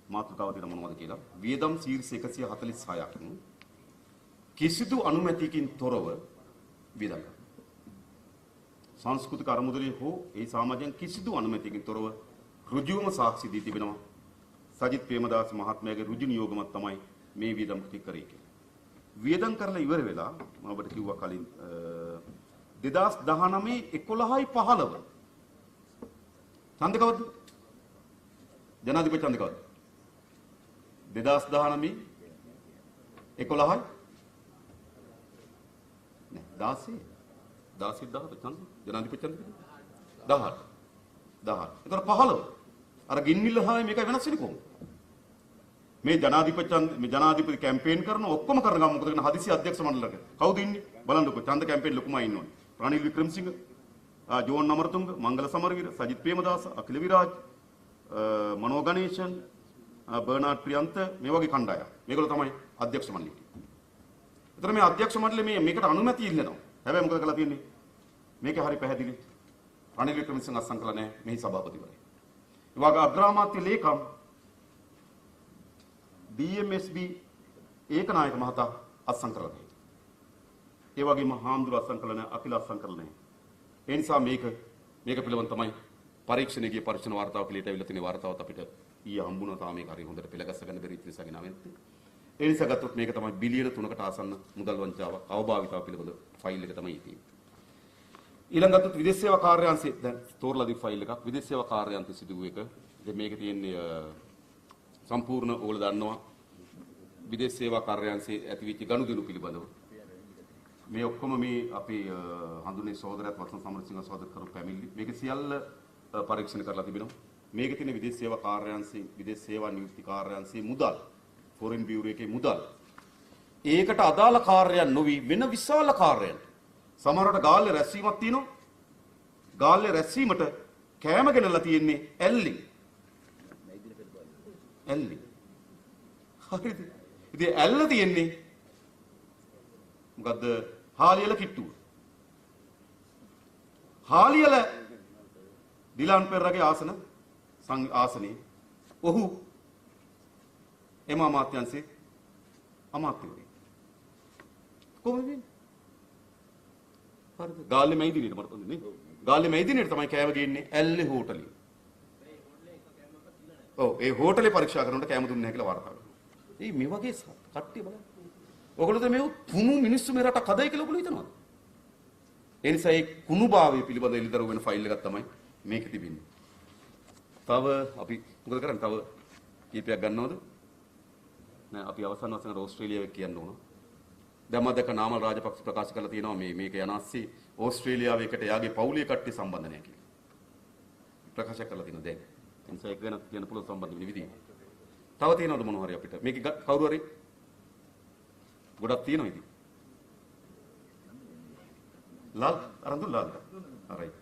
මාතෘකාව දෙන මොනවද කියලා වියදම් ශීර්ෂ 146ක් කිසිදු අනුමැතියකින් තොරව වියදම් කරනවා. සංස්කෘතික අරමුදලේ හෝ ඒ සමාජයෙන් කිසිදු අනුමැතියකින් තොරව ඍජුවම සාක්ෂි දී තිබෙනවා. සජිත් ප්‍රේමදාස මහත්මයාගේ ඍජු නියෝගමක් තමයි මේ වියදම් ටික කරේ කියලා. වියදම් කරලා ඉවර වෙලා මම ඔබට කිව්වා කලින් 2019 11යි 15 ඡන්ද කවද්ද? ජනාධිපති ඡන්ද කවද්ද? 2019 11යි නෑ 16 ඡන්ද ජනාධිපති ඡන්ද 18 ඒතර 15 අර ගින්මිල්ල හායි මේක වෙනස් වෙන්නේ කොහොමද? මේ ජනාධිපති කැම්පේන් කරන ඔක්කොම කරන ගමන් මොකද කරන හදිසි අධ්‍යක්ෂ මණ්ඩලයක කවුද ඉන්නේ බලන්නකො ඡන්ද කැම්පේන් ලොකුමයි ඉන්නෝනේ රනිල් වික්‍රමසිංහ ජෝන් අමරතුංග, මංගල සමරවීර, සජිත් ප්‍රේමදාස, අකිල විරාජ්, මනෝ ගණේෂන්, බර්නාඩ් ප්‍රියන්ත මේ වගේ කණ්ඩායම්. මේගොල්ලෝ තමයි අධ්‍යක්ෂ මණ්ඩලය. ඒතර මේ අධ්‍යක්ෂ මණ්ඩලය මේකට අනුමැතිය ඉල්ලනවා. හැබැයි මොකද කරලා තියෙන්නේ? මේක හරි පැහැදිලි. රනිල් වික්‍රමසිංහ අත්සන් කළා නැහැ මෙහි සභාපතිවරයා. ඒ වගේ අග්‍රාමාත්‍ය ලේකම් BMSB ඒකනායක මහතා අත්සන් කරලා නැහැ. ඒ වගේම හාමුදුරුවෝ අත්සන් කළා නැහැ, අකිල අත්සන් කරලා නැහැ. ඒ නිසා මේක පිළිබඳ තමයි පරීක්ෂණයේ පරීක්ෂණ වාර්තාව පිළිට ඇවිල්ලා තියෙන වාර්තාවත් අපිට ඊයේ හම්බුණා. තාම මේක හරිය හොඳට පෙළගස්ස ගන්න බැරි නිසා ගෙනාවෙත්. ඒ නිසා ගත්තොත් මේක තමයි බිලියන 3කට ආසන්න මුදල් වංචාවක් අවභාවිතාව පිළිබඳ ෆයිල් එක තමයි තියෙන්නේ. ඊළඟ ගත්තොත් විදේශ සේවා කාර්යාංශයේ දැන් තෝරලා දී ෆයිල් එකක් විදේශ සේවා කාර්යාංශයේ සිදුවූ එක. ඉතින් මේකේ තියෙන්නේ සම්පූර්ණ ඕගොල්ලෝ දන්නවා විදේශ සේවා කාර්යාංශයේ ඇතිවෙච්ච ගනුදෙනු පිළිබඳව. මේ ඔක්කොම මේ අපේ හඳුනේ සහෝදරයත් වසන් සමරසිංහ සහෝදර කරු පැමිණිලි. මේක සියල්ල පරීක්ෂණ කරලා තිබෙනවා. මේකේ තියෙන විදේශ සේවා කාර්යාංශයේ විදේශ සේවා නියුක්ති කාර්යාංශයේ මුදල් ෆොරින් බියුරෝ එකේ මුදල් ඒකට අදාළ කාර්යයන් නොවි වෙන විශාල කාර්යයන් සමහරවිට ගාල්ලේ රැස්වීමක් තියෙනවා. ගාල්ලේ රැස්වීමට කෑම ගෙනලා තියෙන්නේ ඇල්ලි. හරිද? ඉතින් ඇල්ල තියෙන්නේ මොකද්ද? හාලියල කිට්ටුව. හාලියල දිලාන් පෙරරගේ ආසනේ ඔහු එම අමාත්‍යංශයේ අමාත්‍යවරයෙක්. කොහොමද වෙන්නේ? හරිද? ගාල්ලේ මැයිදිනේට මට තෝරන්නේ නේ. ගාල්ලේ මැයිදිනේට තමයි කෑම ගේන්නේ ඇල්ලේ හෝටලේ. ඔව් ඒ හෝටලේ පරීක්ෂා කරනකොට කෑම දුන්නේ නැහැ කියලා වාර්තා කරනවා. මේ වගේ කට්ටිය බලන්න. ඔයගොල්ලෝ මේ තුනු මිනිස්සු මේ රටක් හදයි කියලා ඔයගොල්ලෝ හිතනවද? ඒ නිසා ඒ කුණුභාවය පිළිබඳ එළිදරව් වෙන ෆයිල් එකක් තමයි මේක තිබෙන්නේ. තව අපි මොකද කරන්නේ? තව කීපයක් ගන්නවද? නෑ අපි අවසන් වශයෙන් ඕස්ට්‍රේලියාව කියන්න ඕන. දැන් මම දැක්ක නාමල් රාජපක්ෂ ප්‍රකාශ කරලා තියෙනවා මේක යනාස්සේ ඕස්ට්‍රේලියාව එකට එයාගේ පවුලේ කට්ටිය සම්බන්ධ නැහැ කියලා. ප්‍රකාශ කරලා තියෙනවා දැන්. ඒ නිසා ඒක ගැන කියන්න පුළුවන් සම්බන්ධ වෙන විදිහ. තව තියෙනවද මොනවා හරි අපිට? මේක කවුරු හරි ගොඩක් තියෙනවා ඉතින්. ලාල් අරන්දු ලාල්. alright.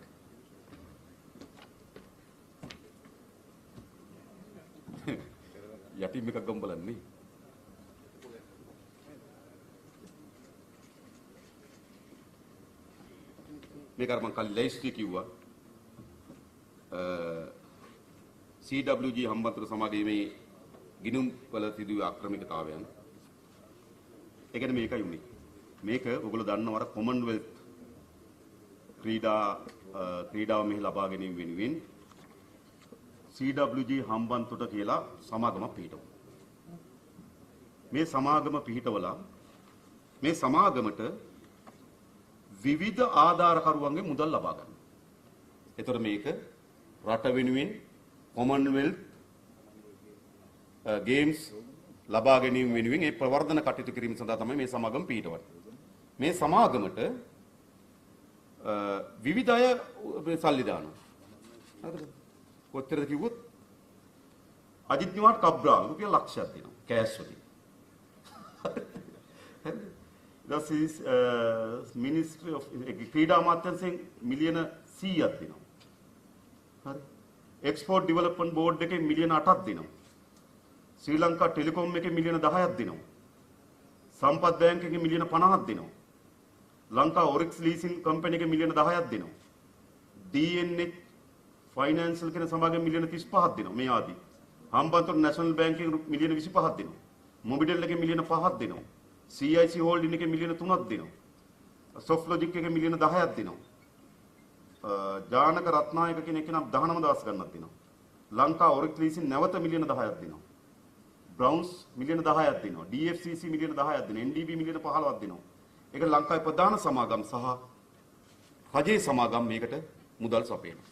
යටින් එකක් ගම් බලන්නේ. මේක අර මම කලින් ලයිස්ට් එකේ කිව්වා. CWG හම්බන්තොට සමාගමේ ගිණුම් වල සිදුවූ ආක්‍රමිකතාවයන්. ඒ කියන්නේ මේකයි උනේ. මේක ඔයගොල්ලෝ දන්නවා අර කොමන්වෙල්ත් ක්‍රීඩාව මෙහි ලබා ගැනීම වෙනුවෙන් CWG හම්බන්තොට කියලා සමාගමක් පිහිටවුවා. මේ සමාගම පිහිටවලා මේ සමාගමට විවිධ ආධාරකරුවන්ගේ මුදල් ලබා ගන්න. එතකොට මේක රට වෙනුවෙන් කොමන්වෙල්ත් ගේම්ස් ලබා ගැනීම වෙනුවෙන් ඒ ප්‍රවර්ධන කටයුතු කිරීම සඳහා තමයි මේ සමාගම පිහිටවන්නේ. මේ සමාගමට විවිධ අය සල්ලි දානවා. හරිද? කොච්චරද කිව්වොත් අජිත් නිවාඩ් කබ්‍රාල් රුපියල් ලක්ෂයක් දෙනවා කෑෂ් වලින්. That is Ministry of ක්‍රීඩා අමාත්‍යාංශයෙන් මිලියන 100ක් දෙනවා. හරි. එක්ස්පෝර්ට් ඩෙවලොප්මන්ට් බෝඩ් එකේ මිලියන 8ක් දෙනවා. ශ්‍රී ලංකා ටෙලිකොම් එකේ මිලියන 10ක් දෙනවා. සම්පත් බැංක් එකේ මිලියන 50ක් දෙනවා. ලංකා ඔරික්ස් ලීසින් කම්පැනි එකේ මිලියන 10ක් දෙනවා. DNH ෆයිනෑන්ෂල් කියන සමාගම මිලියන 35ක් දෙනවා මේ ආදී. හම්බන්තොට නැෂනල් බැංක් එකේ මිලියන 25ක් දෙනවා. මොබිටෙල් එකේ මිලියන 5ක් දෙනවා. CIC හෝල්ඩින් එකේ මිලියන 3ක් දෙනවා. සොෆ්ට් ලොජික් එකේ මිලියන 10ක් දෙනවා. ජානක රත්නායක කියන එක නම් 19000 ගණනක් දෙනවා. ලංකා ඔරික්ස් ලීසින් නැවත මිලියන 10ක් දෙනවා. බ්‍රවුන්ස් මිලියන 10ක් දෙනවා. DFCC මිලියන 10ක් දෙනවා. NDB මිලියන 15ක් දෙනවා. ඒක ලංකාවේ ප්‍රධාන සමාගම් සහ රජයේ සමාගම් මේකට මුදල් සපයනවා.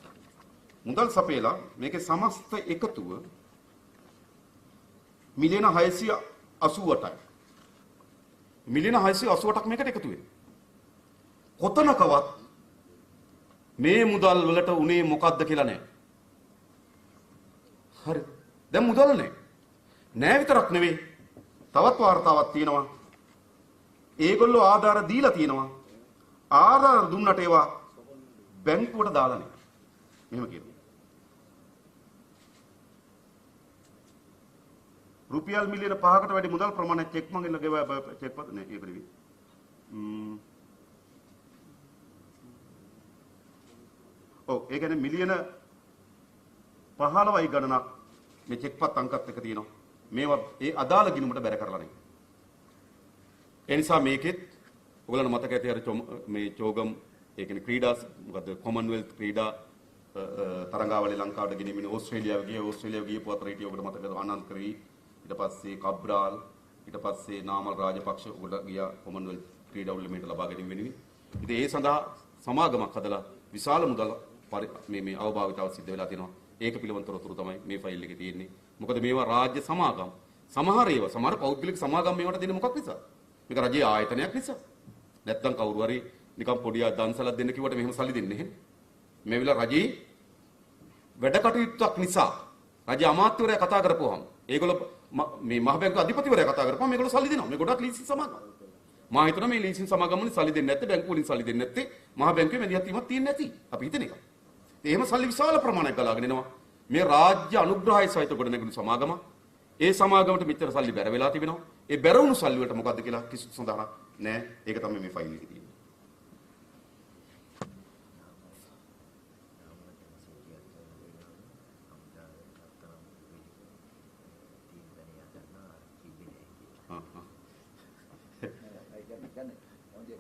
මුදල් සපයලා මේකේ සමස්ත එකතුව මිලියන 688යි. මිලියන 688ක් මේකට එකතු වෙනවා. කොතනකවත් මේ මුදල් වලට උනේ මොකද්ද කියලා නැහැ. හරි. දැන් මුදල් නැහැ. නෑ විතරක් නෙවෙයි. තවත් වාර්තාවක් තියෙනවා. ඒගොල්ලෝ ආධාර දීලා තියෙනවා. ආධාර දුන්නට ඒවා බැංකුවට දාලා නේ. මෙහෙම කියනවා. රුපියල් මිලියන 5කට වැඩි මුදල් ප්‍රමාණයක් චෙක් මගින් ගෙවා චෙක් පත් නේ ඒක නෙවෙයි. ඔව් ඒ කියන්නේ මිලියන 15යි ගණනක් මේ චෙක් පත් අංකත් එක තියෙනවා. මේවා ඒ අදාළ ගිණුමට බැර කරලා නේ. ඒ නිසා මේකෙත් ඔයගොල්ලන්ට මතක ඇති අර මේ චෝගම් ඒ කියන්නේ ක්‍රීඩා මොකද්ද කොමන්වෙල්ත් ක්‍රීඩා තරඟාවලිය ලංකාවට ගෙනෙමින් ඕස්ට්‍රේලියාව ගියපු අතර හිටිය ඔබට මතකද ආනන්ද කරී ඊට පස්සේ කබ්‍රාල් ඊට පස්සේ නාමල් රාජපක්ෂ උඩ ගියා කොමන්වෙල්ත් ක්‍රීඩා උළෙලමට ලබා ගැනීම වෙනුවෙන්. ඉතින් ඒ සඳහා සමාගමක් හදලා විශාල මුදල් මේ අවභාවිතාව සිද්ධ වෙලා තියෙනවා. ඒක පිළිබඳ තොරතුරු තමයි මේ ෆයිල් එකේ තියෙන්නේ. මොකද මේවා රාජ්‍ය සමාගම්. සමහර පෞද්ගලික සමාගම් මේවට දෙන්නේ මොකක් නිසා? මේක රජයේ ආයතනයක් නිසා. නැත්නම් කවුරු හරි නිකන් පොඩි දන්සලක් දෙන්න කිව්වට මෙහෙම සල්ලි දෙන්නේ නැහැ. මේ විලා රජයේ වැඩ කටයුත්තක් නිසා රජ අමාත්‍යවරයා කතා කරපුවාම ඒගොල්ලෝ මේ මහ බැංකුවේ අධිපතිවරයා කතා කරපුවාම මේගොල්ලෝ සල්ලි දෙනවා. මේ ගොඩක් ලීසින් සමාගම්. මා හිතනවා මේ ලීසින් සමාගම් වලින් සල්ලි දෙන්නේ නැත්තේ බැංකුව වලින් සල්ලි දෙන්නේ නැත්තේ මහ බැංකුවේ මැදිහත් වීමක් තියෙන්නේ නැති. අපි හිතන එක. එහෙම සල්ලි විශාල ප්‍රමාණයක් ගලාගෙන එනවා. මේ රාජ්‍ය අනුග්‍රහය සහිත කොට නැගුණු සමාගම. ඒ සමාගමට මෙච්චර සල්ලි බැර වෙලා තිබෙනවා. ඒ බැරවුණු සල්ලි වලට මොකද්ද කියලා කිසිදු සඳහනක් නැහැ. ඒක තමයි මේ ෆයිල් එකේ තියෙන්නේ.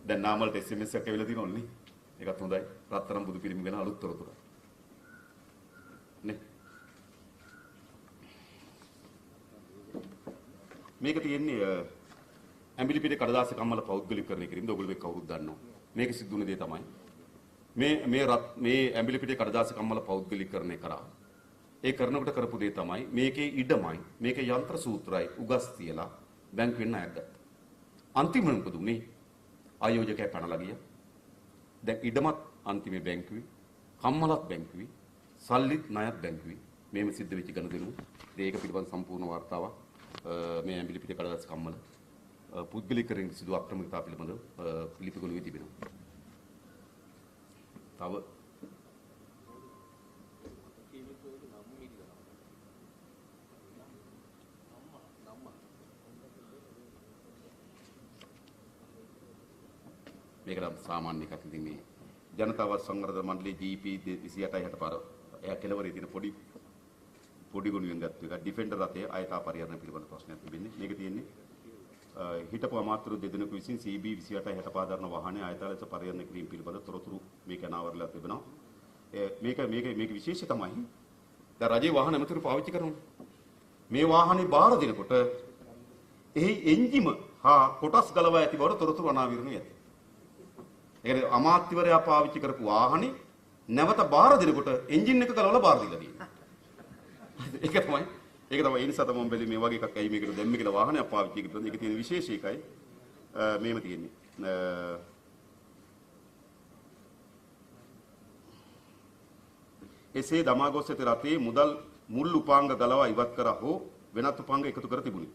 දැන් නාමල්ට SMS එකක් ඇවිල්ලා තියෙනවනේ නේ. ඒකත් හොඳයි. රත්තරන් බුදු පිළිම ගැන අලුත් තොරතුරු. නේ. මේක තියෙන්නේ ඇඹිලි පිටේ කඩදාසි කම්මල පෞද්ගලිකකරණය කිරීමද ඔයගොල්ලෝ මේක කවුරුත් දන්නවා. මේක සිද්ධ වුණ දේ තමයි. මේ ඇඹිලි පිටේ කඩදාසි කම්මල පෞද්ගලිකකරණය කරා. ඒ කරනකොට කරපු දේ තමයි මේකේ ඉඩමයි මේකේ යන්ත්‍ර සූත්‍රයි උගස් තියලා බැංකුවෙන් ණයක් ගත්තා. අන්තිමට මොකද උනේ? ආයෝජකයා පැනලා ගියා. දැන් ඉඩමත් අන්තිමේ බැංකුවේ, කම්මලත් බැංකුවේ, සල්ලිත් ණයත් බැංකුවේ. මේම සිද්ධ වෙච්ච ගනුදෙනු. ඒක පිළිබඳ සම්පූර්ණ වාර්තාවක් මේ ඇඹිලි පිටේ කඩදාසි කම්මල පුද්ගලිකකරණය සිදු අක්‍රමිකතා පිළිබඳව ලිපිගොනු වී තිබෙනවා. තව මේක නම් සාමාන්‍ය එකක්. ඉතින් මේ ජනතාව සංවර්ධන මණ්ඩලයේ GP 28 65 එයා කෙලවරේ තියෙන පොඩි ගුණයෙන් ගත්ත එක ඩිෆෙන්ඩර් රථයේ අයථා පරිහරණය පිළිබඳ ප්‍රශ්නයක් තිබෙන්නේ. මේක තියෙන්නේ හිටපු අමාත්‍යවරු දෙදෙනෙකු විසින් CB 28 65 දරන වාහනේ අයථා ලෙස පරිහරණය කිරීම පිළිබඳ තොරතුරු මේක අනාවරලා තිබෙනවා. මේක විශේෂය තමයි දැන් රජයේ වාහන ඇමතුරු පාවිච්චි කරනවා. මේ වාහනේ බාර දෙනකොට එහි එන්ජිම හා කොටස් ගලවා ඇති බව තොරතුරු අනාවරණය ඇති. ඒ අමාත්‍යවරයා පාවිච්චි කරපු වාහනේ නැවත බාර දෙනකොට එන්ජින් එක ගලවලා බාර දීලා තියෙනවා. ඒක තමයි ඒ නිසා තමයි මම බැලුවේ මේ වගේ එකක් ඇයි මේකට දැම්මේ කියලා වාහනයක් පාවිච්චි කරලා. ඒක තියෙන විශේෂය එකයි මේම තියෙන්නේ. එසේ දමා ගොස් ඇති රථයේ මුල් උපාංග ගලවා ඉවත් කර හෝ වෙනත් උපාංග එකතු කර තිබුණි.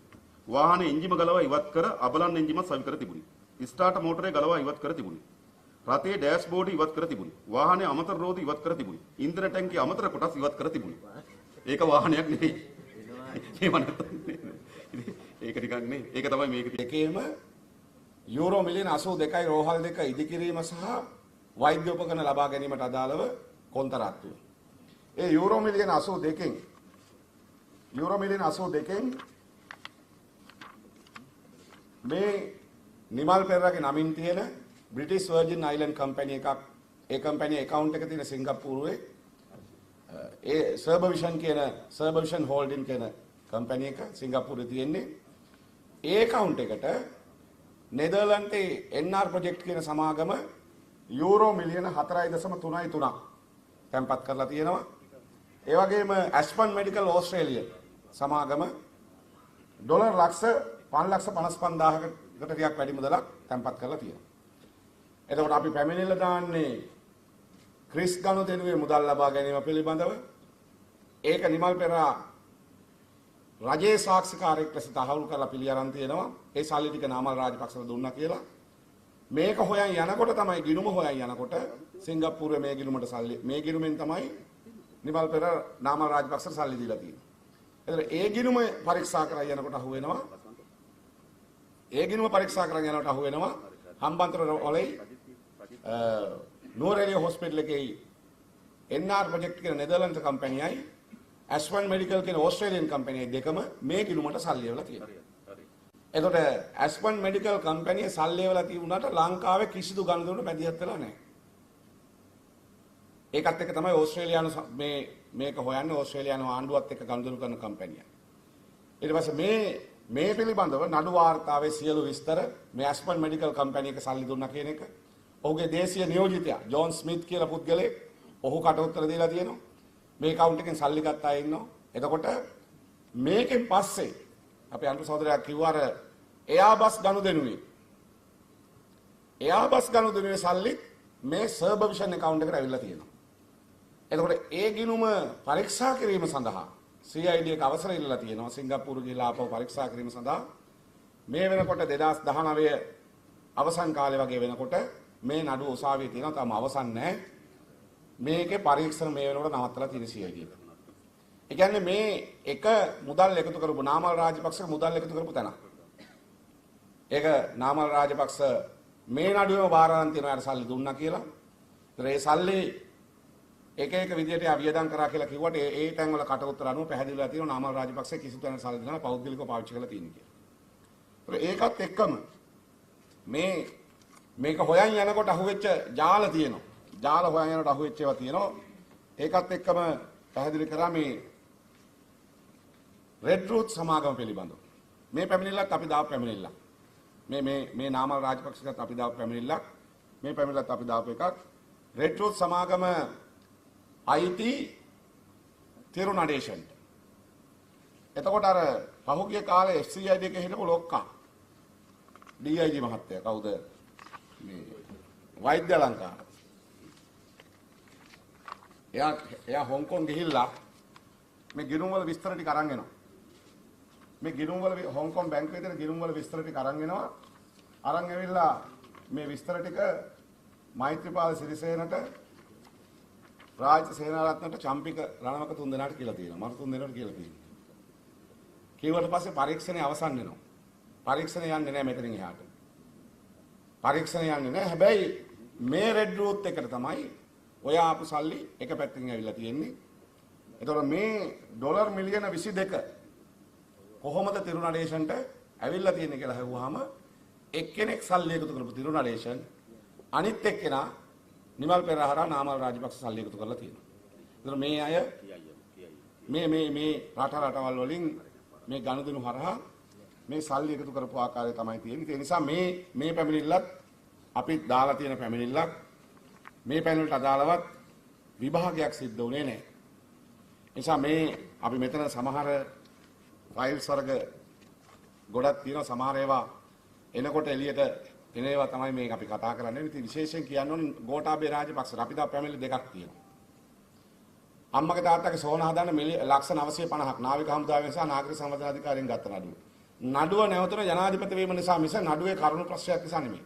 වාහනේ එන්ජිම ගලවා ඉවත් කර අබලන් එන්ජිම සවි කර තිබුණි. ස්ටාර්ටර් මෝටරේ ගලවා ඉවත් කර තිබුණි. රථයේ ඩෑෂ්බෝඩ් ඉවත් කර තිබුණි. වාහනේ අමතර රෝද ඉවත් කර තිබුණි. ඉන්ධන ටැංකිය අමතර කොටස් ඉවත් කර තිබුණි. ඒක වාහනයක් නෙවෙයි. ඒක ටිකක් නේ. ඒක තමයි මේක. එකේම යූරෝ මිලියන 82යි රෝහල් 2 ඉදිකිරීම සහ වෛද්‍ය උපකරණ ලබා ගැනීමට අදාළව කොන්තරාත්තුව. ඒ යූරෝ මිලියන 82න් මේ නිමල් පෙරේරාගේ නමින් තියෙන බ්‍රිටිෂ් වර්ජින් අයිලන්ඩ් කම්පැනි එකක්, ඒ කම්පැනි account එක තියෙන සිංගප්පූරුවේ ඒ සර්බවිෂන් හෝල්ඩින් කියන කම්පැනි එක සිංගප්පූරුවේ තියෙන්නේ. ඒ account එකට නෙදර්ලන්තේ NR ප්‍රොජෙක්ට් කියන සමාගම යූරෝ මිලියන 4.33ක් තැන්පත් කරලා තියෙනවා. ඒ වගේම ඇස්පන් මෙඩිකල් ඕස්ට්‍රේලියා සමාගම ඩොලර් ලක්ෂ 5,55,000කට ටිකක් වැඩි මුදලක් තැන්පත් කරලා තියෙනවා. එතකොට අපි පැමිණිල්ල දාන්නේ ක්‍රිස් ගනුදෙනුවේ මුදල් ලබා ගැනීම පිළිබඳව. ඒක නිමල් පෙරේරා රජයේ සාක්ෂිකාරයෙක් ලෙස තහවුරු කරලා පිළි අරන් තියෙනවා. ඒ සල්ලි ටික නාමල් රාජපක්ෂට දුන්නා කියලා. මේක හොයන් යනකොට තමයි ගිණුම හොයන් යනකොට සිංගප්පූරුවේ මේ ගිණුමට සල්ලි මේ ගිණුමෙන් තමයි නිමල් පෙරේරා නාමල් රාජපක්ෂට සල්ලි දීලා තියෙන්නේ. එතන ඒ ගිණුම පරීක්ෂා කරලා යනකොට අහු වෙනවා. ඒ ගිණුම පරීක්ෂා කරලා යනකොට අහු වෙනවා හම්බන්තොට වලේ නූරෙලිය හොස්පිටල් එකේ NR ප්‍රොජෙක්ට් කියන නෙදර්ලන්ත කම්පැනියයි Aspen Medical කියන ඕස්ට්‍රේලියන් කම්පැනියයි දෙකම මේ ගිණුමට සල්ලි එවලා තියෙනවා. එතකොට Aspen Medical කම්පැනිය සල්ලි එවලා තිබුණාට ලංකාවේ කිසිදු ගනුදෙනුවකට මැදිහත් වෙලා නැහැ. ඒකත් එක්ක තමයි ඕස්ට්‍රේලියානු මේක හොයන්නේ ඕස්ට්‍රේලියානු ආණ්ඩුවත් එක්ක ගනුදෙනු කරන කම්පැනිය. ඊට පස්සේ මේ පිළිබඳව නඩු වාර්තාවේ සියලු විස්තර මේ Aspen Medical කම්පැනි එක සල්ලි දුන්නා කියන එක ඔහුගේ දේශීය නියෝජිතයා ජෝන් ස්මිත් කියලා පුද්ගලෙක් ඔහු කට උත්තර දීලා තියෙනවා. මේ account එකෙන් සල්ලි ගත්ත අය ඉන්නවා. එතකොට මේකෙන් පස්සේ අපේ අන්තු සහෝදරයා කිව්වා අර එයාබස් ගනුදෙනුවේ සල්ලි මේ සර්බවිෂන් account එකට ඇවිල්ලා තියෙනවා. එතකොට ඒ ගිණුම පරීක්ෂා කිරීම සඳහා CID එක අවසර ඉල්ලලා තියෙනවා සිංගප්පූරු ගිහලා ආපහු පරීක්ෂා කිරීම සඳහා. මේ වෙනකොට 2019 අවසන් කාලේ වගේ වෙනකොට මේ නඩුව උසාවියේ තියෙනවා තාම අවසන් නැහැ. මේකේ පරීක්ෂණ මේ වෙනකොට නවත්තලා තියෙන CID එක. ඒ කියන්නේ මේ එක මුදල් එකතු කරපු නාමල් රාජපක්ෂ මුදල් එකතු කරපු තැන. ඒක නාමල් රාජපක්ෂ මේ නඩුවේම බාර ගන්න තියෙනවා සල්ලි දුන්නා කියලා. ඒතර ඒ සල්ලි එක විදියට වියදම් කරා කියලා කිව්වට ඒ තැන්වල කට උත්තර අනුව පැහැදිලිලා තියෙනවා නාමල් රාජපක්ෂ කිසි තැනක සල්ලි දෙනවා පෞද්ගලිකව පාවිච්චි කරලා තියෙන කියලා. ඒකත් එක්කම මේක හොයන් යනකොට අහුවෙච්ච ජාල තියෙනවා. ජාල හොයන් යනකොට අහුවෙච්ච ඒවා තියෙනවා. ඒකත් එක්කම පැහැදිලි කරා මේ රෙඩ් රූට් සමාගම පිළිබඳව. මේ පැමිණිල්ලක් අපි දාපු පැමිණිල්ලක්. මේ නාමල් රාජපක්ෂකට අපි දාපු පැමිණිල්ලක්. මේ පැමිණිල්ලත් අපි දාපු එකක්. රෙඩ් රූට් සමාගම IT තිරුනඩේෂන්ට. එතකොට අර පහුගිය කාලේ FCID එකේ හිටපු ලොක්කා DIG මහත්තයා කවුද මේ වෛද්‍ය ලංකාව. එයා හොංකොං ගිහිල්ලා මේ ගිණුම් වල විස්තර ටික අරන් එනවා. මේ ගිණුම් වල හොංකොං බැංකුවේ තියෙන ගිණුම් වල විස්තර ටික අරන් එනවා. අරන් ඇවිල්ලා මේ විස්තර ටික මෛත්‍රීපාල සිරිසේනට රාජ සේනාරත්නට චම්පික රණවක තුන් දෙනාට කියලා තියෙනවා. මට තුන් දෙනාට කියලා තියෙනවා. කීවට පස්සේ පරීක්ෂණය අවසන් වෙනවා. පරීක්ෂණය යන්නේ නැහැ මෙතනින් එහාට. පරීක්ෂණය යන්නේ නැහැ. හැබැයි මේ රෙඩ් රූට් එකට තමයි ඔය ආපු සල්ලි එක පැත්තකින් ඇවිල්ලා තියෙන්නේ. එතකොට මේ ඩොලර් මිලියන 22 කොහොමද තිරුනඩේෂන්ට ඇවිල්ලා තියෙන්නේ කියලා අහුවාම එක්කෙනෙක් සල්ලි එකතු කරපු තිරුනඩේෂන් අනිත් එක්කෙනා නිමල් පෙරේරා නාමල් රාජපක්ෂ සල්ලි එකතු කරලා තියෙනවා. එතකොට මේ අය මේ රටවල් වලින් මේ ගනුදෙනු හරහා මේ සල්ලි එකතු කරපු ආකාරය තමයි තියෙන්නේ. ඒ නිසා මේ පැමිණිල්ලත් අපි දාලා තියෙන පැමිණිල්ලක් මේ පැනලට අදාළවත් විභාගයක් සිද්ධ වුණේ නැහැ. නිසා මේ අපි මෙතන සමහර ෆයිල්ස් වර්ග ගොඩක් තියෙනවා. සමහර ඒවා එනකොට එළියට එන ඒවා තමයි මේක අපි කතා කරන්නේ. ඉතින් විශේෂයෙන් කියන්න ඕනේ ගෝඨාභය රාජපක්ෂ අපි දා පැමිණිලි දෙකක් තියෙනවා. අම්මගේ තාත්තගේ සෝන හදන්න ලක්ෂ 950ක් නාවික හමුදාවෙන් සහ නාගරික සංවර්ධන අධිකාරියෙන් ගත්ත නඩුව. නඩුව නැවතුන ජනාධිපති වීම නිසා මිස නඩුවේ කරුණු ප්‍රශ්නයක් නිසා නෙමෙයි.